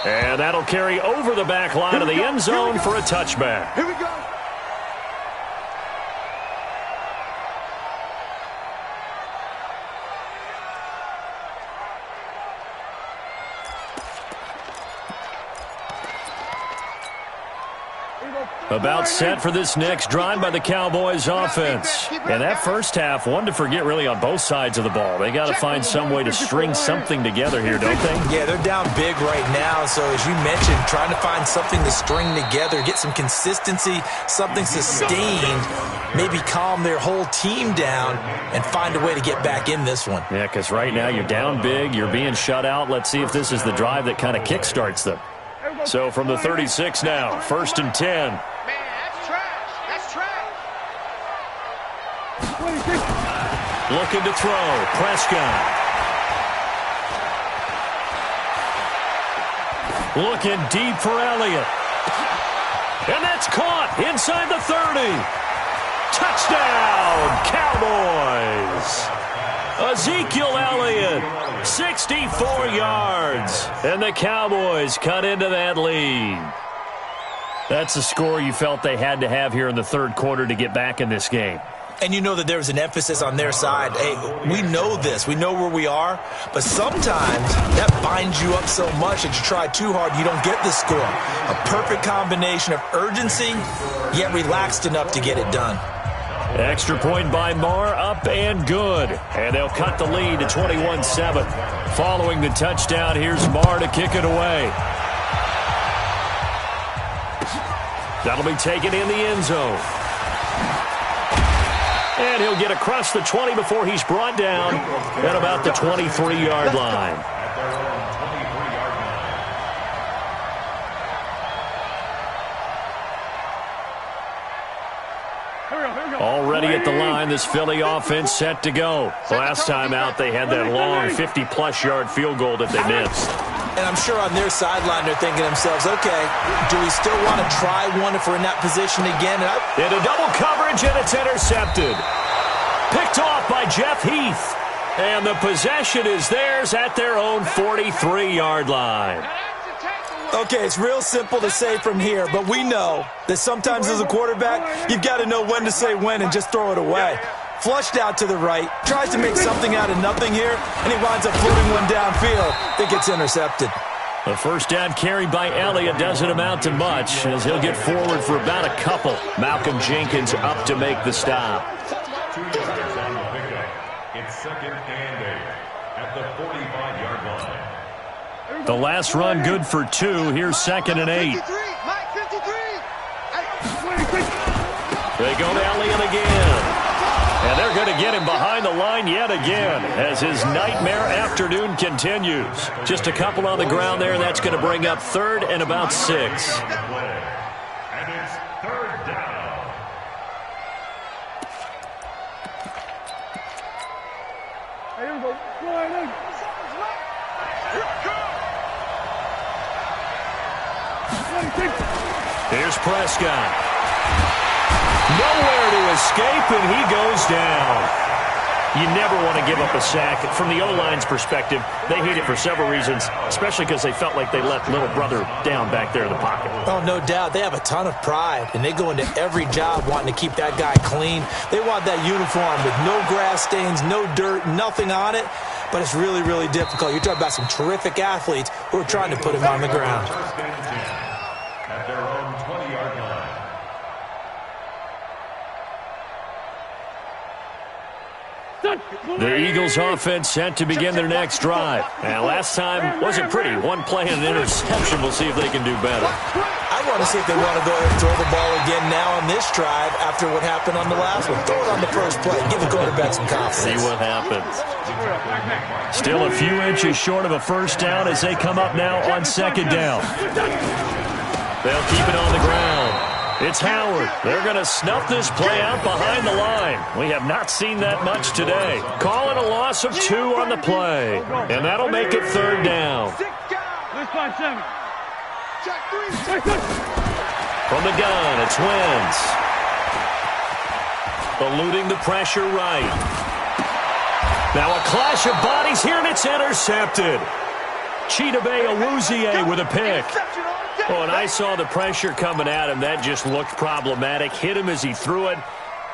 A: And that'll carry over the back line of the end zone for a touchback.
F: Here we go.
A: About set for this next drive by the Cowboys offense. And that first half, one to forget really on both sides of the ball. They got to find some way to string something together here, don't they?
C: Yeah, they're down big right now. So as you mentioned, trying to find something to string together, get some consistency, something sustained, maybe calm their whole team down and find a way to get back in this one.
A: Yeah, because right now you're down big, you're being shut out. Let's see if this is the drive that kind of kickstarts them. So from the 36 now, 1st and 10. Looking to throw. Prescott. Looking deep for Elliott. And that's caught inside the 30. Touchdown, Cowboys. Ezekiel Elliott, 64 yards. And the Cowboys cut into that lead. That's a score you felt they had to have here in the third quarter to get back in this game.
C: And you know that there's an emphasis on their side. Hey, we know this. We know where we are. But sometimes that binds you up so much that you try too hard, you don't get the score. A perfect combination of urgency, yet relaxed enough to get it done.
A: Extra point by Marr, up and good. And they'll cut the lead to 21-7. Following the touchdown, here's Marr to kick it away. That'll be taken in the end zone. And he'll get across the 20 before he's brought down at about the 23-yard line. Already at the line, this Philly offense set to go. Last time out, they had that long 50-plus yard field goal that they missed.
C: And I'm sure on their sideline they're thinking to themselves, okay, do we still want to try one if we're in that position again?
A: Into double coverage, and it's intercepted. Picked off by Jeff Heath. And the possession is theirs at their own 43-yard line.
C: Okay, it's real simple to say from here, but we know that sometimes as a quarterback, you've got to know when to say when and just throw it away. Flushed out to the right, tries to make something out of nothing here, and he winds up floating one downfield that gets intercepted.
A: The first down carry by Elliott doesn't amount to much as he'll get forward for about a couple. Malcolm Jenkins up to make the stop.
B: 2 yards on the pickup. It's 2nd and 8 at the 45-yard line.
A: The last run good for 2. Here's 2nd and 8. They go to Elliott again. And they're going to get him behind the line yet again as his nightmare afternoon continues. Just a couple on the ground there, and that's going to bring up 3rd and about 6.
B: And it's 3rd down.
J: Here we go.
A: Here's Prescott. Nowhere to escape, and he goes down. You never want to give up a sack. From the O-line's perspective, they hate it for several reasons, especially because they felt like they let little brother down back there in the pocket.
C: Oh, no doubt. They have a ton of pride, and they go into every job wanting to keep that guy clean. They want that uniform with no grass stains, no dirt, nothing on it. but it's really, really difficult. You're talking about some terrific athletes who are trying to put him on the ground.
B: First and 10 at their own 20-yard line.
A: The Eagles offense set to begin their next drive. And last time wasn't pretty. One play and an interception. We'll see if they can do better.
C: I want to see if they want to go ahead and throw the ball again now on this drive after what happened on the last one. Throw it on the first play. Give the quarterback some confidence.
A: See what happens. Still a few inches short of a first down as they come up now on second down. They'll keep it on the ground. It's Howard. They're going to snuff this play out behind the line. We have not seen that much today. Calling a loss of 2 on the play. And that'll make it third down. From the gun, it's Wentz. Eluding the pressure right. Now a clash of bodies here, and it's intercepted. Chidobe Awuzie with a pick. Oh, and I saw the pressure coming at him. That just looked problematic. Hit him as he threw it,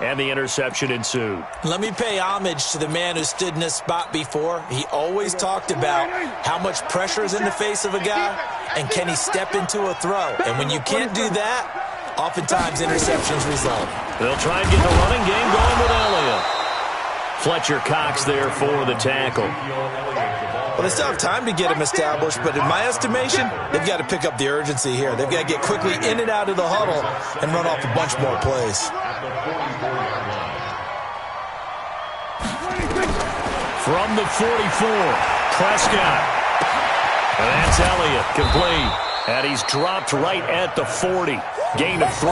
A: and the interception ensued.
C: Let me pay homage to the man who stood in this spot before. He always talked about how much pressure is in the face of a guy, and can he step into a throw. And when you can't do that, oftentimes interceptions result.
A: They'll try and get the running game going with Elliott. Fletcher Cox there for the tackle.
C: Well, they still have time to get him established, but in my estimation, they've got to pick up the urgency here. They've got to get quickly in and out of the huddle and run off a bunch more plays.
A: From the 44, Prescott. And that's Elliott, complete. And he's dropped right at the 40. Gain of 3.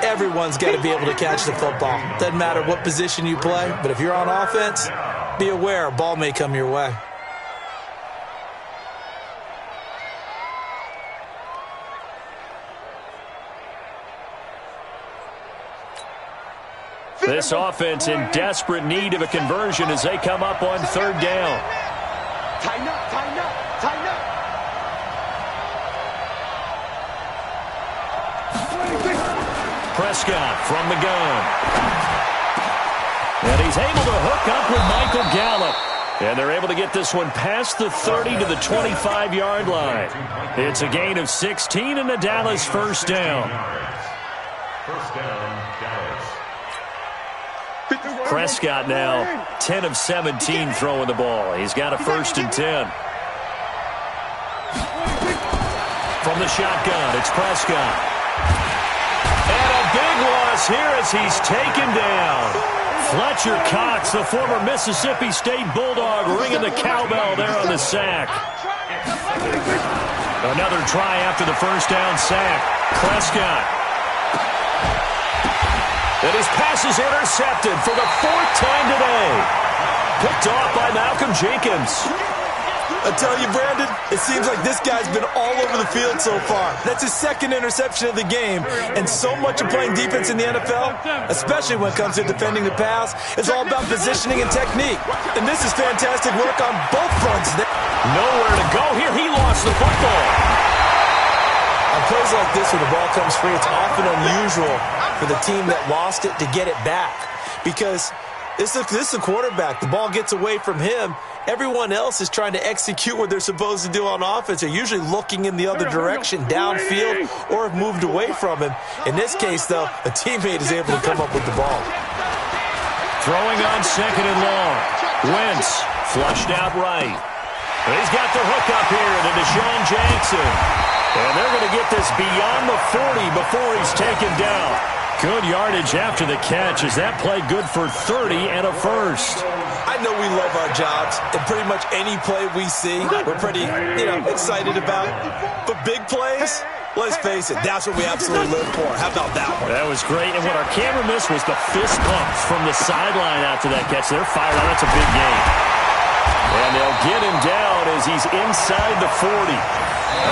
C: Everyone's got to be able to catch the football. Doesn't matter what position you play, but if you're on offense, be aware a ball may come your way.
A: This offense in desperate need of a conversion as they come up on third down.
J: Tighten up, tighten up, tighten up.
A: Prescott from the gun. And he's able to hook up with Michael Gallup. And they're able to get this one past the 30 to the 25-yard line. It's a gain of 16 and a Dallas first down.
B: First down, Dallas.
A: Prescott now 10 of 17 throwing the ball. He's got a first and 10. From the shotgun, it's Prescott. And a big loss here as he's taken down. Fletcher Cox, the former Mississippi State Bulldog, ringing the cowbell there on the sack. Another try after the first down sack. Prescott. And his pass is intercepted for the 4th time today. Picked off by Malcolm Jenkins.
C: I tell you, Brandon, it seems like this guy's been all over the field so far. That's his 2nd interception of the game. And so much of playing defense in the NFL, especially when it comes to defending the pass, is all about positioning and technique. And this is fantastic work on both fronts.
A: Nowhere to go here. He lost the football.
C: On plays like this, when the ball comes free, it's often unusual for the team that lost it to get it back. Because this is a quarterback. The ball gets away from him. Everyone else is trying to execute what they're supposed to do on offense. They're usually looking in the other direction, downfield, or have moved away from him. In this case, though, a teammate is able to come up with the ball.
A: Throwing on second and long. Wentz flushed out right. And he's got the hook up here to Deshaun Jackson. And they're going to get this beyond the 40 before he's taken down. Good yardage after the catch. Is that play good for 30 and a first?
C: I know we love our jobs, and pretty much any play we see, we're pretty, excited about. But big plays, let's face it, that's what we absolutely live for. How about that one?
A: That was great, and what our camera missed was the fist pumps from the sideline after that catch. They're fired out. That's a big gain. And they'll get him down as he's inside the 40.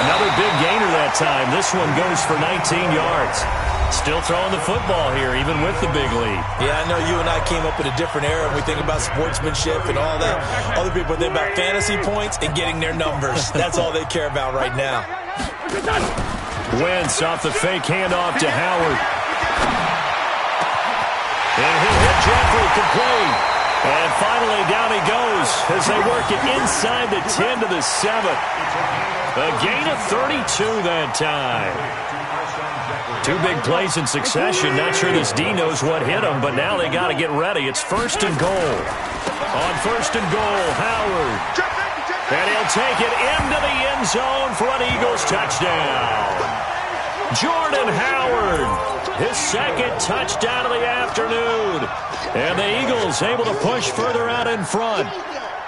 A: Another big gainer that time. This one goes for 19 yards. Still throwing the football here, even with the big lead.
C: Yeah, I know you and I came up in a different era, and we think about sportsmanship and all that. Other people think about fantasy points and getting their numbers. That's all they care about right now.
A: Wentz off the fake handoff to Howard. And he'll hit Jeffrey complete. And finally, down he goes as they work it inside the 10 to the 7. A gain of 32 that time. Two big plays in succession. Not sure this D knows what hit him, but now they got to get ready. It's 1st and goal. On 1st and goal, Howard. And he'll take it into the end zone for an Eagles touchdown. Jordan Howard, his 2nd touchdown of the afternoon. And the Eagles able to push further out in front.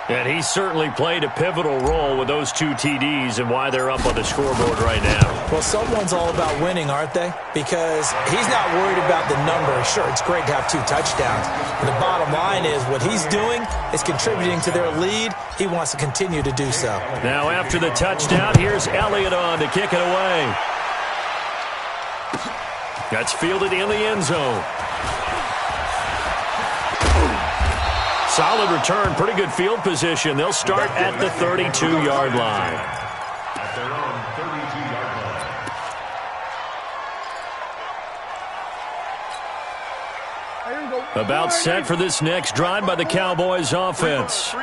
A: And he certainly played a pivotal role with those 2 TDs and why they're up on the scoreboard right now.
C: Well, someone's all about winning, aren't they? Because he's not worried about the number. Sure, it's great to have 2 touchdowns. But the bottom line is what he's doing is contributing to their lead. He wants to continue to do so.
A: Now after the touchdown, here's Elliott on to kick it away. That's fielded in the end zone. Solid return, pretty good field position. They'll start at the 32-yard line.
B: At their own 32-yard line.
A: About set for this next drive by the Cowboys offense.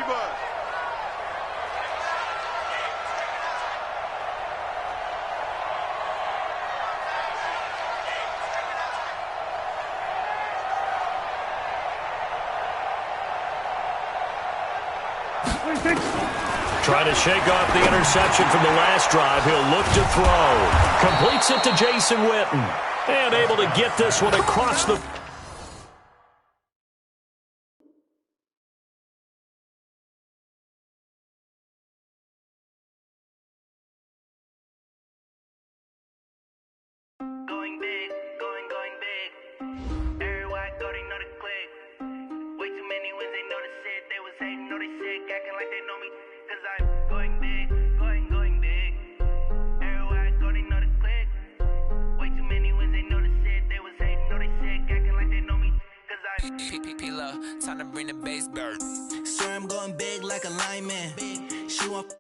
A: Trying to shake off the interception from the last drive. He'll look to throw. Completes it to Jason Witten. And able to get this one across the...
F: Going big, going big. Everywhere I go, they know the click. Way too many wins, they know the shit. They was hating, know they sick, acting like they know me. Cause I'm going big, going big. Everywhere I go, they know the click. Way too many wins, they know the shit. They was hating, know they sick, acting like they know me. Cause I'm
L: P-P-P-Love, time to bring the bass bird.
E: Swear I'm going big like a lineman. She want